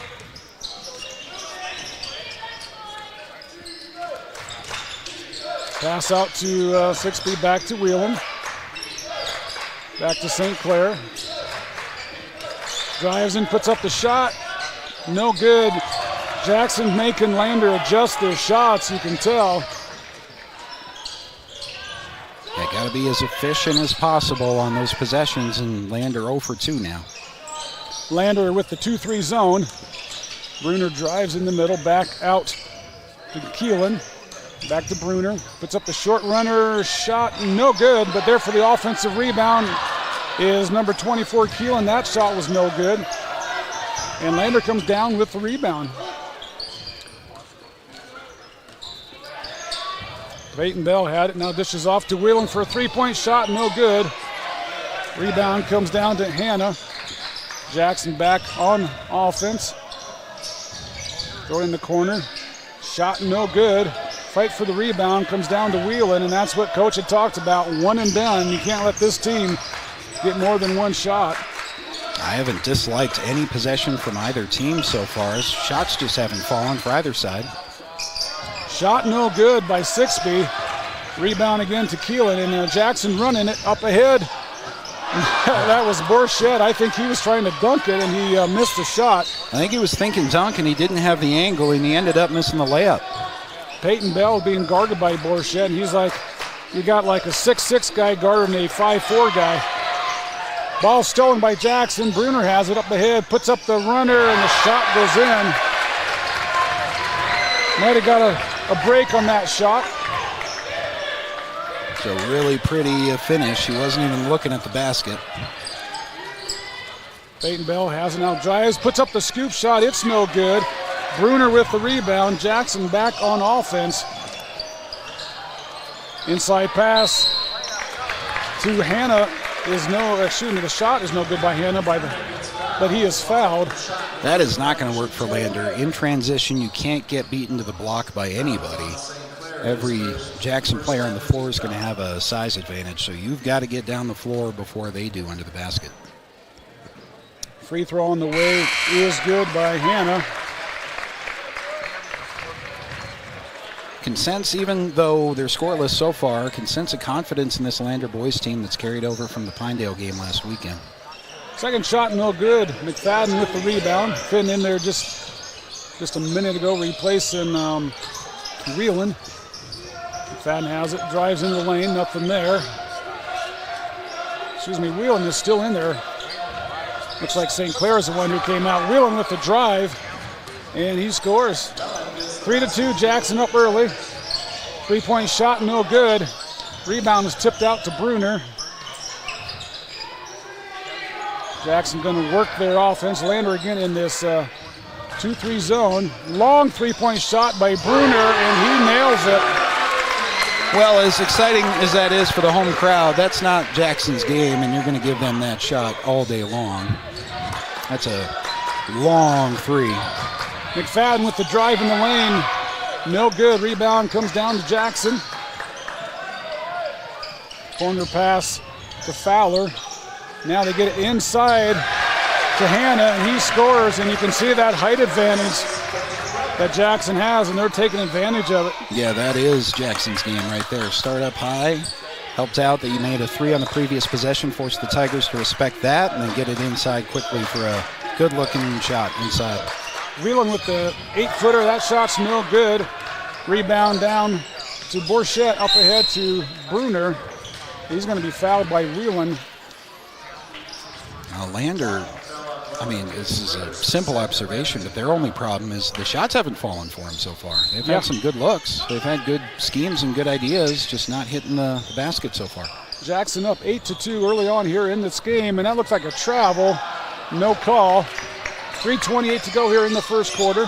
[SPEAKER 2] Pass out to Sixby, back to Whelan. Back to St. Clair. Drives in, puts up the shot. No good. Jackson making Lander adjust their shots, you can tell.
[SPEAKER 3] They got to be as efficient as possible on those possessions, and Lander 0 for 2 now.
[SPEAKER 2] Lander with the 2-3 zone. Bruner drives in the middle, back out to Keelan. Back to Bruner, puts up the short runner, shot, no good, but there for the offensive rebound is number 24, Keelan. That shot was no good. And Lander comes down with the rebound. Peyton Bell had it, now dishes off to Whelan for a three-point shot, no good. Rebound comes down to Hanna. Jackson back on offense. Throw it in the corner, shot no good. Fight for the rebound comes down to Whelan, and that's what Coach had talked about, one and done. You can't let this team get more than one shot.
[SPEAKER 3] I haven't disliked any possession from either team so far. Shots just haven't fallen for either side.
[SPEAKER 2] Shot no good by Sixby. Rebound again to Keelan, and Jackson running it up ahead. That was Borchardt. I think he was trying to dunk it, and he missed the shot.
[SPEAKER 3] I think he was thinking dunk, and he didn't have the angle, and he ended up missing the layup.
[SPEAKER 2] Peyton Bell being guarded by Borchardt, and he's like, you got like a 6'6" guy guarding a 5'4" guy. Ball stolen by Jackson. Bruner has it up ahead, puts up the runner, and the shot goes in. Might have got a break on that shot.
[SPEAKER 3] It's a really pretty finish. He wasn't even looking at the basket.
[SPEAKER 2] Peyton Bell has it now, drives, puts up the scoop shot. It's no good. Bruner with the rebound. Jackson back on offense. Inside pass to Hanna is the shot is no good by Hanna, but he is fouled.
[SPEAKER 3] That is not going to work for Lander. In transition, you can't get beaten to the block by anybody. Every Jackson player on the floor is going to have a size advantage, so you've got to get down the floor before they do under the basket.
[SPEAKER 2] Free throw on the way is good by Hanna.
[SPEAKER 3] Can sense, even though they're scoreless so far, can sense a confidence in this Lander boys team that's carried over from the Pinedale game last weekend.
[SPEAKER 2] Second shot, no good. McFadden with the rebound. Fitting in there just a minute ago, replacing Whelan. McFadden has it, drives into the lane, nothing there. Whelan is still in there. Looks like St. Clair is the one who came out. Whelan with the drive. And he scores. 3-2, Jackson up early. 3-point shot, no good. Rebound is tipped out to Bruner. Jackson going to work their offense. Lander again in this 2-3 zone. Long 3-point shot by Bruner, and he nails it.
[SPEAKER 3] Well, as exciting as that is for the home crowd, that's not Jackson's game, and you're going to give them that shot all day long. That's a long three.
[SPEAKER 2] McFadden with the drive in the lane. No good. Rebound comes down to Jackson. Corner pass to Fowler. Now they get it inside to Hanna, and he scores, and you can see that height advantage that Jackson has, and they're taking advantage of it.
[SPEAKER 3] Yeah, that is Jackson's game right there. Start up high. Helped out that you made a three on the previous possession, forced the Tigers to respect that, and then get it inside quickly for a good-looking shot inside.
[SPEAKER 2] Whelan with the 8-footer. That shot's no good. Rebound down to Borchette, up ahead to Bruner. He's going to be fouled by Whelan.
[SPEAKER 3] Now Lander, I mean, this is a simple observation, but their only problem is the shots haven't fallen for them so far. They've had some good looks. They've had good schemes and good ideas, just not hitting the basket so far.
[SPEAKER 2] Jackson up 8-2 early on here in this game, and that looks like a travel. No call. 3:28 to go here in the first quarter.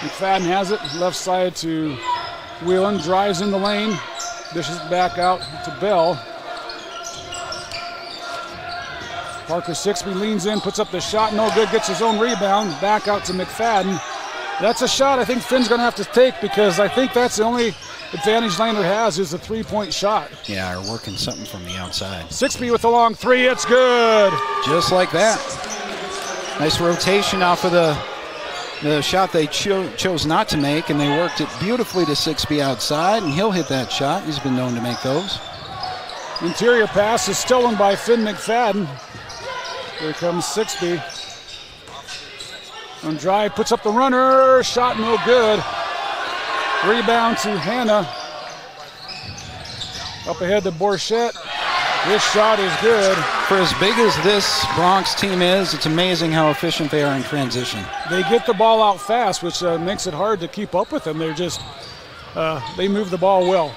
[SPEAKER 2] McFadden has it, left side to Whelan, drives in the lane, dishes it back out to Bell. Parker Sixby leans in, puts up the shot, no good, gets his own rebound, back out to McFadden. That's a shot I think Finn's going to have to take, because I think that's the only advantage Lander has is the 3-point shot.
[SPEAKER 3] Yeah, they're working something from the outside.
[SPEAKER 2] Sixby with the long three, it's good.
[SPEAKER 3] Just like that. Nice rotation off of the shot they chose not to make, and they worked it beautifully to Sixby outside, and he'll hit that shot. He's been known to make those.
[SPEAKER 2] Interior pass is stolen by Finn McFadden. Here comes Sixby. On drive, puts up the runner, shot no good. Rebound to Hanna. Up ahead to Borchette. This shot is good.
[SPEAKER 3] For as big as this Bronx team is, it's amazing how efficient they are in transition.
[SPEAKER 2] They get the ball out fast, which makes it hard to keep up with them. They're just, they move the ball well.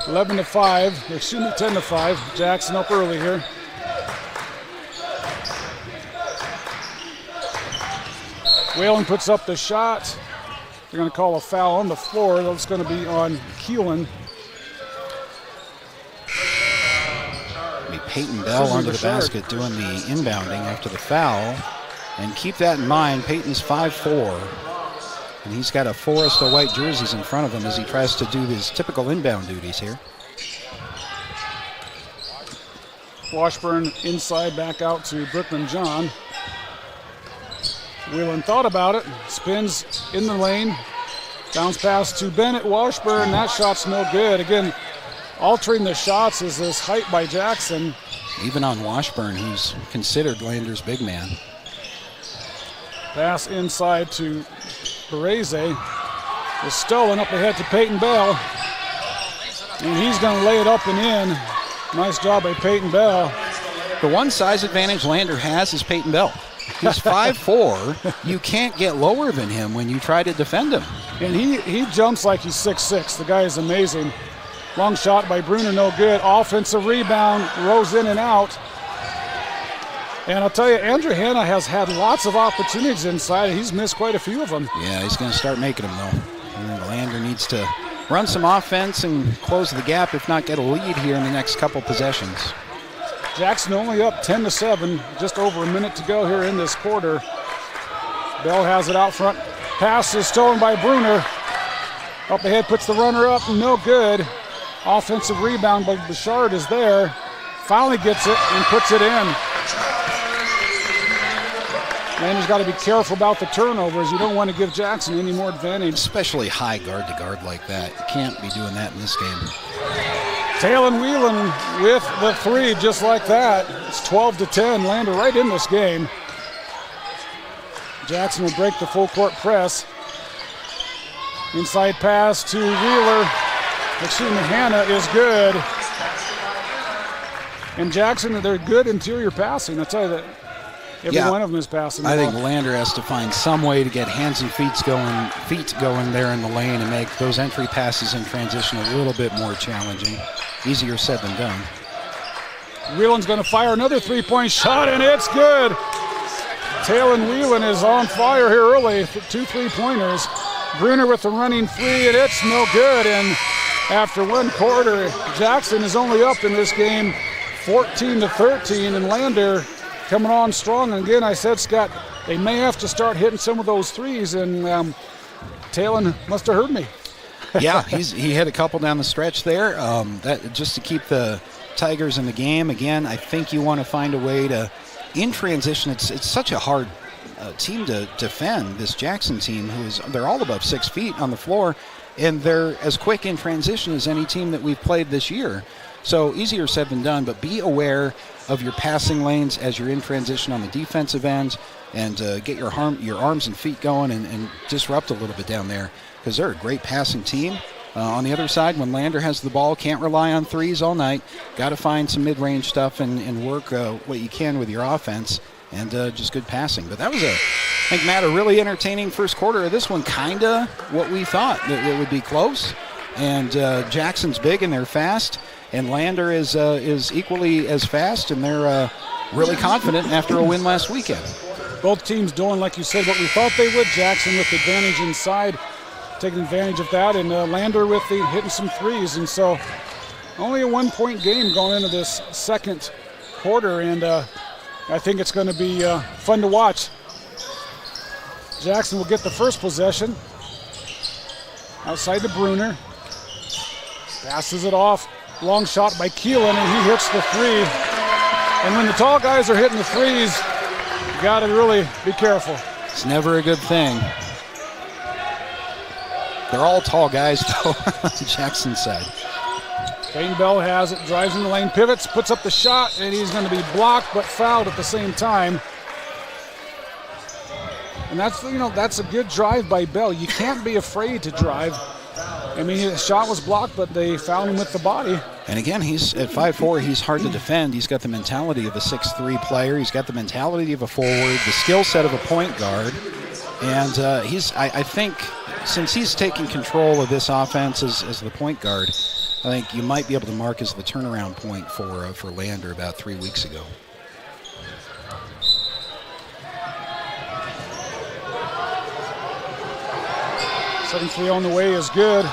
[SPEAKER 2] 10-5. Jackson up early here. Whalen puts up the shot. They're going to call a foul on the floor. That's going to be on Keelan.
[SPEAKER 3] Peyton Bell under the basket doing the inbounding after the foul. And keep that in mind, Peyton's 5'4", and he's got a forest of white jerseys in front of him as he tries to do his typical inbound duties here.
[SPEAKER 2] Washburn inside, back out to Brooklyn John. Whelan thought about it, spins in the lane, bounce pass to Bennett. Washburn, that shot's no good. Again, altering the shots is this height by Jackson.
[SPEAKER 3] Even on Washburn, who's considered Lander's big man.
[SPEAKER 2] Pass inside to Bereze. Is stolen up ahead to Peyton Bell. And he's going to lay it up and in. Nice job by Peyton Bell.
[SPEAKER 3] The one size advantage Lander has is Peyton Bell. He's 5'4". You can't get lower than him when you try to defend him.
[SPEAKER 2] And he jumps like he's 6'6". The guy is amazing. Long shot by Bruner, no good. Offensive rebound, rose in and out. And I'll tell you, Andrew Hanna has had lots of opportunities inside, and he's missed quite a few of them.
[SPEAKER 3] Yeah, he's going to start making them, though. And Lander needs to run some offense and close the gap, if not get a lead here in the next couple possessions.
[SPEAKER 2] Jackson only up 10-7, just over a minute to go here in this quarter. Bell has it out front. Pass is stolen by Bruner. Up ahead, puts the runner up, no good. Offensive rebound by Bouchard is there. Finally gets it and puts it in. Lander's got to be careful about the turnovers. You don't want to give Jackson any more advantage.
[SPEAKER 3] Especially high guard-to-guard like that. You can't be doing that in this game.
[SPEAKER 2] Talon Whelan with the three just like that. It's 12-10. Lander right in this game. Jackson will break the full court press. Inside pass to Hanna is good. And Jackson, they're good interior passing. I'll tell you that. Every one of them is passing the
[SPEAKER 3] I
[SPEAKER 2] ball.
[SPEAKER 3] think Lander has to find some way to get hands and feet going there in the lane and make those entry passes in transition a little bit more challenging. Easier said than done.
[SPEAKER 2] Whelan's going to fire another three-point shot, and it's good. Taylon Whelan is on fire here early. 2 3-pointers. Bruner with the running three, and it's no good. And after one quarter, Jackson is only up in this game 14-13, and Lander coming on strong. And again, I said, Scott, they may have to start hitting some of those threes, and Taylon must have heard me.
[SPEAKER 3] Yeah, he hit a couple down the stretch there. That just to keep the Tigers in the game. Again, I think you want to find a way to, in transition, it's such a hard team to defend, this Jackson team, they're all above 6 feet on the floor, and they're as quick in transition as any team that we've played this year. So easier said than done, but be aware of your passing lanes as you're in transition on the defensive end, and get your arms and feet going and disrupt a little bit down there, because they're a great passing team. On the other side, when Lander has the ball, can't rely on threes all night. Got to find some mid-range stuff and work what you can with your offense, and just good passing. But that was, I think, Matt, a really entertaining first quarter of this one. Kind of what we thought. It would be close. And Jackson's big and they're fast. And Lander is equally as fast, and they're really confident after a win last weekend.
[SPEAKER 2] Both teams doing, like you said, what we thought they would. Jackson with the advantage inside, taking advantage of that, and Lander with the hitting some threes. And so only a 1-point game going into this second quarter, and I think it's going to be fun to watch. Jackson will get the first possession. Outside to Bruner. Passes it off. Long shot by Keelan, and he hits the three. And when the tall guys are hitting the threes, you got to really be careful.
[SPEAKER 3] It's never a good thing. They're all tall guys, though, on Jackson's side.
[SPEAKER 2] Peyton Bell has it, drives in the lane, pivots, puts up the shot, and he's going to be blocked but fouled at the same time. And that's a good drive by Bell. You can't be afraid to drive. I mean, his shot was blocked, but they found him with the body.
[SPEAKER 3] And again, he's at 5'4", he's hard to defend. He's got the mentality of a 6'3" player. He's got the mentality of a forward, the skill set of a point guard. And I think, since he's taking control of this offense as the point guard, I think you might be able to mark as the turnaround point for Lander about 3 weeks ago.
[SPEAKER 2] Second free on the way is good.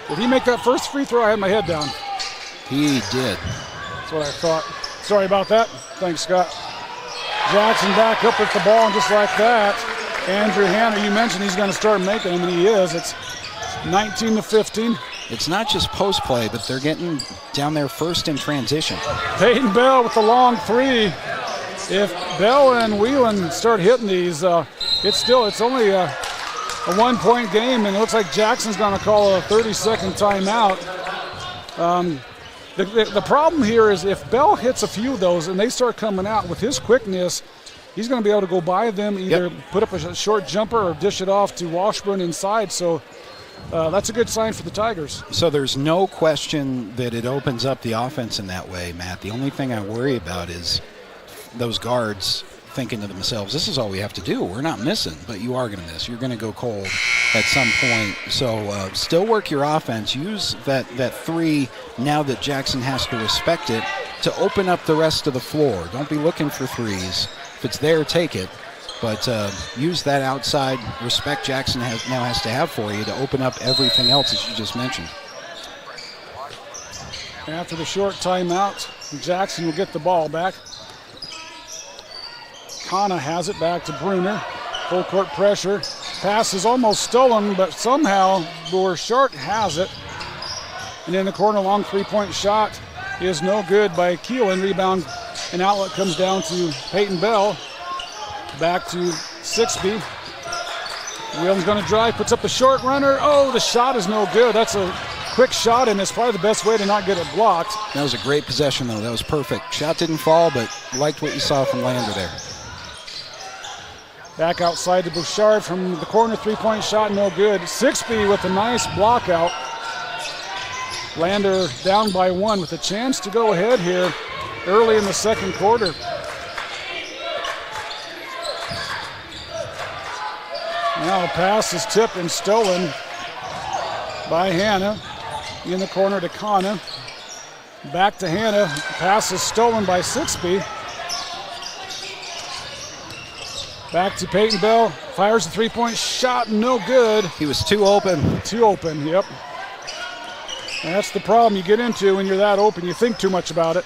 [SPEAKER 2] Did he make that first free throw? I had my head down.
[SPEAKER 3] He did.
[SPEAKER 2] That's what I thought. Sorry about that. Thanks, Scott. Jackson back up with the ball, and just like that, Andrew Hanna, you mentioned he's going to start making them, and he is. It's 19-15.
[SPEAKER 3] It's not just post play, but they're getting down there first in transition.
[SPEAKER 2] Peyton Bell with the long three. If Bell and Whelan start hitting these, it's only a 1-point game, and it looks like Jackson's going to call a 30-second timeout. The problem here is if Bell hits a few of those and they start coming out with his quickness, he's going to be able to go by them, either put up a short jumper or dish it off to Washburn inside. So that's a good sign for the Tigers.
[SPEAKER 3] So there's no question that it opens up the offense in that way, Matt. The only thing I worry about is those guards thinking to themselves, this is all we have to do. We're not missing, but you are going to miss. You're going to go cold at some point. So still work your offense. Use that three now that Jackson has to respect it to open up the rest of the floor. Don't be looking for threes. If it's there, take it. But use that outside respect Jackson now has to have for you to open up everything else as you just mentioned.
[SPEAKER 2] After the short timeout, Jackson will get the ball back. Kana has it back to Bruner. Full court pressure. Pass is almost stolen, but somehow Borchardt has it. And in the corner, long three-point shot is no good by Keelan. Rebound and outlet comes down to Peyton Bell. Back to Sixby. Whelan's going to drive, puts up the short runner. Oh, the shot is no good. That's a quick shot, and it's probably the best way to not get it blocked.
[SPEAKER 3] That was a great possession, though. That was perfect. Shot didn't fall, but liked what you saw from Lander there.
[SPEAKER 2] Back outside to Bouchard from the corner, three-point shot, no good. Sixby with a nice block out. Lander down by one with a chance to go ahead here early in the second quarter. Now a pass is tipped and stolen by Hannah. In the corner to Kana. Back to Hannah. Pass is stolen by Sixby. Back to Peyton Bell. Fires a three-point shot. No good.
[SPEAKER 3] He was too open.
[SPEAKER 2] Too open, yep. And that's the problem you get into when you're that open. You think too much about it.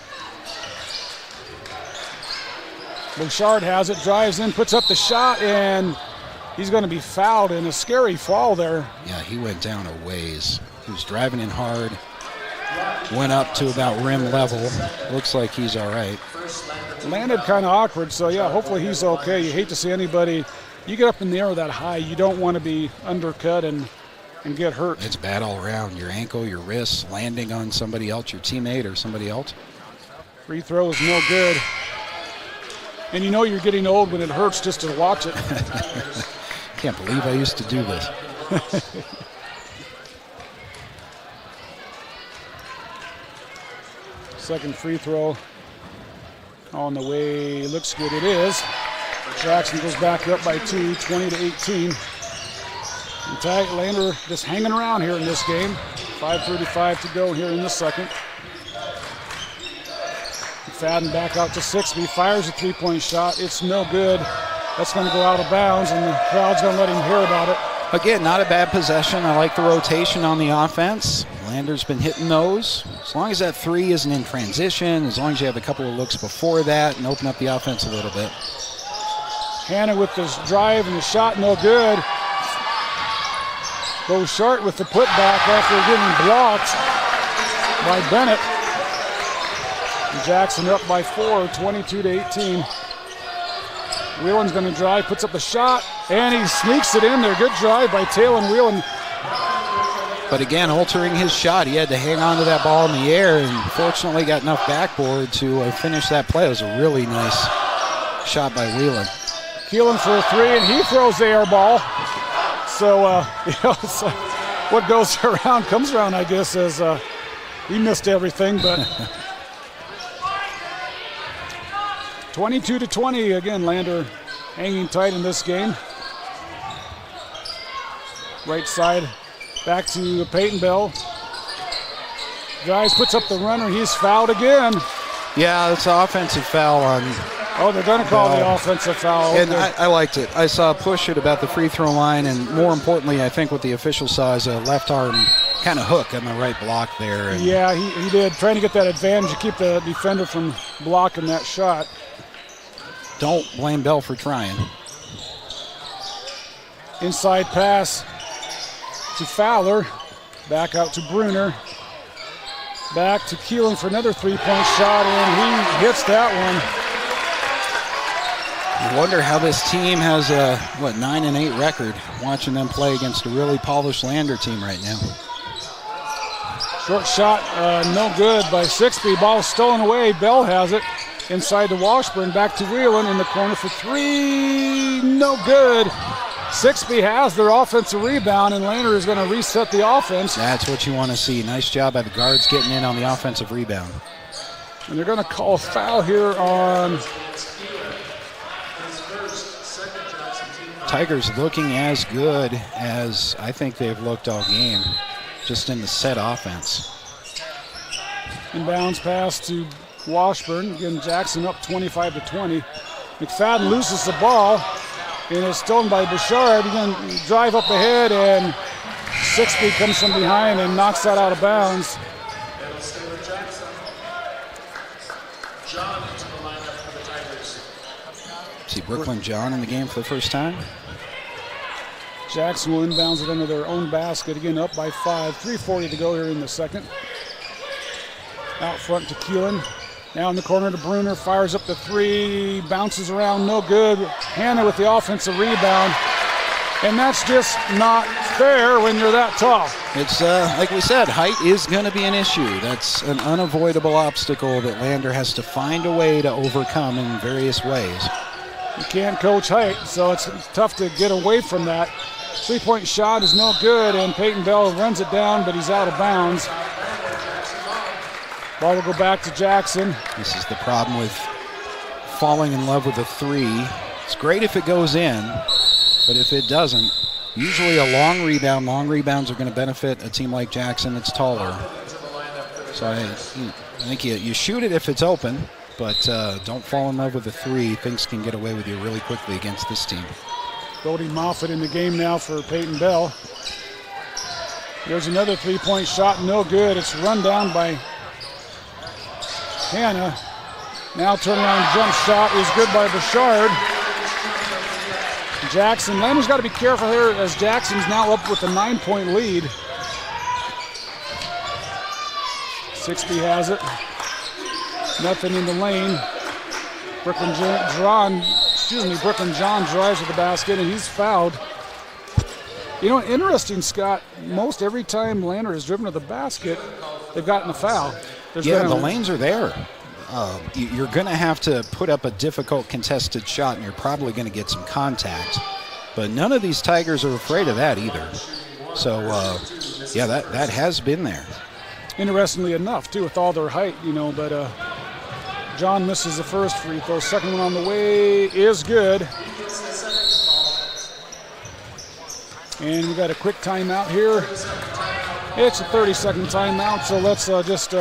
[SPEAKER 2] Bouchard has it, drives in, puts up the shot, and he's going to be fouled in a scary fall there.
[SPEAKER 3] Yeah, he went down a ways. He was driving in hard, went up to about rim level. Looks like he's all right.
[SPEAKER 2] Landed kind of awkward, so yeah, hopefully he's okay. You hate to see anybody, you get up in the air that high, you don't want to be undercut and get hurt.
[SPEAKER 3] It's bad all around. Your ankle, your wrist, landing on somebody else, your teammate or somebody else.
[SPEAKER 2] Free throw is no good. And you know you're getting old when it hurts just to watch it.
[SPEAKER 3] Can't believe I used to do this.
[SPEAKER 2] Second free throw on the way. Looks good. It is. Jackson goes back up by 2, 20-18. And Lander just hanging around here in this game. 5:35 to go here in the second. McFadden back out to Sixby. Fires a three-point shot. It's no good. That's going to go out of bounds, and the crowd's going to let him hear about it.
[SPEAKER 3] Again, not a bad possession. I like the rotation on the offense. Lander's been hitting those. As long as that three isn't in transition, as long as you have a couple of looks before that and open up the offense a little bit.
[SPEAKER 2] Hannah with this drive and the shot, no good. Bouchard with the putback after getting blocked by Bennett. And Jackson up by 4, 22-18. Whelan's going to drive, puts up the shot, and he sneaks it in there. Good drive by Taylor Whelan.
[SPEAKER 3] But again, altering his shot, he had to hang on to that ball in the air, and fortunately got enough backboard to finish that play. It was a really nice shot by Whelan.
[SPEAKER 2] Keelan for a three, and he throws the air ball. So, it's like what goes around comes around, I guess, as he missed everything. But 22-20, again, Lander hanging tight in this game. Right side, back to Peyton Bell. Drives, puts up the runner, he's fouled again.
[SPEAKER 3] Yeah, it's an offensive foul on...
[SPEAKER 2] Oh, they're going to call the offensive foul.
[SPEAKER 3] And I liked it. I saw a push it about the free throw line, and more importantly, I think what the official saw is a left arm kind of hook on the right block there. And
[SPEAKER 2] yeah, he did. Trying to get that advantage to keep the defender from blocking that shot.
[SPEAKER 3] Don't blame Bell for trying.
[SPEAKER 2] Inside pass to Fowler. Back out to Bruner. Back to Keelan for another three-point shot, and he hits that one.
[SPEAKER 3] I wonder how this team has a 9-8 record, watching them play against a really polished Lander team right now.
[SPEAKER 2] Short shot, no good by Sixby. Ball stolen away. Bell has it inside to Washburn. Back to Whelan in the corner for three. No good. Sixby has their offensive rebound, and Lander is going to reset the offense.
[SPEAKER 3] That's what you want to see. Nice job by the guards getting in on the offensive rebound.
[SPEAKER 2] And they're going to call a foul here on...
[SPEAKER 3] Tigers looking as good as I think they've looked all game, just in the set offense.
[SPEAKER 2] Inbounds pass to Washburn. Again, Jackson up 25-20. McFadden loses the ball, and it's stolen by Bouchard. Again, drive up ahead, and Sixby comes from behind and knocks that out of bounds.
[SPEAKER 3] See Brooklyn John in the game for the first time.
[SPEAKER 2] Jackson will inbounds it under their own basket. Again, up by 5. 3:40 to go here in the second. Out front to Keelan. Now in the corner to Bruner. Fires up the three. Bounces around. No good. Hannah with the offensive rebound. And that's just not fair when you're that tall.
[SPEAKER 3] It's like we said, height is going to be an issue. That's an unavoidable obstacle that Lander has to find a way to overcome in various ways.
[SPEAKER 2] You can't coach height, so it's tough to get away from that. Three-point shot is no good, and Peyton Bell runs it down, but he's out of bounds. Ball will go back to Jackson.
[SPEAKER 3] This is the problem with falling in love with a three. It's great if it goes in, but if it doesn't, usually a long rebound. Long rebounds are going to benefit a team like Jackson that's taller. So I think you shoot it if it's open, but don't fall in love with a three. Things can get away with you really quickly against this team.
[SPEAKER 2] Cody Moffitt in the game now for Peyton Bell. There's another three-point shot, no good. It's run down by Hannah. Now turnaround jump shot is good by Bouchard. Jackson, Lander's got to be careful here as Jackson's now up with a 9-point lead. Sixby has it. Nothing in the lane. Brooklyn John drives to the basket and he's fouled. You know, interesting, Scott, most every time Lander has driven to the basket, they've gotten a foul.
[SPEAKER 3] The lanes are there. You're going to have to put up a difficult contested shot, and you're probably going to get some contact. But none of these Tigers are afraid of that either. So, that has been there.
[SPEAKER 2] Interestingly enough, too, with all their height, but John misses the first free throw. Second one on the way is good. And we got a quick timeout here. It's a 30-second timeout, so let's just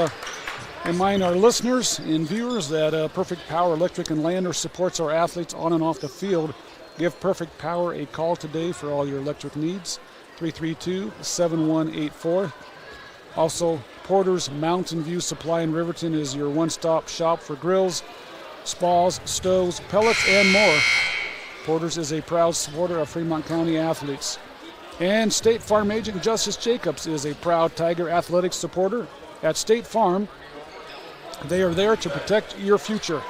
[SPEAKER 2] remind our listeners and viewers that Perfect Power Electric and Lander supports our athletes on and off the field. Give Perfect Power a call today for all your electric needs, 332-7184. Also, Porter's Mountain View Supply in Riverton is your one-stop shop for grills, spas, stoves, pellets, and more. Porter's is a proud supporter of Fremont County athletes. And State Farm agent Justice Jacobs is a proud Tiger athletics supporter. At State Farm, they are there to protect your future.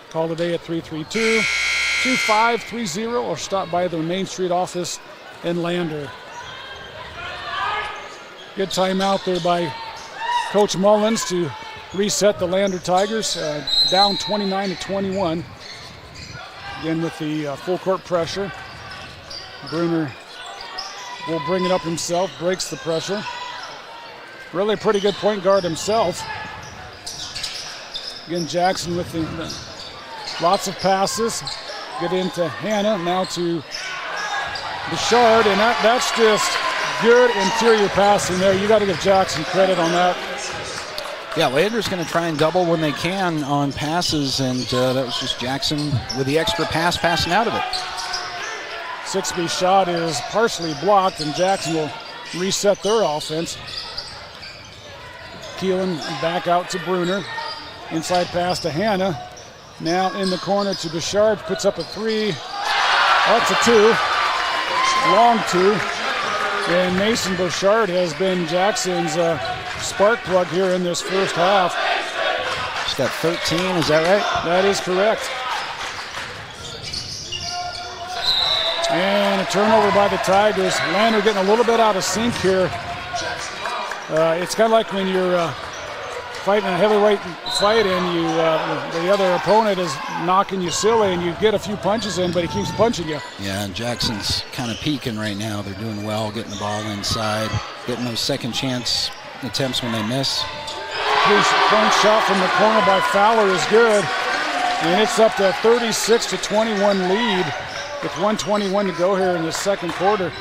[SPEAKER 2] Call today at 332-2530 or stop by their Main Street office in Lander. Good timeout there by Coach Mullins to reset the Lander Tigers, down 29-21. Again with the full court pressure. Bruner will bring it up himself, breaks the pressure. Really pretty good point guard himself. Again, Jackson with lots of passes. Get into Hannah, now to Bouchard, and that's just good interior passing there. You got to give Jackson credit on that.
[SPEAKER 3] Yeah, Lander's going to try and double when they can on passes, and that was just Jackson with the extra pass passing out of it.
[SPEAKER 2] Sixby's shot is partially blocked, and Jackson will reset their offense. Keelan back out to Bruner. Inside pass to Hannah. Now in the corner to Bouchard, puts up a three. That's a two. Long two. And Mason Bouchard has been Jackson's spark plug here in this first half.
[SPEAKER 3] He's got 13, is that right?
[SPEAKER 2] That is correct. And a turnover by the Tigers. Lander getting a little bit out of sync here. It's kind of like when you're fighting a heavyweight fight and the other opponent is knocking you silly and you get a few punches in, but he keeps punching you.
[SPEAKER 3] Yeah, and Jackson's kind of peaking right now. They're doing well, getting the ball inside, getting those second chance attempts when they miss.
[SPEAKER 2] Three-point shot from the corner by Fowler is good, and it's up to a 36-21 lead with 1:21 to go here in the second quarter.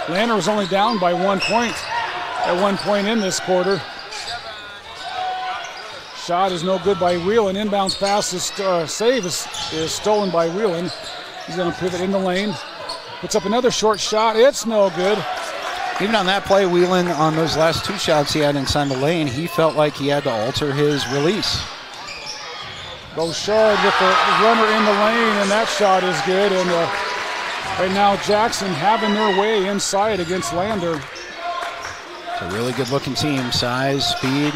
[SPEAKER 2] Lander was only down by 1 point at one point in this quarter. Shot is no good by Whelan. Inbounds pass save is stolen by Whelan. He's going to pivot in the lane. Puts up another short shot. It's no good.
[SPEAKER 3] Even on that play, Whelan, on those last two shots he had inside the lane, he felt like he had to alter his release.
[SPEAKER 2] Bouchard with the runner in the lane, and that shot is good. And right now, Jackson having their way inside against Lander.
[SPEAKER 3] It's a really good-looking team. Size, speed.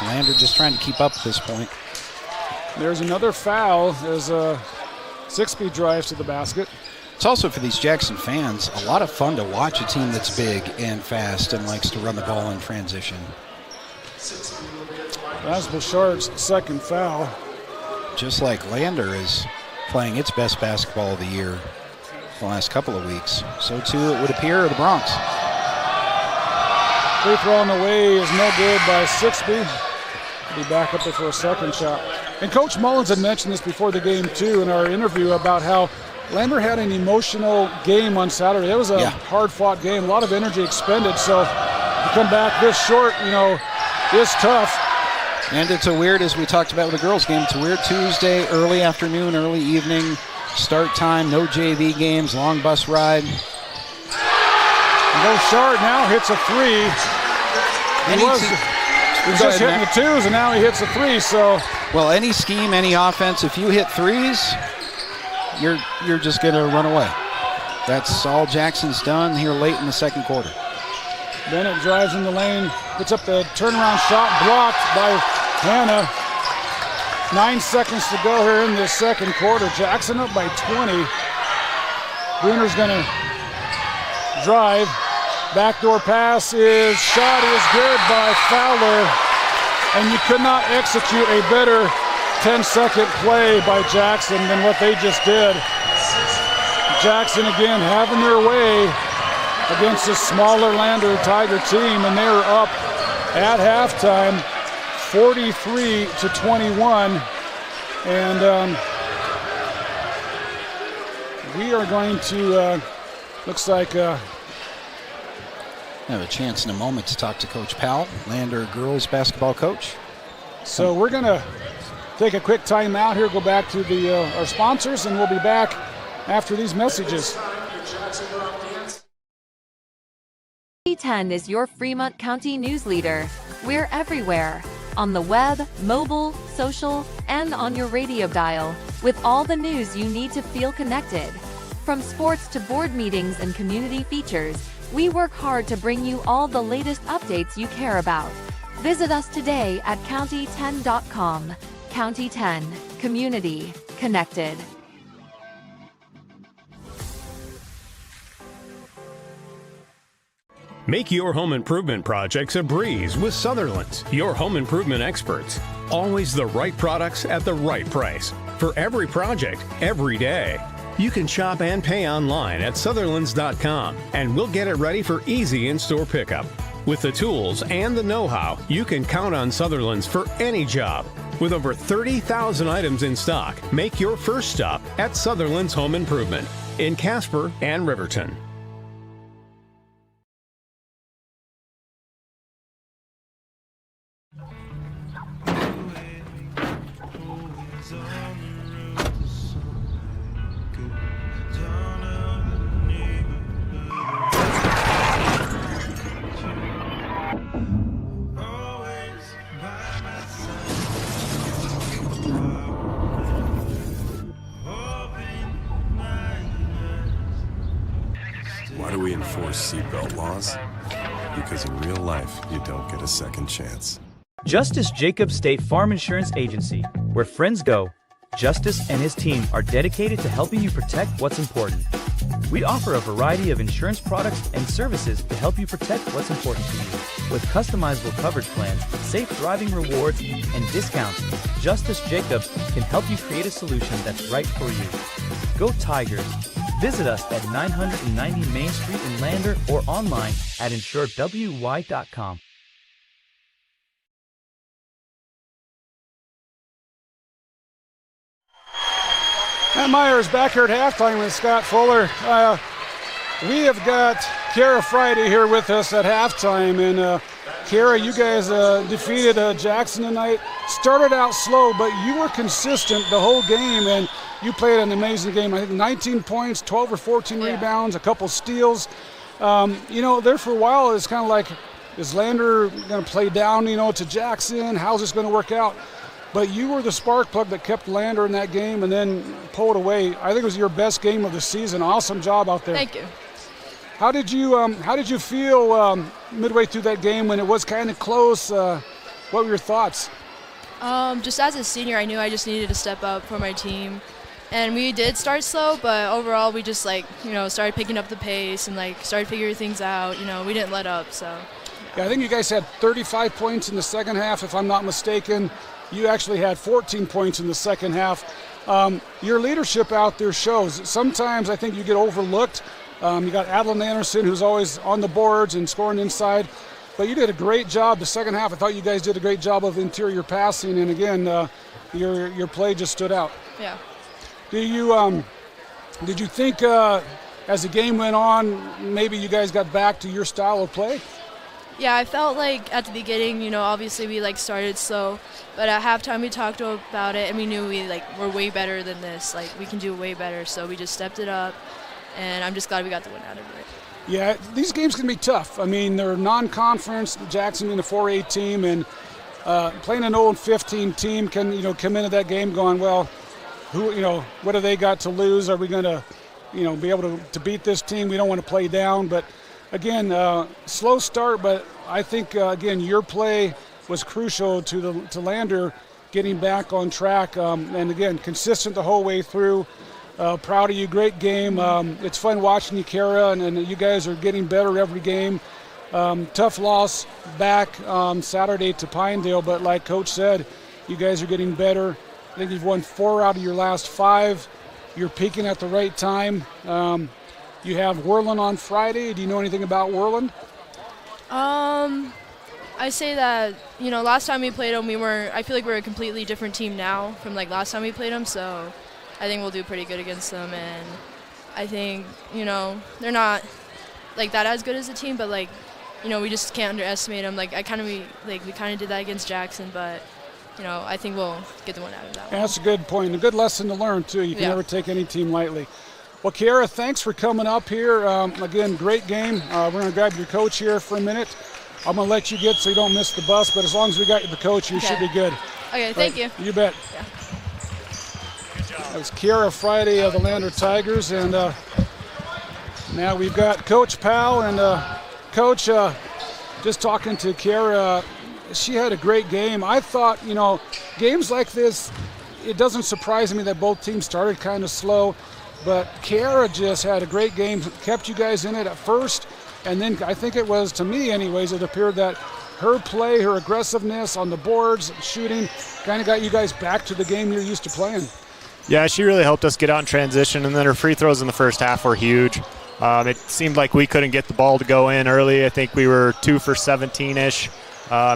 [SPEAKER 3] Lander just trying to keep up at this point.
[SPEAKER 2] There's another foul as Sixby drives to the basket.
[SPEAKER 3] It's also, for these Jackson fans, a lot of fun to watch a team that's big and fast and likes to run the ball in transition.
[SPEAKER 2] That's Bouchard's second foul.
[SPEAKER 3] Just like Lander is playing its best basketball of the year the last couple of weeks. So, too, it would appear, the Bronx.
[SPEAKER 2] Free throw on the way is no good by Sixby. He'll be back up there for a second shot. And Coach Mullins had mentioned this before the game, too, in our interview about how Lander had an emotional game on Saturday. It was a hard-fought game, a lot of energy expended. So to come back this short, is tough.
[SPEAKER 3] And it's a weird, as we talked about with the girls' game, it's a weird Tuesday, early afternoon, early evening start time. No JV games, long bus ride.
[SPEAKER 2] Beauchard now hits a three. He was just hitting the twos, and now he hits a three. So,
[SPEAKER 3] well, any scheme, any offense, if you hit threes, you're just going to run away. That's all Jackson's done here late in the second quarter.
[SPEAKER 2] Bennett drives in the lane, puts up the turnaround shot, blocked by Hannah. 9 seconds to go here in the second quarter. Jackson up by 20. Bruner's going to drive. Backdoor pass shot is good by Fowler. And you could not execute a better 10-second play by Jackson than what they just did. Jackson again having their way against a smaller Lander Tiger team, and they're up at halftime 43-21. And we are going to, looks like
[SPEAKER 3] have a chance in a moment to talk to Coach Powell, Lander girls basketball coach.
[SPEAKER 2] So we're going to take a quick timeout here, go back to our sponsors, and we'll be back after these messages.
[SPEAKER 13] County 10 is your Fremont County news leader. We're everywhere, on the web, mobile, social, and on your radio dial, with all the news you need to feel connected. From sports to board meetings and community features, we work hard to bring you all the latest updates you care about. Visit us today at county10.com. County 10, community connected.
[SPEAKER 1] Make your home improvement projects a breeze with Sutherland's, your home improvement experts. Always the right products at the right price. For every project, every day. You can shop and pay online at Sutherlands.com, and we'll get it ready for easy in-store pickup. With the tools and the know-how, you can count on Sutherlands for any job. With over 30,000 items in stock, make your first stop at Sutherland's Home Improvement in Casper and Riverton.
[SPEAKER 19] Why do we enforce seatbelt laws? Because in real life, you don't get a second chance.
[SPEAKER 21] Justice Jacobs State Farm Insurance Agency, where friends go. Justice and his team are dedicated to helping you protect what's important. We offer a variety of insurance products and services to help you protect what's important to you. With customizable coverage plans, safe driving rewards, and discounts, Justice Jacobs can help you create a solution that's right for you. Go Tigers! Visit us at 990 Main Street in Lander or online at insuredwy.com.
[SPEAKER 2] Matt Myers back here at halftime with Scott Fuller. We have got Kara Friday here with us at halftime. And Kara, you guys defeated Jackson tonight. Started out slow, but you were consistent the whole game, and you played an amazing game. I think 19 points, 12 or 14 rebounds, a couple steals. There for a while it's kind of like, is Lander going to play down, to Jackson? How's this going to work out? But you were the spark plug that kept Lander in that game and then pulled away. I think it was your best game of the season. Awesome job out there.
[SPEAKER 22] Thank you.
[SPEAKER 2] How did you feel midway through that game when it was kind of close? What were your thoughts?
[SPEAKER 22] Just as a senior, I knew I just needed to step up for my team. And we did start slow, but overall we just started picking up the pace and started figuring things out. We didn't let up, so.
[SPEAKER 2] Yeah, I think you guys had 35 points in the second half, if I'm not mistaken. You actually had 14 points in the second half. Your leadership out there shows. Sometimes I think you get overlooked. You got Adeline Anderson, who's always on the boards and scoring inside. But you did a great job the second half. I thought you guys did a great job of interior passing. And again, your play just stood out.
[SPEAKER 22] Yeah.
[SPEAKER 2] Do you Did you think as the game went on, maybe you guys got back to your style of play?
[SPEAKER 22] Yeah, I felt like at the beginning, obviously we started slow, but at halftime we talked about it and we knew we're way better than this. We can do way better, so we just stepped it up, and I'm just glad we got the win out of it.
[SPEAKER 2] Yeah, these games can be tough. I mean, they're non-conference, Jackson being a 4A team, and playing an 0-15 team can come into that game going, well, what do they got to lose? Are we going to be able to beat this team? We don't want to play down, but again, slow start, but I think again your play was crucial to Lander getting back on track, and again consistent the whole way through. Proud of you, great game. It's fun watching you, Kara, and you guys are getting better every game. Tough loss back Saturday to Pinedale, but like Coach said, you guys are getting better. I think you've won 4 out of your last 5. You're peaking at the right time. You have Worland on Friday. Do you know anything about Worland?
[SPEAKER 22] I say that, last time we played them, I feel like we're a completely different team now from last time we played them, so I think we'll do pretty good against them. And I think, they're not that as good as a team, but we just can't underestimate them. We kind of did that against Jackson, but I think we'll get the one out of that one.
[SPEAKER 2] That's a good point. A good lesson to learn, too. You can never take any team lightly. Well, Kiara, thanks for coming up here. Again, great game. We're going to grab your coach here for a minute. I'm going to let you get so you don't miss the bus, but as long as we got the coach, you should be good.
[SPEAKER 22] Okay, thank you.
[SPEAKER 2] You bet.
[SPEAKER 22] Yeah.
[SPEAKER 2] That was Kiara Friday of the Lander Tigers, and now we've got Coach Powell. And Coach, just talking to Kiara, she had a great game. I thought, games like this, it doesn't surprise me that both teams started kind of slow, but Kiara just had a great game, kept you guys in it at first, and then I think it was, to me anyways, it appeared that her play, her aggressiveness on the boards, shooting, kind of got you guys back to the game you're used to playing.
[SPEAKER 4] Yeah, she really helped us get out in transition, and then her free throws in the first half were huge. It seemed like we couldn't get the ball to go in early. I think we were 2 for 17-ish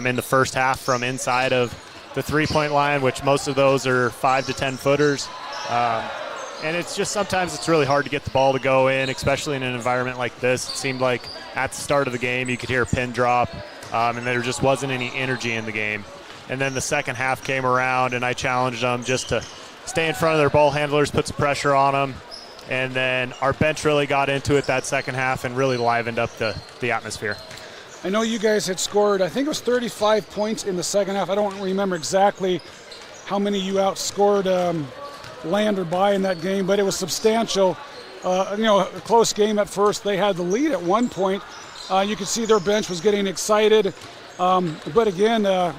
[SPEAKER 4] in the first half from inside of the three-point line, which most of those are 5 to 10 footers. And it's just sometimes it's really hard to get the ball to go in, especially in an environment like this. It seemed like at the start of the game you could hear a pin drop, and there just wasn't any energy in the game. And then the second half came around, and I challenged them just to stay in front of their ball handlers, put some pressure on them. And then our bench really got into it that second half and really livened up the atmosphere.
[SPEAKER 2] I know you guys had scored, I think it was 35 points in the second half. I don't remember exactly how many you outscored Lander by in that game, but it was substantial. A close game at first. They had the lead at one point. You could see their bench was getting excited. But again,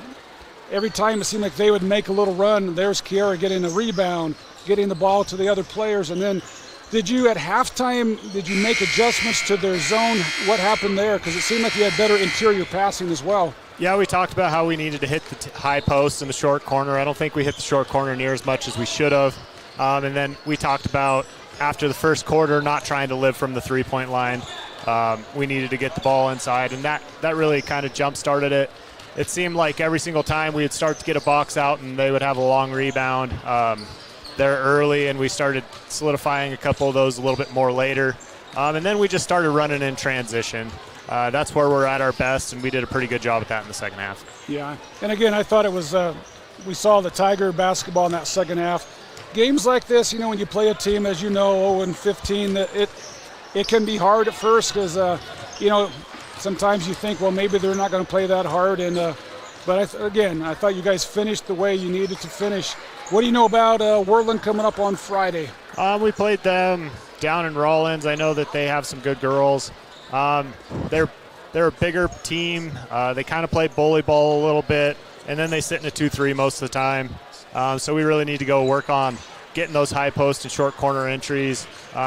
[SPEAKER 2] every time it seemed like they would make a little run, there's Kiara getting a rebound, getting the ball to the other players. And then at halftime, did you make adjustments to their zone? What happened there? Because it seemed like you had better interior passing as well.
[SPEAKER 4] Yeah, we talked about how we needed to hit the high post in the short corner. I don't think we hit the short corner near as much as we should have. And then we talked about, after the first quarter, not trying to live from the three-point line. We needed to get the ball inside, and that really kind of jump-started it. It seemed like every single time we would start to get a box out and they would have a long rebound there early, and we started solidifying a couple of those a little bit more later. And then we just started running in transition. That's where we're at our best, and we did a pretty good job at that in the second half.
[SPEAKER 2] Yeah, and again, I thought it was we saw the Tiger basketball in that second half. Games like this, when you play a team, as you know, 0-15, that it can be hard at first because, sometimes you think, well, maybe they're not going to play that hard. But I thought you guys finished the way you needed to finish. What do you know about Worland coming up on Friday?
[SPEAKER 4] We played them down in Rawlins. I know that they have some good girls. They're a bigger team. They kind of play bully ball a little bit, and then they sit in a 2-3 most of the time. So we really need to go work on getting those high post and short corner entries.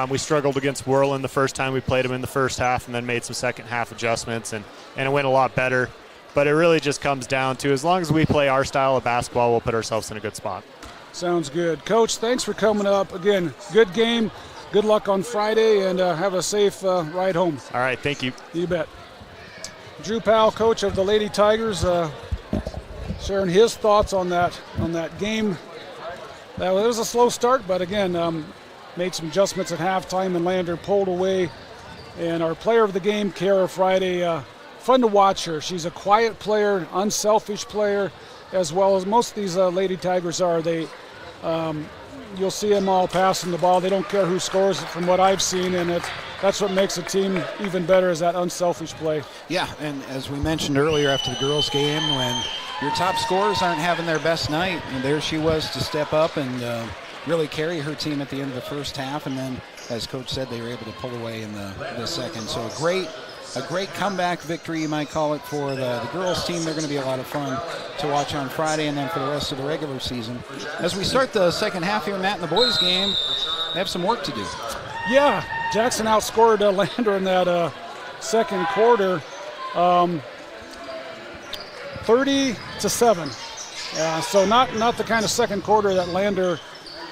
[SPEAKER 4] We struggled against Worland the first time we played them in the first half, and then made some second half adjustments, and it went a lot better. But it really just comes down to, as long as we play our style of basketball, we'll put ourselves in a good spot.
[SPEAKER 2] Sounds good. Coach, thanks for coming up. Again, good game. Good luck on Friday, and have a safe ride home.
[SPEAKER 4] All right, thank you.
[SPEAKER 2] You bet. Drew Powell, coach of the Lady Tigers, sharing his thoughts on that game. It was a slow start, but again, made some adjustments at halftime, and Lander pulled away. And our player of the game, Kara Friday, fun to watch her. She's a quiet player, unselfish player, as well as most of these Lady Tigers are. They, you'll see them all passing the ball. They don't care who scores it from what I've seen, and that's what makes a team even better, is that unselfish play.
[SPEAKER 3] Yeah, and as we mentioned earlier after the girls' game, when your top scorers aren't having their best night, and there she was to step up and really carry her team at the end of the first half, and then, as Coach said, they were able to pull away in the second. So a great comeback victory, you might call it, for the girls' team. They're going to be a lot of fun to watch on Friday, and then for the rest of the regular season. As we start the second half here, Matt, in the boys' game, they have some work to do.
[SPEAKER 2] Yeah, Jackson outscored Lander in that second quarter, 30-7. So not the kind of second quarter that Lander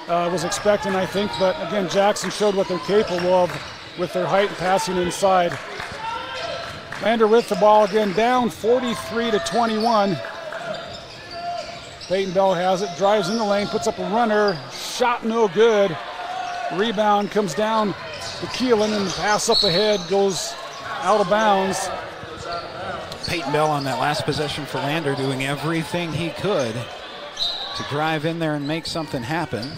[SPEAKER 2] was expecting, I think. But again, Jackson showed what they're capable of with their height and passing inside. Lander with the ball again, down 43-21. Peyton Bell has it, drives in the lane, puts up a runner, shot no good. Rebound comes down to Keelan, and the pass up ahead goes out of bounds.
[SPEAKER 3] Peyton Bell on that last possession for Lander doing everything he could to drive in there and make something happen.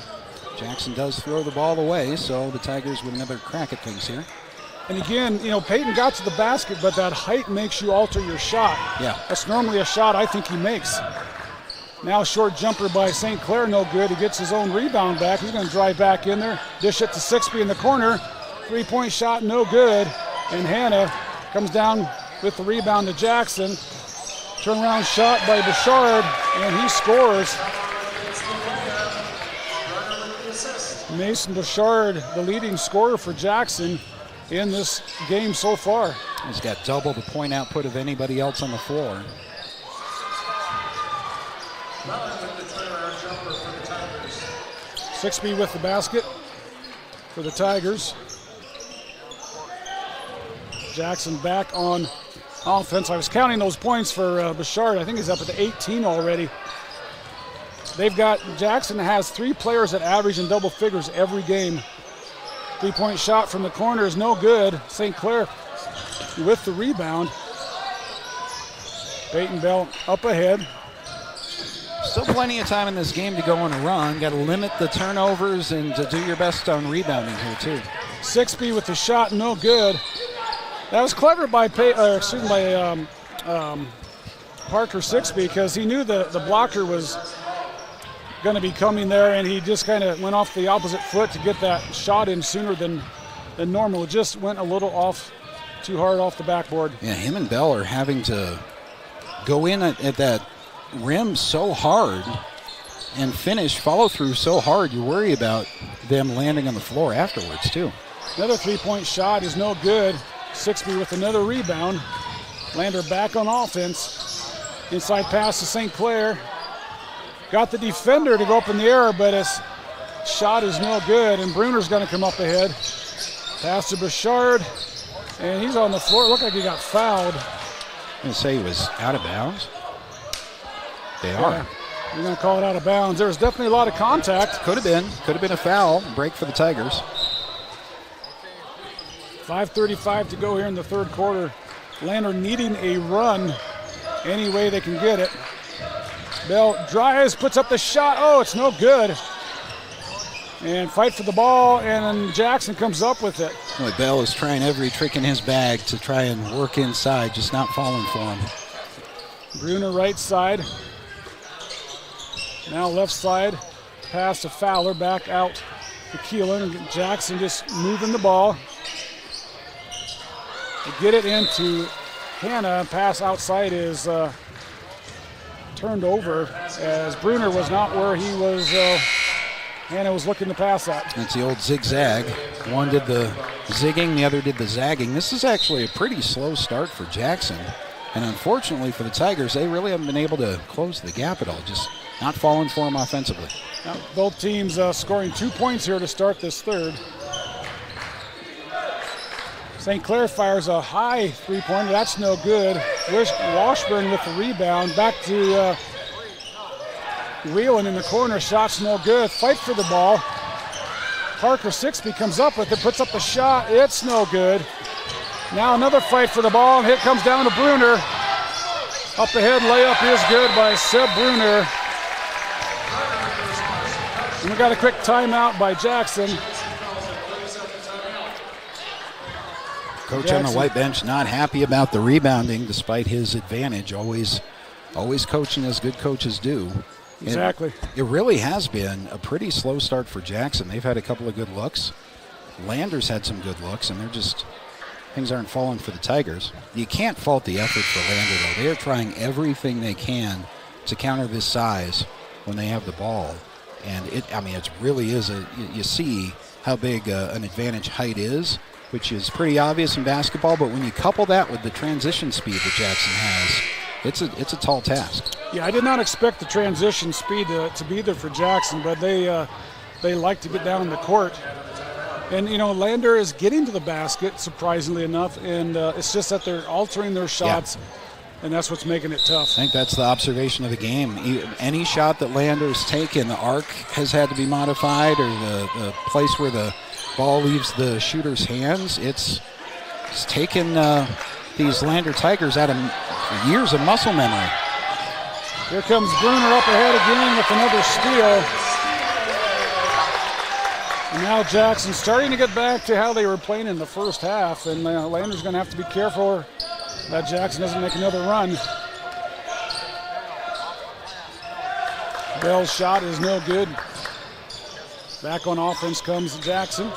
[SPEAKER 3] Jackson does throw the ball away, so the Tigers with another crack at things here.
[SPEAKER 2] And again, Peyton got to the basket, but that height makes you alter your shot.
[SPEAKER 3] Yeah.
[SPEAKER 2] That's normally a shot I think he makes. Now short jumper by St. Clair, no good. He gets his own rebound back. He's going to drive back in there. Dish it to Sixby in the corner. Three-point shot, no good. And Hannah comes down with the rebound to Jackson. Turnaround shot by Bouchard, and he scores. Mason Bouchard, the leading scorer for Jackson in this game so far.
[SPEAKER 3] He's got double the point output of anybody else on the floor.
[SPEAKER 2] Sixby with the basket for the Tigers. Jackson back on offense. I was counting those points for Bouchard. I think he's up at 18 already. Jackson has 3 players that average in double figures every game. Three-point shot from the corner is no good. St. Clair with the rebound. Peyton Bell up ahead.
[SPEAKER 3] Still plenty of time in this game to go on a run. Got to limit the turnovers and to do your best on rebounding here too.
[SPEAKER 2] Sixby with the shot, no good. That was clever by Parker Sixby, because he knew the blocker was going to be coming there, and he just kind of went off the opposite foot to get that shot in sooner than normal. It just went a little off, too hard off the backboard.
[SPEAKER 3] Yeah, him and Bell are having to go in at that rim so hard and follow through so hard. You worry about them landing on the floor afterwards too.
[SPEAKER 2] Another three-point shot is no good. Sixby with another rebound. Lander back on offense. Inside pass to St. Clair. Got the defender to go up in the air, but his shot is no good, and Bruner's going to come up ahead. Pass to Bouchard, and he's on the floor. It looked like he got fouled.
[SPEAKER 3] I'm going to say he was out of bounds. They are.
[SPEAKER 2] You're going to call it out of bounds. There was definitely a lot of contact.
[SPEAKER 3] Could have been a foul. Break for the Tigers.
[SPEAKER 2] 5:35 to go here in the third quarter. Lander needing a run any way they can get it. Bell drives, puts up the shot. Oh, it's no good. And fight for the ball, and Jackson comes up with it.
[SPEAKER 3] Boy, Bell is trying every trick in his bag to try and work inside, just not falling for him.
[SPEAKER 2] Bruner right side. Now left side. Pass to Fowler, back out to Keelan. Jackson just moving the ball. They get it into Hannah. Pass outside is turned over as Bruner was not where he was. Hannah was looking to pass that.
[SPEAKER 3] That's the old zigzag. One did the zigging, the other did the zagging. This is actually a pretty slow start for Jackson. And unfortunately for the Tigers, they really haven't been able to close the gap at all. Just not falling for them offensively.
[SPEAKER 2] Now, both teams scoring 2 points here to start this third. St. Clair fires a high three-pointer. That's no good. Washburn with the rebound. Back to Whelan in the corner. Shot's no good. Fight for the ball. Parker Sixby comes up with it, puts up the shot. It's no good. Now another fight for the ball, and hit comes down to Bruner. Up ahead layup is good by Seb Bruner. And we got a quick timeout by Jackson.
[SPEAKER 3] Coach on the white bench not happy about the rebounding despite his advantage. Always coaching as good coaches do.
[SPEAKER 2] Exactly.
[SPEAKER 3] It really has been a pretty slow start for Jackson. They've had a couple of good looks. Landers had some good looks, and things aren't falling for the Tigers. You can't fault the effort for Lander, though. They are trying everything they can to counter this size when they have the ball. And it really is you see how big an advantage height is, which is pretty obvious in basketball, but when you couple that with the transition speed that Jackson has, it's a tall task.
[SPEAKER 2] Yeah, I did not expect the transition speed to be there for Jackson, but they like to get down the court. And, Lander is getting to the basket, surprisingly enough, and it's just that they're altering their shots, and that's what's making it tough.
[SPEAKER 3] I think that's the observation of the game. Any shot that Lander's taken, the arc has had to be modified, or the place where the ball leaves the shooter's hands. It's taken these Lander Tigers out of years of muscle memory.
[SPEAKER 2] Here comes Bruner up ahead again with another steal. And now Jackson starting to get back to how they were playing in the first half, and Lander's going to have to be careful that Jackson doesn't make another run. Bell's shot is no good. Back on offense comes Jackson.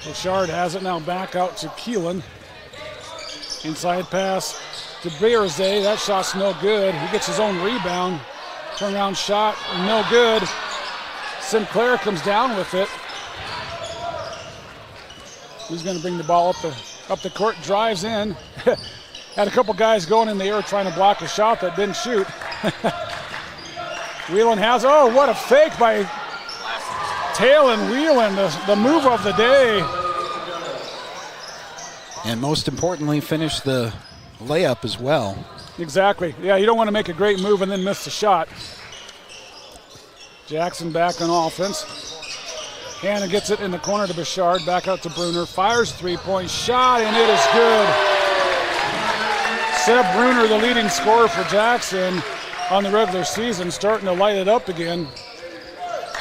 [SPEAKER 2] Bouchard has it now, back out to Keelan. Inside pass to Bearzay. That shot's no good. He gets his own rebound. Turnaround shot, no good. Sinclair comes down with it. He's going to bring the ball up the court, drives in. Had a couple guys going in the air trying to block a shot that didn't shoot. Whelan has, what a fake by Talon Whelan, the move of the day.
[SPEAKER 3] And most importantly, finish the layup as well.
[SPEAKER 2] Exactly. Yeah, you don't want to make a great move and then miss the shot. Jackson back on offense. Hanna gets it in the corner to Bouchard, back out to Bruner, fires a three-point shot, and it is good. Seb Bruner, the leading scorer for Jackson on the regular season, starting to light it up again.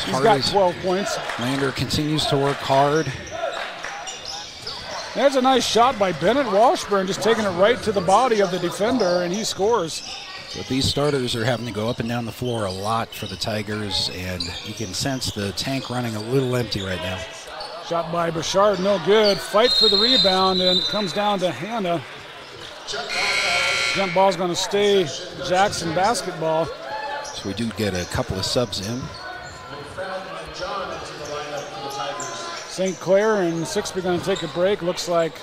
[SPEAKER 2] He's got 12 points.
[SPEAKER 3] Lander continues to work hard.
[SPEAKER 2] There's a nice shot by Bennett Washburn, just taking it right to the body of the defender, and he scores.
[SPEAKER 3] But these starters are having to go up and down the floor a lot for the Tigers, and you can sense the tank running a little empty right now.
[SPEAKER 2] Shot by Bouchard, no good. Fight for the rebound, and it comes down to Hanna. Jump ball's going to stay Jackson basketball.
[SPEAKER 3] So we do get a couple of subs in.
[SPEAKER 2] St. Clair and Sixby going to take a break. Looks like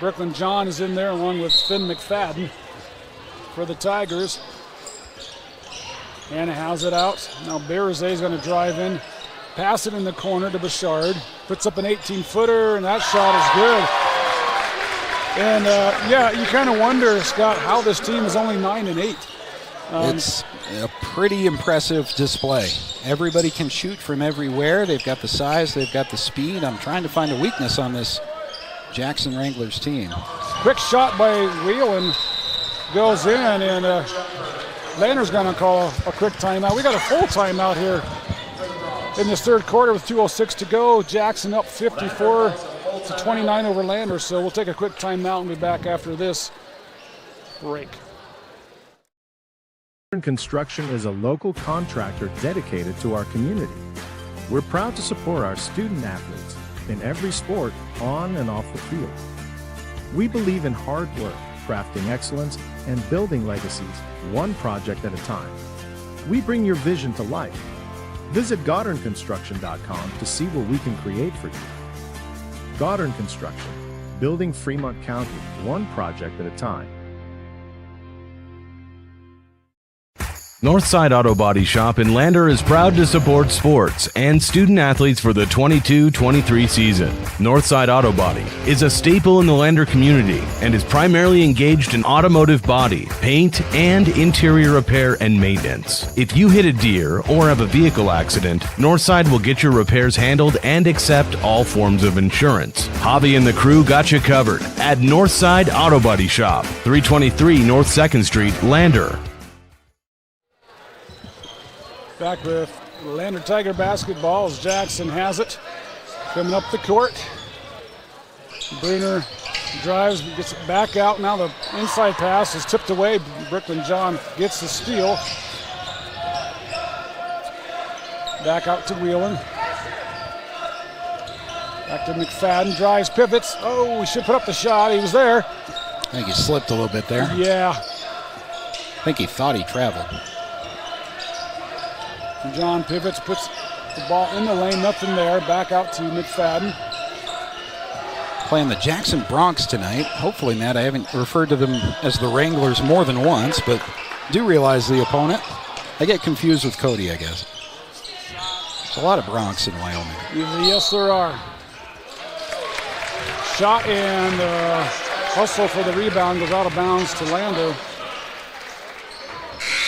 [SPEAKER 2] Brooklyn John is in there along with Finn McFadden for the Tigers. Hanna has it out. Now Bearzay is going to drive in, pass it in the corner to Bouchard. Puts up an 18-footer, and that shot is good. And you kind of wonder, Scott, how this team is only 9-8.
[SPEAKER 3] It's a pretty impressive display. Everybody can shoot from everywhere. They've got the size, they've got the speed. I'm trying to find a weakness on this Jackson Wranglers team.
[SPEAKER 2] Quick shot by Whelan goes in, and Lander's going to call a quick timeout. We got a full timeout here in this third quarter with 2:06 to go. Jackson up 54-29 over Lander, so we'll take a quick timeout and be back after this break.
[SPEAKER 5] Construction is a local contractor dedicated to our community. We're proud to support our student athletes in every sport on and off the field. We believe in hard work, crafting excellence, and building legacies one project at a time. We bring your vision to life. Visit GoddardConstruction.com to see what we can create for you. Goddard Construction, building Fremont County one project at a time.
[SPEAKER 11] Northside Auto Body Shop in Lander is proud to support sports and student athletes for the 22-23 season. Northside Auto Body is a staple in the Lander community and is primarily engaged in automotive body, paint, and interior repair and maintenance. If you hit a deer or have a vehicle accident, Northside will get your repairs handled and accept all forms of insurance. Javi and the crew got you covered at Northside Auto Body Shop, 323 North 2nd Street, Lander.
[SPEAKER 2] Back with Lander Tiger basketball as Jackson has it. Coming up the court. Bruner drives, gets it back out. Now the inside pass is tipped away. Brooklyn John gets the steal. Back out to Whelan. Back to McFadden. Drives, pivots. Oh, we should put up the shot. He was there.
[SPEAKER 3] I think he slipped a little bit there.
[SPEAKER 2] Yeah.
[SPEAKER 3] I think he thought he traveled.
[SPEAKER 2] John pivots, puts the ball in the lane, nothing there. Back out to McFadden.
[SPEAKER 3] Playing the Jackson Bronx tonight. Hopefully, Matt, I haven't referred to them as the Wranglers more than once, but do realize the opponent. I get confused with Cody, I guess. There's a lot of Bronx in Wyoming.
[SPEAKER 2] Yes, there are. Shot and hustle for the rebound, goes out of bounds to Lander.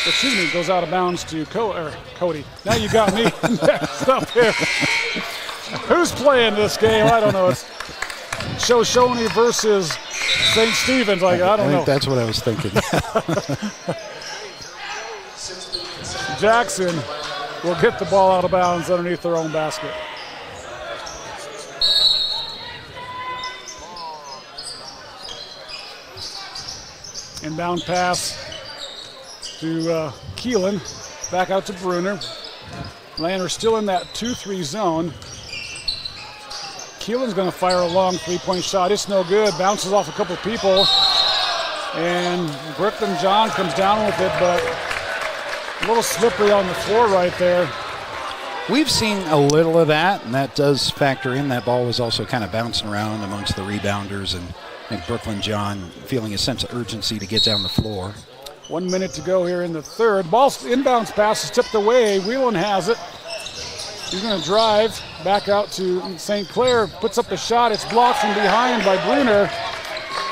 [SPEAKER 2] Excuse me, goes out of bounds to Cody. Now you got me messed up here. Who's playing this game? I don't know. It's Shoshone versus St. Stephen's. I don't know.
[SPEAKER 3] I think that's what I was thinking.
[SPEAKER 2] Jackson will get the ball out of bounds underneath their own basket. Inbound pass to Keelan, back out to Bruner. Lander still in that 2-3 zone. Keelan's going to fire a long three-point shot. It's no good. Bounces off a couple people. And Brooklyn John comes down with it, but a little slippery on the floor right there.
[SPEAKER 3] We've seen a little of that, and that does factor in. That ball was also kind of bouncing around amongst the rebounders, and I think Brooklyn John feeling a sense of urgency to get down the floor.
[SPEAKER 2] 1 minute to go here in the third. Ball inbounds pass is tipped away. Whelan has it. He's going to drive back out to St. Clair. Puts up the shot. It's blocked from behind by Bruner.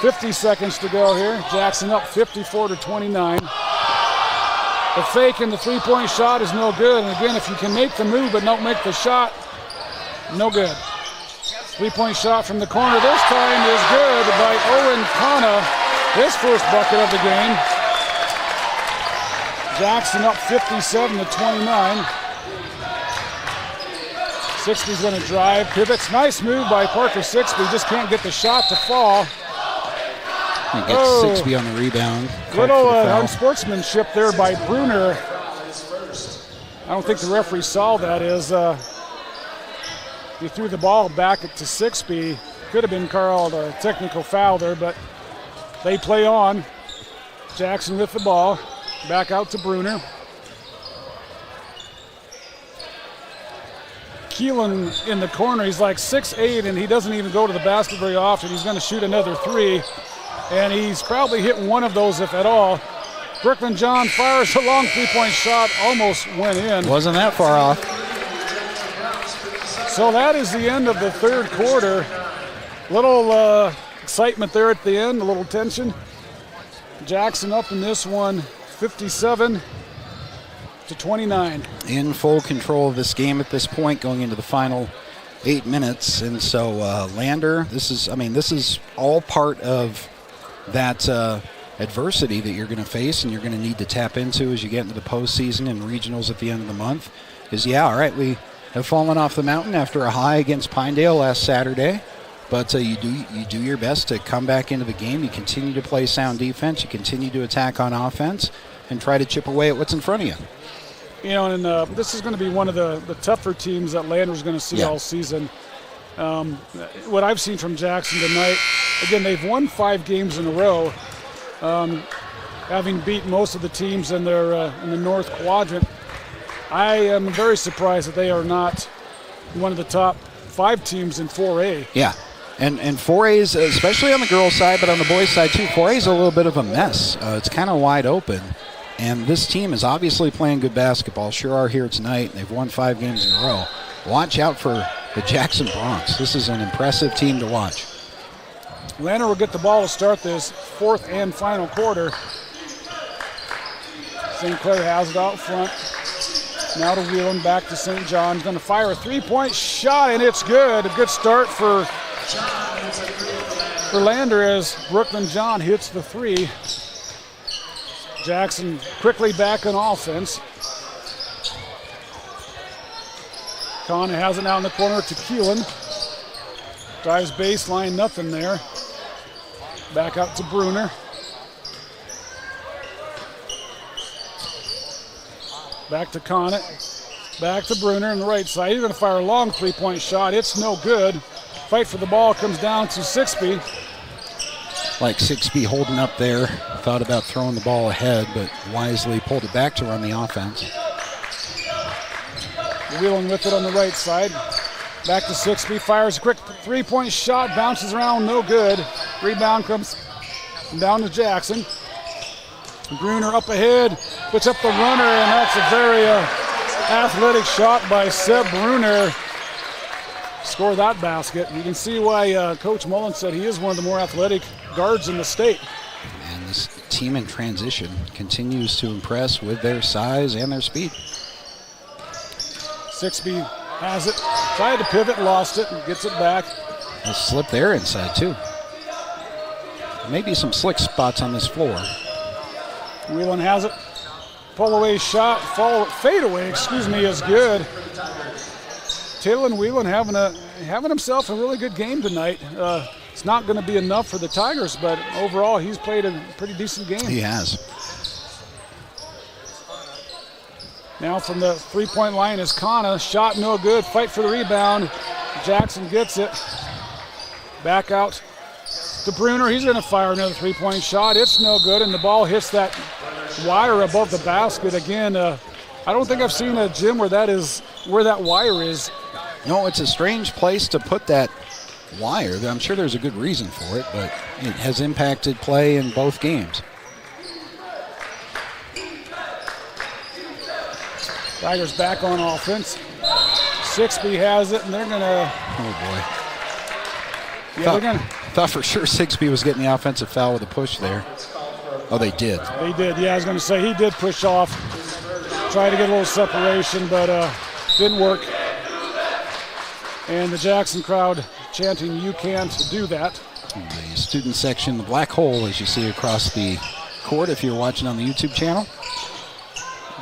[SPEAKER 2] 50 seconds to go here. Jackson up 54-29. The fake and the three-point shot is no good. And again, if you can make the move but don't make the shot, no good. Three-point shot from the corner this time is good by Owen Kana. His first bucket of the game. Jackson up 57-29. 60's going to drive, pivots. Nice move by Parker Sixby. Just can't get the shot to fall.
[SPEAKER 3] And gets Sixby on the rebound.
[SPEAKER 2] Little unsportsmanship there by Bruner. I don't think the referee saw that. He threw the ball back to Sixby. Could have been called a technical foul there, but they play on. Jackson with the ball. Back out to Bruner. Keelan in the corner. He's like 6'8", and he doesn't even go to the basket very often. He's going to shoot another three, and he's probably hitting one of those, if at all. Brooklyn John fires a long three-point shot, almost went in.
[SPEAKER 3] Wasn't that far off.
[SPEAKER 2] So that is the end of the third quarter. Little excitement there at the end, a little tension. Jackson up in this one, 57-29.
[SPEAKER 3] In full control of this game at this point, going into the final 8 minutes. And so Lander, this is all part of that adversity that you're going to face and you're going to need to tap into as you get into the postseason and regionals at the end of the month. Is, yeah, all right, we have fallen off the mountain after a high against Pinedale last Saturday. But you do your best to come back into the game. You continue to play sound defense. You continue to attack on offense and try to chip away at what's in front of you.
[SPEAKER 2] You know, and this is going to be one of the tougher teams that Lander's going to see all season. What I've seen from Jackson tonight, again, they've won 5 games in a row, having beat most of the teams in the North Quadrant. I am very surprised that they are not one of the top 5 teams in 4A.
[SPEAKER 3] Yeah. And 4A's, especially on the girls' side, but on the boys' side too, 4A's a little bit of a mess. It's kind of wide open. And this team is obviously playing good basketball. Sure are here tonight. They've won 5 games in a row. Watch out for the Jackson Bronx. This is an impressive team to watch.
[SPEAKER 2] Lander will get the ball to start this 4th and final quarter. St. Clair has it out front. Now to Whelan, back to St. John's. Going to fire a 3-point shot, and it's good. A good start for Lander as Brooklyn John hits the 3. Jackson quickly back on offense. Kana has it now in the corner to Keelan. Drives baseline, nothing there. Back out to Bruner. Back to Kana. Back to Bruner on the right side. He's going to fire a long 3-point shot. It's no good. Fight for the ball comes down to Sixby.
[SPEAKER 3] Like Sixby holding up there. Thought about throwing the ball ahead, but wisely pulled it back to run the offense.
[SPEAKER 2] Wheeling with it on the right side. Back to Sixby. Fires a quick 3-point shot. Bounces around. No good. Rebound comes down to Jackson. Bruner up ahead. Puts up the runner, and that's a very athletic shot by Seb Bruner. Score that basket. You can see why Coach Mullen said he is one of the more athletic guards in the state.
[SPEAKER 3] And this team in transition continues to impress with their size and their speed.
[SPEAKER 2] Sixby has it. Tried to pivot, lost it, and gets it back.
[SPEAKER 3] A slip there inside, too. Maybe some slick spots on this floor.
[SPEAKER 2] Whelan has it. Pull away shot, fade away, is good. Taylor Whelan having himself a really good game tonight. It's not going to be enough for the Tigers, but overall he's played a pretty decent game.
[SPEAKER 3] He has.
[SPEAKER 2] Now from the 3-point line is Kana. Shot no good. Fight for the rebound. Jackson gets it. Back out to Bruner. He's going to fire another 3-point shot. It's no good, and the ball hits that wire above the basket. Again, I don't think I've seen a gym where that wire is.
[SPEAKER 3] No, it's a strange place to put that wire. I'm sure there's a good reason for it, but it has impacted play in both games.
[SPEAKER 2] Tigers back on offense. Sixby has it, and they're going to...
[SPEAKER 3] Oh, boy.
[SPEAKER 2] Yeah,
[SPEAKER 3] thought for sure Sixby was getting the offensive foul with a push there. Oh, they did.
[SPEAKER 2] They did, yeah. I was going to say he did push off. Tried to get a little separation, but didn't work. And the Jackson crowd chanting, "You can't do that."
[SPEAKER 3] The student section, the black hole, as you see across the court if you're watching on the YouTube channel.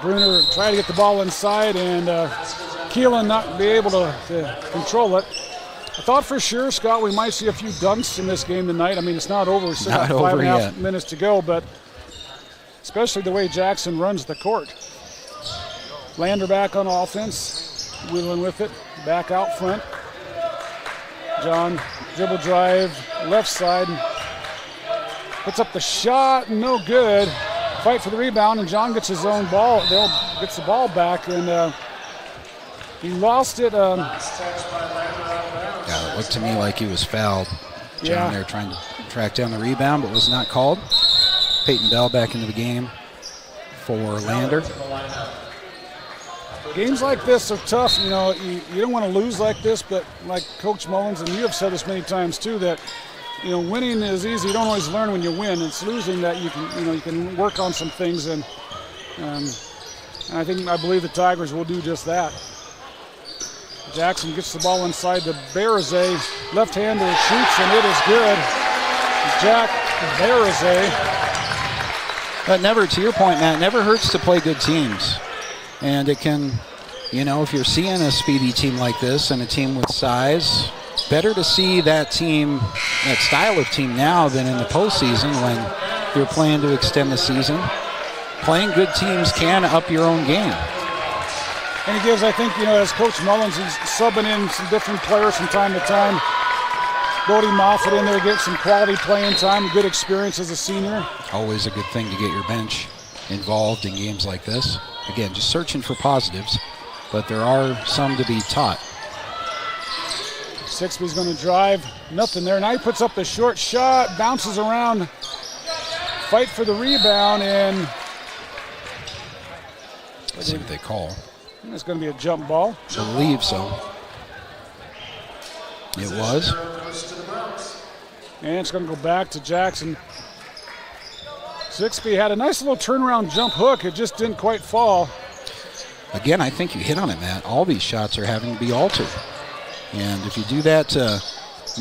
[SPEAKER 2] Bruner tried to get the ball inside, and Keelan not be able to control it. I thought for sure, Scott, we might see a few dunks in this game tonight. I mean, it's not over. We still got 5.5 minutes to go, but especially the way Jackson runs the court. Lander back on offense. Wheeling with it. Back out front. John, dribble drive, left side. Puts up the shot, no good. Fight for the rebound, and John gets his own ball. Gets the ball back, and he lost it.
[SPEAKER 3] Yeah, it looked to me like he was fouled. John there trying to track down the rebound, but was not called. Peyton Bell back into the game for Lander.
[SPEAKER 2] Games like this are tough. You know, you don't want to lose like this, but like Coach Mullins, and you have said this many times too, that winning is easy. You don't always learn when you win. It's losing that you can work on some things, and I believe the Tigers will do just that. Jackson gets the ball inside to Barazay. Left-hander shoots, and it is good. Jack Barazay.
[SPEAKER 3] But never, to your point, Matt, never hurts to play good teams. And it can, if you're seeing a speedy team like this and a team with size, better to see that team, that style of team now than in the postseason when you're playing to extend the season. Playing good teams can up your own game.
[SPEAKER 2] And he gives, I think, as Coach Mullins, he's subbing in some different players from time to time. Bodie Moffett in there, get some quality playing time, good experience as a senior.
[SPEAKER 3] Always a good thing to get your bench involved in games like this. Again, just searching for positives, but there are some to be taught.
[SPEAKER 2] Sixby's going to drive, nothing there. Now he puts up the short shot, bounces around, fight for the rebound, and
[SPEAKER 3] Let's see what they call.
[SPEAKER 2] It's going to be a jump ball.
[SPEAKER 3] I believe so. It was.
[SPEAKER 2] And it's going to go back to Jackson. Sixby had a nice little turnaround jump hook. It just didn't quite fall.
[SPEAKER 3] Again, I think you hit on it, Matt. All these shots are having to be altered. And if you do that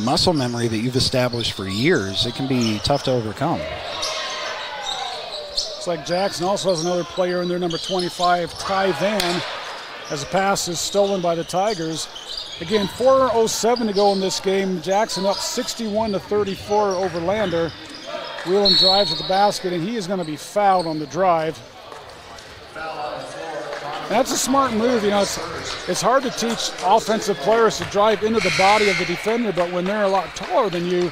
[SPEAKER 3] muscle memory that you've established for years, it can be tough to overcome.
[SPEAKER 2] Looks like Jackson also has another player in there, number 25, Ty Van, as a pass is stolen by the Tigers. Again, 4:07 to go in this game. Jackson up 61-34 over Lander. Whelan drives at the basket, and he is going to be fouled on the drive. That's a smart move. You know, it's hard to teach offensive players to drive into the body of the defender, but when they're a lot taller than you,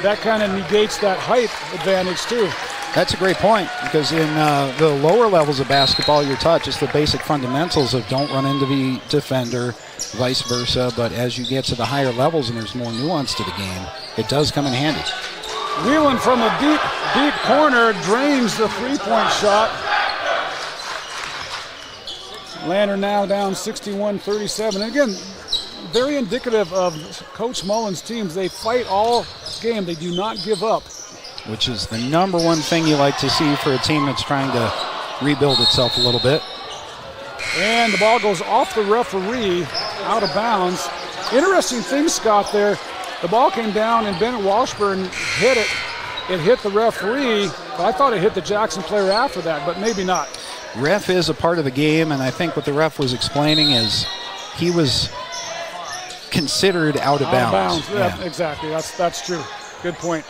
[SPEAKER 2] that kind of negates that height advantage too.
[SPEAKER 3] That's a great point, because in the lower levels of basketball, you're taught just the basic fundamentals of don't run into the defender, vice versa. But as you get to the higher levels and there's more nuance to the game, it does come in handy.
[SPEAKER 2] Whelan from the deep corner drains the three-point shot. Lander now down 61-37. And again, very indicative of Coach Mullen's teams. They fight all game. They do not give up.
[SPEAKER 3] Which is the number one thing you like to see for a team that's trying to rebuild itself a little bit.
[SPEAKER 2] And the ball goes off the referee, out of bounds. Interesting thing, Scott, there. The ball came down and Bennett Washburn hit it. It hit the referee, but I thought it hit the Jackson player after that, but maybe not.
[SPEAKER 3] Ref is a part of the game, and I think what the ref was explaining is he was considered out of bounds.
[SPEAKER 2] Yeah, exactly. That's true. Good point.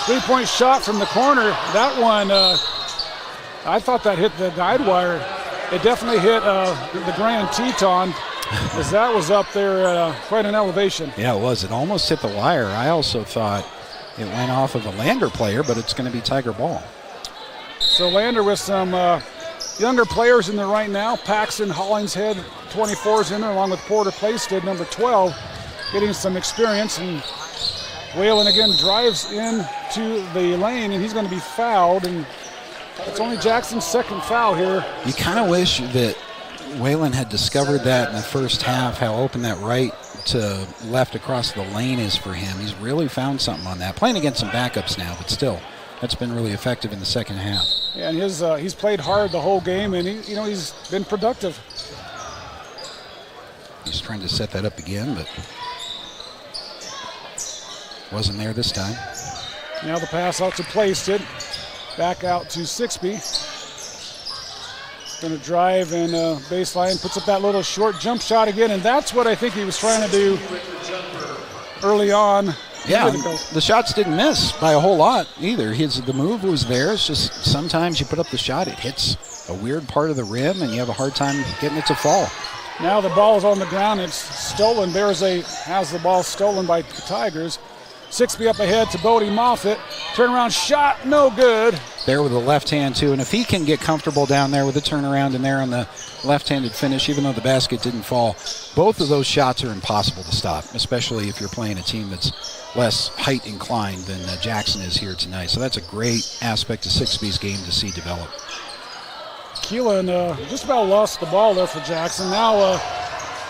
[SPEAKER 2] Three-point shot from the corner. That one, I thought that hit the guide wire. It definitely hit the Grand Teton, as that was up there at quite an elevation.
[SPEAKER 3] Yeah, it was. It almost hit the wire. I also thought it went off of a Lander player, but it's going to be Tiger ball.
[SPEAKER 2] So Lander with some younger players in there right now. Paxton Hollingshead, 24's in there, along with Porter Plaisted, number 12, getting some experience. And Whelan again drives into the lane, and he's going to be fouled. And it's only Jackson's second foul here.
[SPEAKER 3] You kind of wish that Whelan had discovered that in the first half, how open that right to left across the lane is for him. He's really found something on that. Playing against some backups now, but still, that's been really effective in the second half.
[SPEAKER 2] Yeah, and he's played hard the whole game, and he's been productive.
[SPEAKER 3] He's trying to set that up again, but wasn't there this time.
[SPEAKER 2] Now the pass out to Plaisted. Back out to Sixby. Going to drive and baseline, puts up that little short jump shot again, and that's what I think he was trying to do early on.
[SPEAKER 3] Yeah, the shots didn't miss by a whole lot either. The move was there. It's just sometimes you put up the shot, it hits a weird part of the rim, and you have a hard time getting it to fall.
[SPEAKER 2] Now the ball is on the ground. It's stolen. Has the ball stolen by the Tigers. Sixby up ahead to Bodie Moffitt. Turnaround shot, no good.
[SPEAKER 3] There with the left hand, too. And if he can get comfortable down there with the turnaround and there on the left-handed finish, even though the basket didn't fall, both of those shots are impossible to stop, especially if you're playing a team that's less height inclined than Jackson is here tonight. So that's a great aspect of Sixby's game to see develop.
[SPEAKER 2] Keelan just about lost the ball there for Jackson. Now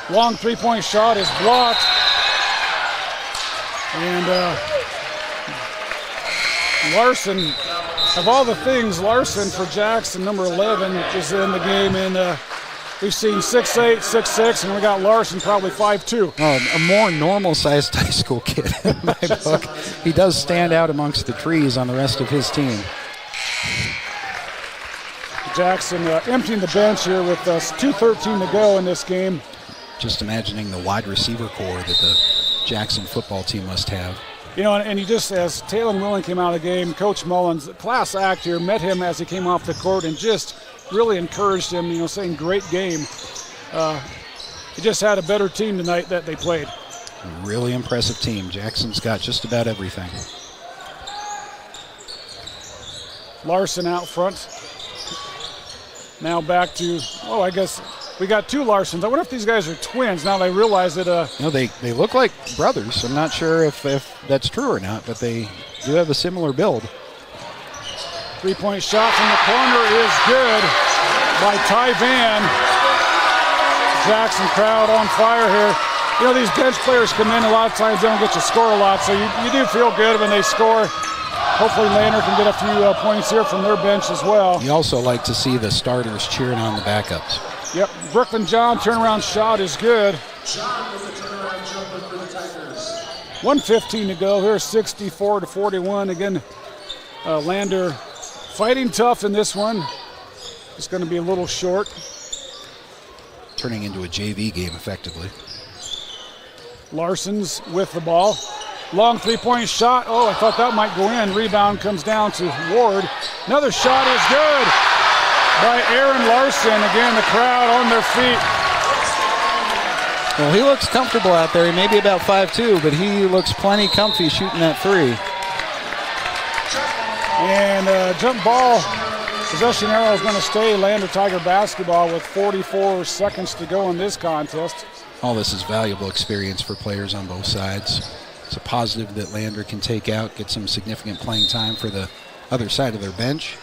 [SPEAKER 2] long three-point shot is blocked. And Larson, of all the things, Larson for Jackson, number 11, is in the game. And we've seen 6'8", 6'6", and we got Larson probably 5'2".
[SPEAKER 3] Oh, a more normal-sized high school kid in my book. He does stand out amongst the trees on the rest of his team.
[SPEAKER 2] Jackson emptying the bench here with 2:13 to go in this game.
[SPEAKER 3] Just imagining the wide receiver core that the Jackson football team must have.
[SPEAKER 2] You know, and you just, as Taylon Whelan came out of the game, Coach Mullins, class act here, met him as he came off the court and just really encouraged him, saying great game. He just had a better team tonight that they played.
[SPEAKER 3] A really impressive team. Jackson's got just about everything.
[SPEAKER 2] Larson out front. Now back to, I guess we got two Larsons. I wonder if these guys are twins. Now they realize that.
[SPEAKER 3] They look like brothers. I'm not sure if that's true or not, but they do have a similar build.
[SPEAKER 2] Three-point shot from the corner is good. by Ty Van. Jackson crowd on fire here. You know, these bench players come in, a lot of times they don't get to score a lot, so you do feel good when they score. Hopefully Lander can get a few points here from their bench as well.
[SPEAKER 3] You also like to see the starters cheering on the backups.
[SPEAKER 2] Yep, Brooklyn John turnaround shot is good.
[SPEAKER 10] John with the turnaround jumper for the Tigers.
[SPEAKER 2] 1:15 to go here, 64-41. Again, Lander fighting tough in this one. It's going to be a little short.
[SPEAKER 3] Turning into a JV game effectively.
[SPEAKER 2] Larson's with the ball. Long three-point shot. Oh, I thought that might go in. Rebound comes down to Ward. Another shot is good by Aaron Larson. Again, the crowd on their feet.
[SPEAKER 3] Well, he looks comfortable out there. He may be about 5'2", but he looks plenty comfy shooting that three.
[SPEAKER 2] And jump ball. Possession arrow is going to stay Lander Tiger basketball with 44 seconds to go in this contest.
[SPEAKER 3] All this is valuable experience for players on both sides. It's a positive that Lander can take out, get some significant playing time for the other side of their bench.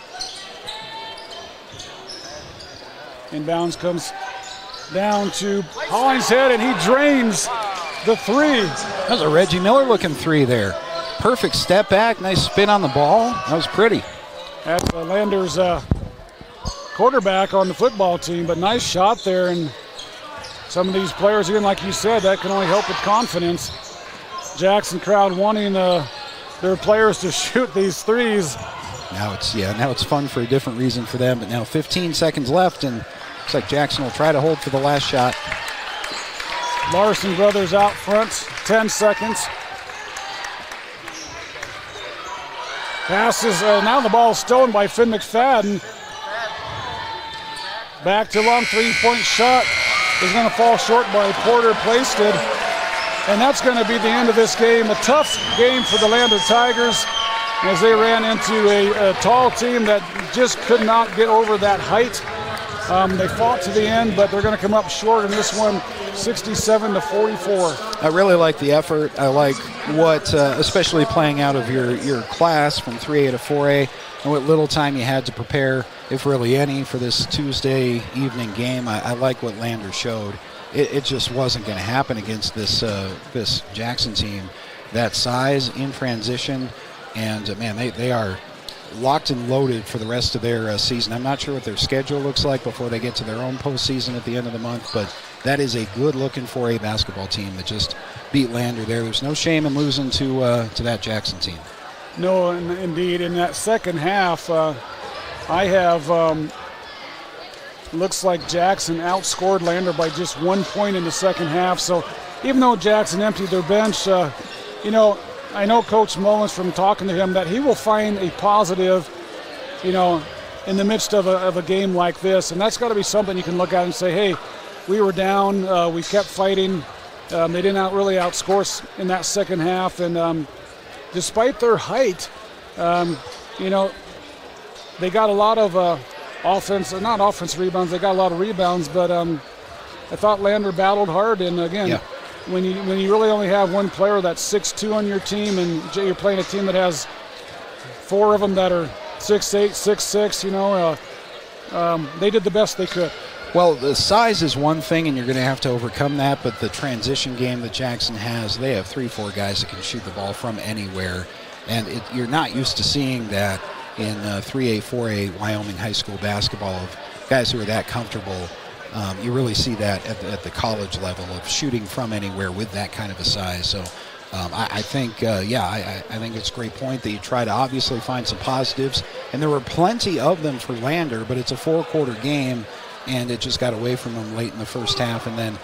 [SPEAKER 2] Inbounds comes down to Hollingshead, and he drains the three.
[SPEAKER 3] That was a Reggie Miller looking three there. Perfect step back, nice spin on the ball. That was pretty.
[SPEAKER 2] That's Lander's quarterback on the football team, but nice shot there. And some of these players, again, like you said, that can only help with confidence. Jackson crowd wanting their players to shoot these threes.
[SPEAKER 3] Now it's fun for a different reason for them, but now 15 seconds left, and looks like Jackson will try to hold for the last shot.
[SPEAKER 2] Larson brothers out front, 10 seconds. Passes, now the ball is stolen by Finn McFadden. Back to long three-point shot is going to fall short by Porter Plaisted. And that's going to be the end of this game. A tough game for the Lander Tigers as they ran into a tall team that just could not get over that height. They fought to the end, but they're going to come up short in this one, 67-44.
[SPEAKER 3] I really like the effort. I like what, especially playing out of your class from 3A to 4A, and what little time you had to prepare, if really any, for this Tuesday evening game. I like what Lander showed. It just wasn't going to happen against this Jackson team. That size in transition, and man, they are locked and loaded for the rest of their season. I'm not sure what their schedule looks like before they get to their own postseason at the end of the month, but that is a good-looking 4A basketball team that just beat Lander there. There's no shame in losing to that Jackson team.
[SPEAKER 2] No, indeed. In that second half, I have looks like Jackson outscored Lander by just 1 point in the second half. So even though Jackson emptied their bench, I know Coach Mullins, from talking to him, that he will find a positive, in the midst of a game like this. And that's got to be something you can look at and say, hey, we were down, we kept fighting. They didn't really outscore us in that second half. And despite their height, they got a lot of not offensive rebounds, they got a lot of rebounds, but I thought Lander battled hard. And again,
[SPEAKER 3] yeah.
[SPEAKER 2] When you really only have one player that's 6'2" on your team, and you're playing a team that has four of them that are 6'8", 6'6", they did the best they could.
[SPEAKER 3] Well, the size is one thing, and you're going to have to overcome that, but the transition game that Jackson has, they have 3-4 guys that can shoot the ball from anywhere, and you're not used to seeing that in 3A, 4A Wyoming high school basketball, of guys who are that comfortable. You really see that at the college level of shooting from anywhere with that kind of a size. So I think it's a great point that you try to obviously find some positives, and there were plenty of them for Lander, but it's a 4-quarter game, and it just got away from them late in the first half, and then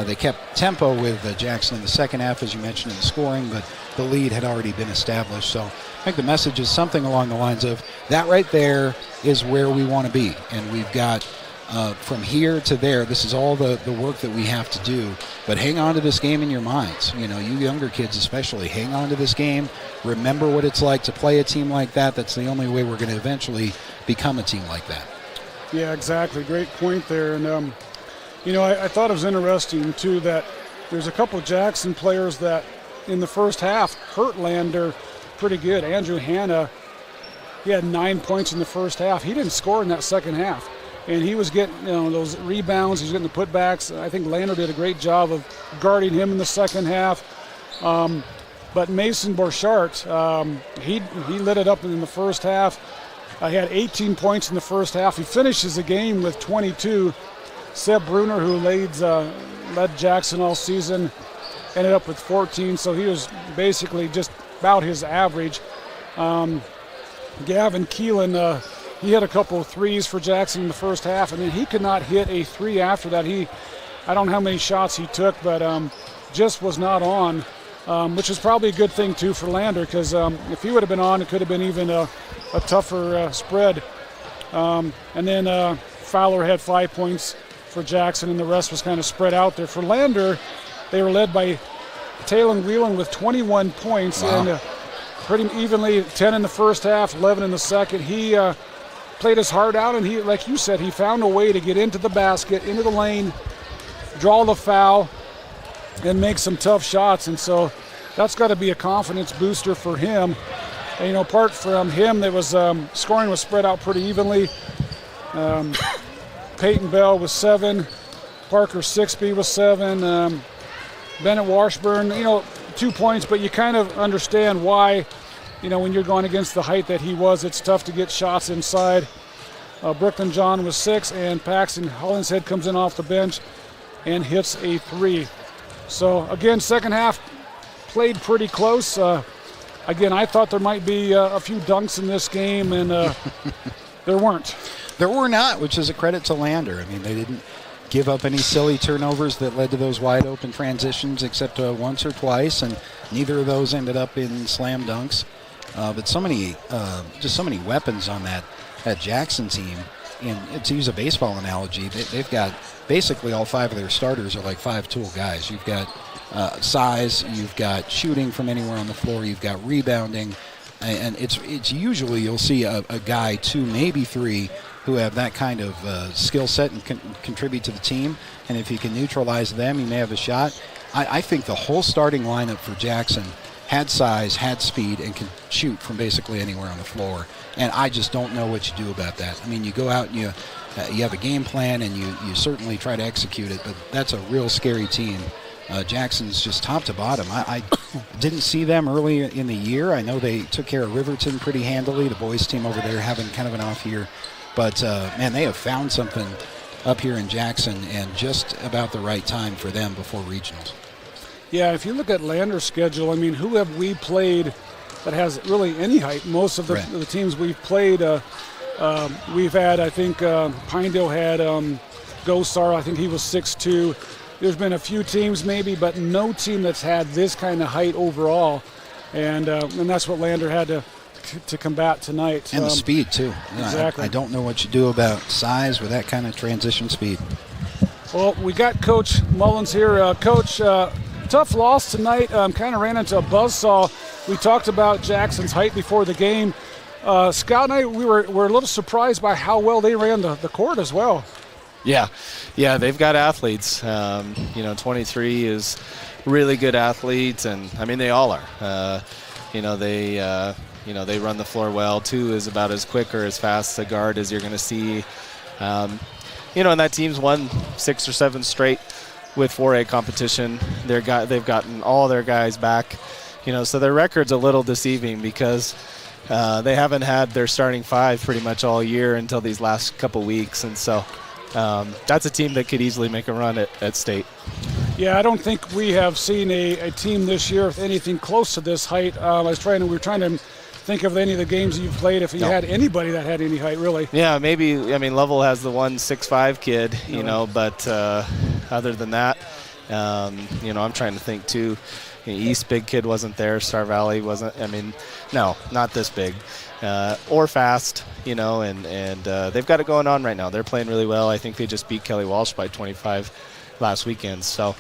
[SPEAKER 3] they kept tempo with Jackson in the second half, as you mentioned, in the scoring, but the lead had already been established. So I think the message is something along the lines of, that right there is where we want to be, and we've got from here to there, this is all the work that we have to do. But hang on to this game in your minds. You younger kids especially, hang on to this game. Remember what it's like to play a team like that. That's the only way we're going to eventually become a team like that.
[SPEAKER 2] Yeah, exactly. Great point there. And, I thought it was interesting, too, that there's a couple of Jackson players that in the first half hurt Lander pretty good. Andrew Hanna, he had 9 points in the first half. He didn't score in that second half. and he was getting those rebounds. He was getting the putbacks. I think Lander did a great job of guarding him in the second half. But Mason Borchardt, he lit it up in the first half. He had 18 points in the first half. He finishes the game with 22. Seb Bruner, who led Jackson all season, ended up with 14, so he was basically just about his average. Gavin Keelan, he had a couple of threes for Jackson in the first half, and then he could not hit a three after that. I don't know how many shots he took, but just was not on, which is probably a good thing, too, for Lander, because if he would have been on, it could have been even a tougher spread. And then Fowler had 5 points for Jackson, and the rest was kind of spread out there. For Lander, they were led by Talon Whelan with 21 points, and pretty evenly, 10 in the first half, 11 in the second. He played his heart out, and he, like you said, he found a way to get into the basket, into the lane, draw the foul, and make some tough shots. And so that's got to be a confidence booster for him. And, apart from him, there was scoring was spread out pretty evenly. Peyton Bell was 7, Parker Sixby was 7, Bennett Washburn, 2 points, but you kind of understand why, when you're going against the height that he was, it's tough to get shots inside. Brooklyn John was 6, and Paxton Hollinshead comes in off the bench and hits a 3. So, again, second half played pretty close. Again, I thought there might be a few dunks in this game, and there weren't.
[SPEAKER 3] There were not, which is a credit to Lander. I mean, they didn't give up any silly turnovers that led to those wide open transitions except once or twice, and neither of those ended up in slam dunks. But so many weapons on that Jackson team. And to use a baseball analogy, they've got basically all 5 of their starters are like 5-tool guys. You've got size, you've got shooting from anywhere on the floor, you've got rebounding, and it's usually you'll see a guy, 2, maybe 3, who have that kind of skill set and contribute to the team. And if you can neutralize them, you may have a shot. I think the whole starting lineup for Jackson had size, had speed, and can shoot from basically anywhere on the floor. And I just don't know what you do about that. I mean, you go out and you have a game plan, and you certainly try to execute it, but that's a real scary team. Jackson's just top to bottom. I didn't see them early in the year. I know they took care of Riverton pretty handily. The boys team over there having kind of an off year. But, man, they have found something up here in Jackson, and just about the right time for them before regionals.
[SPEAKER 2] Yeah, if you look at Lander's schedule, I mean, who have we played that has really any height? Most of the teams we've played, we've had, I think, Pinedale had Gosar. I think he was 6'2". There's been a few teams maybe, but no team that's had this kind of height overall. And that's what Lander had to combat tonight.
[SPEAKER 3] And the speed, too.
[SPEAKER 2] Exactly.
[SPEAKER 3] I don't know what you do about size with that kind of transition speed.
[SPEAKER 2] Well, we got Coach Mullins here. Coach, tough loss tonight. Kind of ran into a buzzsaw. We talked about Jackson's height before the game. Scout and I, we're a little surprised by how well they ran the court as well.
[SPEAKER 6] Yeah, they've got athletes. 23 is really good athletes, and I mean they all are. They run the floor well. 2 is about as quick or as fast a guard as you're going to see. And that team's won 6 or 7 straight with 4A competition. They've gotten all their guys back. So their record's a little deceiving because they haven't had their starting 5 pretty much all year until these last couple weeks, and so. That's a team that could easily make a run at state.
[SPEAKER 2] Yeah, I don't think we have seen a team this year with anything close to this height. We were trying to think of any of the games that you've played if you had anybody that had any height, really.
[SPEAKER 6] Yeah, maybe. I mean, Lovell has the 1'6'5" kid, but other than that, I'm trying to think too. East big kid wasn't there. Star Valley wasn't. I mean, no, not this big. Or fast, and they've got it going on right now. They're playing really well. I think they just beat Kelly Walsh by 25 last weekend. So,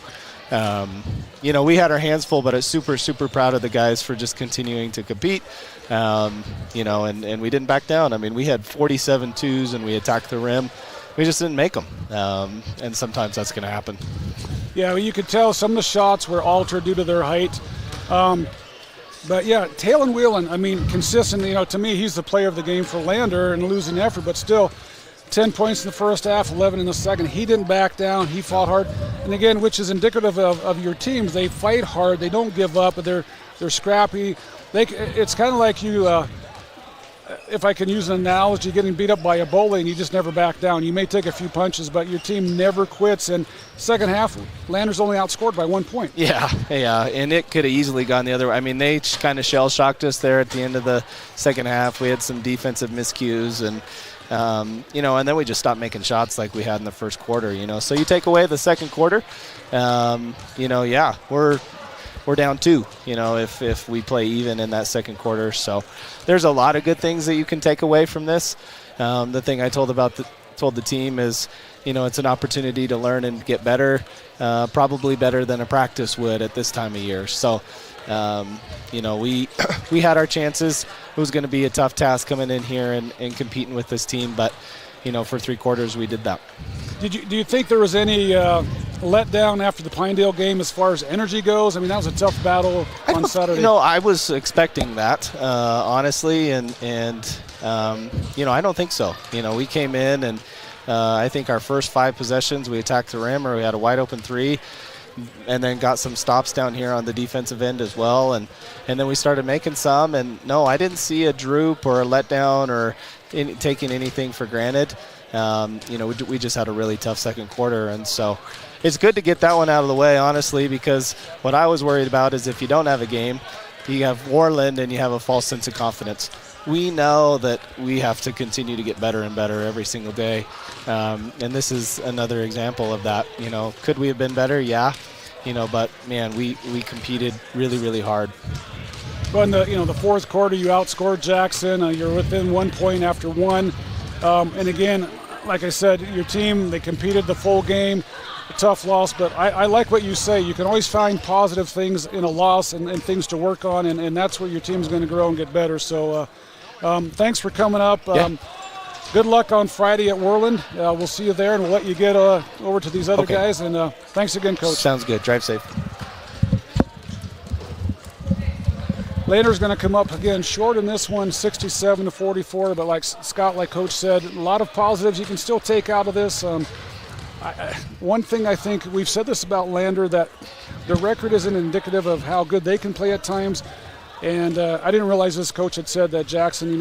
[SPEAKER 6] we had our hands full, but I'm super, super proud of the guys for just continuing to compete, and we didn't back down. I mean, we had 47 twos, and we attacked the rim. We just didn't make them, and sometimes that's going to happen.
[SPEAKER 2] Yeah, well, you could tell some of the shots were altered due to their height. But, yeah, Talon Whelan, I mean, consistent. To me, he's the player of the game for Lander and losing effort. But still, 10 points in the first half, 11 in the second. He didn't back down. He fought hard. And again, which is indicative of your teams. They fight hard. They don't give up, but they're scrappy. It's kind of like you, if I can use an analogy, getting beat up by a bully and you just never back down. You may take a few punches, but your team never quits. And second half, Lander's only outscored by 1 point.
[SPEAKER 6] Yeah, and it could have easily gone the other way. I mean, they kind of shell-shocked us there at the end of the second half. We had some defensive miscues, and and then we just stopped making shots like we had in the first quarter. So you take away the second quarter, we're down 2. If we play even in that second quarter. So there's a lot of good things that you can take away from this. The thing I told the team is, it's an opportunity to learn and get better, probably better than a practice would at this time of year. So, we had our chances. It was going to be a tough task coming in here and competing with this team, but, for 3 quarters we did that.
[SPEAKER 2] Do you think there was any letdown after the Pinedale game as far as energy goes? I mean, that was a tough battle on Saturday.
[SPEAKER 6] I was expecting that, honestly, and I don't think so. We came in and I think our first 5 possessions we attacked the rim, or we had a wide open 3, and then got some stops down here on the defensive end as well, and then we started making some. And no, I didn't see a droop or a letdown or taking anything for granted. We just had a really tough second quarter, and so it's good to get that one out of the way, honestly, because what I was worried about is if you don't have a game, you have Warland and you have a false sense of confidence. We know that we have to continue to get better and better every single day, and this is another example of that. Could we have been better? Yeah, but man, we competed really, really hard.
[SPEAKER 2] Well, in the fourth quarter, you outscored Jackson. You're within 1 point after 1. And again, like I said, your team, they competed the full game. A tough loss, but I like what you say. You can always find positive things in a loss and things to work on, and that's where your team's going to grow and get better. So thanks for coming up. Good luck on Friday at Worland. We'll see you there, and we'll let you get over to these other guys. And thanks again, Coach.
[SPEAKER 6] Sounds good. Drive safe.
[SPEAKER 2] Lander's going to come up again short in this one, 67-44. But like Coach said, a lot of positives you can still take out of this. One thing I think we've said this about Lander, that the record isn't indicative of how good they can play at times. And I didn't realize this coach had said that Jackson,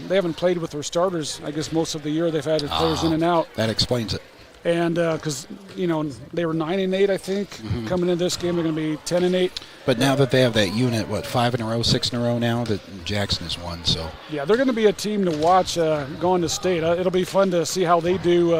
[SPEAKER 2] they haven't played with their starters, I guess, most of the year. They've had players in and out.
[SPEAKER 3] That explains it.
[SPEAKER 2] And because, they were 9-8, I think. Mm-hmm. Coming into this game, they're going to be 10-8.
[SPEAKER 3] But now that they have that unit, 5 in a row, 6 in a row now, that Jackson has won. So
[SPEAKER 2] yeah, they're going to be a team to watch going to state. It'll be fun to see how they do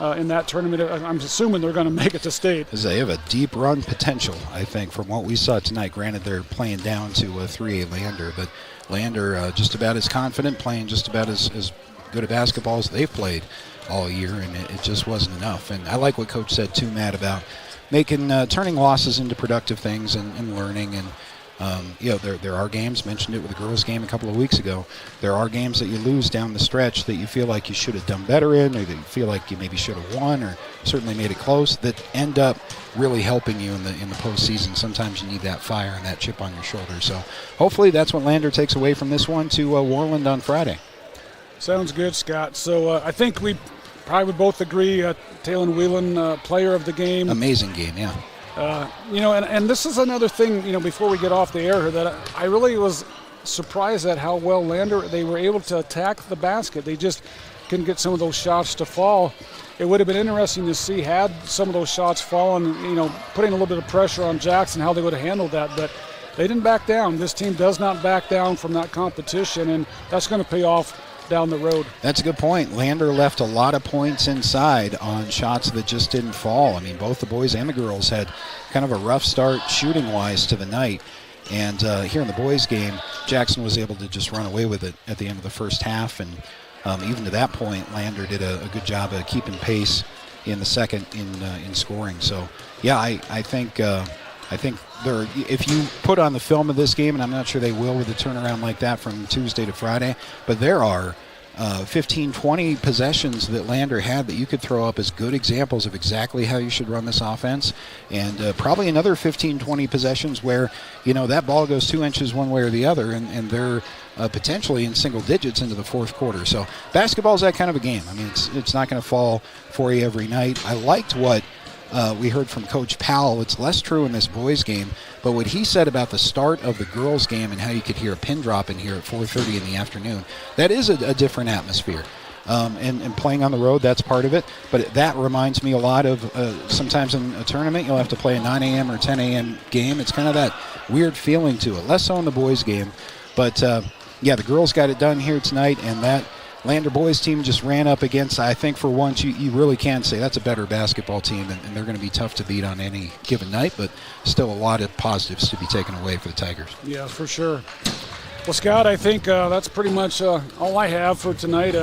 [SPEAKER 2] in that tournament. I'm assuming they're going to make it to state.
[SPEAKER 3] They have a deep run potential, I think, from what we saw tonight. Granted, they're playing down to 3A Lander, but Lander just about as confident, playing just about as good a basketball as they've played all year, and it just wasn't enough. And I like what Coach said too, Matt, about turning losses into productive things and learning. And there are games, mentioned it with the girls game a couple of weeks ago, there are games that you lose down the stretch that you feel like you should have done better in, or that you feel like you maybe should have won, or certainly made it close, that end up really helping you in the postseason. Sometimes you need that fire and that chip on your shoulder. So hopefully that's what Lander takes away from this one to Warland on Friday.
[SPEAKER 2] Sounds good, Scott. So I think we probably would both agree, Taylon Whelan, player of the game.
[SPEAKER 3] Amazing game, yeah.
[SPEAKER 2] And this is another thing, before we get off the air here, that I really was surprised at how well Lander, they were able to attack the basket. They just couldn't get some of those shots to fall. It would have been interesting to see, had some of those shots fallen, putting a little bit of pressure on Jackson, how they would have handled that. But they didn't back down. This team does not back down from that competition, and that's going to pay off down the road.
[SPEAKER 3] That's a good point. Lander left a lot of points inside on shots that just didn't fall. I mean, both the boys and the girls had kind of a rough start shooting-wise to the night. And here in the boys' game, Jackson was able to just run away with it at the end of the first half. And even to that point, Lander did a good job of keeping pace in the second in scoring. So, yeah, I think there, if you put on the film of this game, and I'm not sure they will with a turnaround like that from Tuesday to Friday, but there are 15, 20 possessions that Lander had that you could throw up as good examples of exactly how you should run this offense. And probably another 15, 20 possessions where, that ball goes 2 inches one way or the other, and they're potentially in single digits into the fourth quarter. So basketball's that kind of a game. I mean, it's not going to fall for you every night. I liked what we heard from Coach Powell. It's less true in this boys game, but what he said about the start of the girls game and how you could hear a pin drop in here at 4:30 in the afternoon, that is a different atmosphere. And playing on the road, that's part of it. But that reminds me a lot of sometimes in a tournament, you'll have to play a 9 a.m. or 10 a.m. game. It's kind of that weird feeling to it. Less so in the boys game. But, the girls got it done here tonight, and that Lander boys team just ran up against, I think for once, you really can say that's a better basketball team, and they're going to be tough to beat on any given night, but still a lot of positives to be taken away for the Tigers.
[SPEAKER 2] Yeah, for sure. Well, Scott, I think that's pretty much all I have for tonight.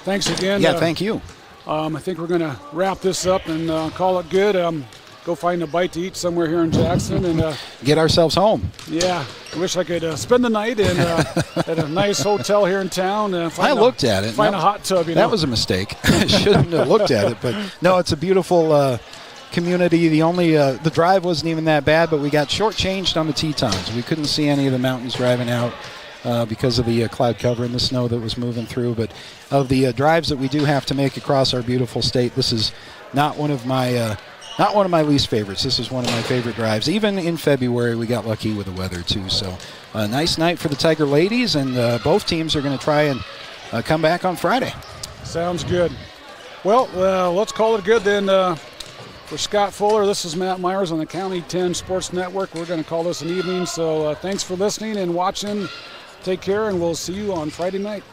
[SPEAKER 2] Thanks again.
[SPEAKER 3] Yeah, thank you.
[SPEAKER 2] I think we're going to wrap this up and call it good. Go find a bite to eat somewhere here in Jackson and
[SPEAKER 3] get ourselves home.
[SPEAKER 2] Yeah, I wish I could spend the night in at a nice hotel here in town.
[SPEAKER 3] I looked at it.
[SPEAKER 2] Find a hot tub.
[SPEAKER 3] That was a mistake. I shouldn't have looked at it, but no, it's a beautiful community. The drive wasn't even that bad, but we got shortchanged on the tee times. We couldn't see any of the mountains driving out because of the cloud cover and the snow that was moving through. But of the drives that we do have to make across our beautiful state, this is not one of my least favorites. This is one of my favorite drives. Even in February, we got lucky with the weather, too. So a nice night for the Tiger ladies, and both teams are going to try and come back on Friday.
[SPEAKER 2] Sounds good. Well, let's call it good then. For Scott Fuller, this is Matt Myers on the County 10 Sports Network. We're going to call this an evening. So thanks for listening and watching. Take care, and we'll see you on Friday night.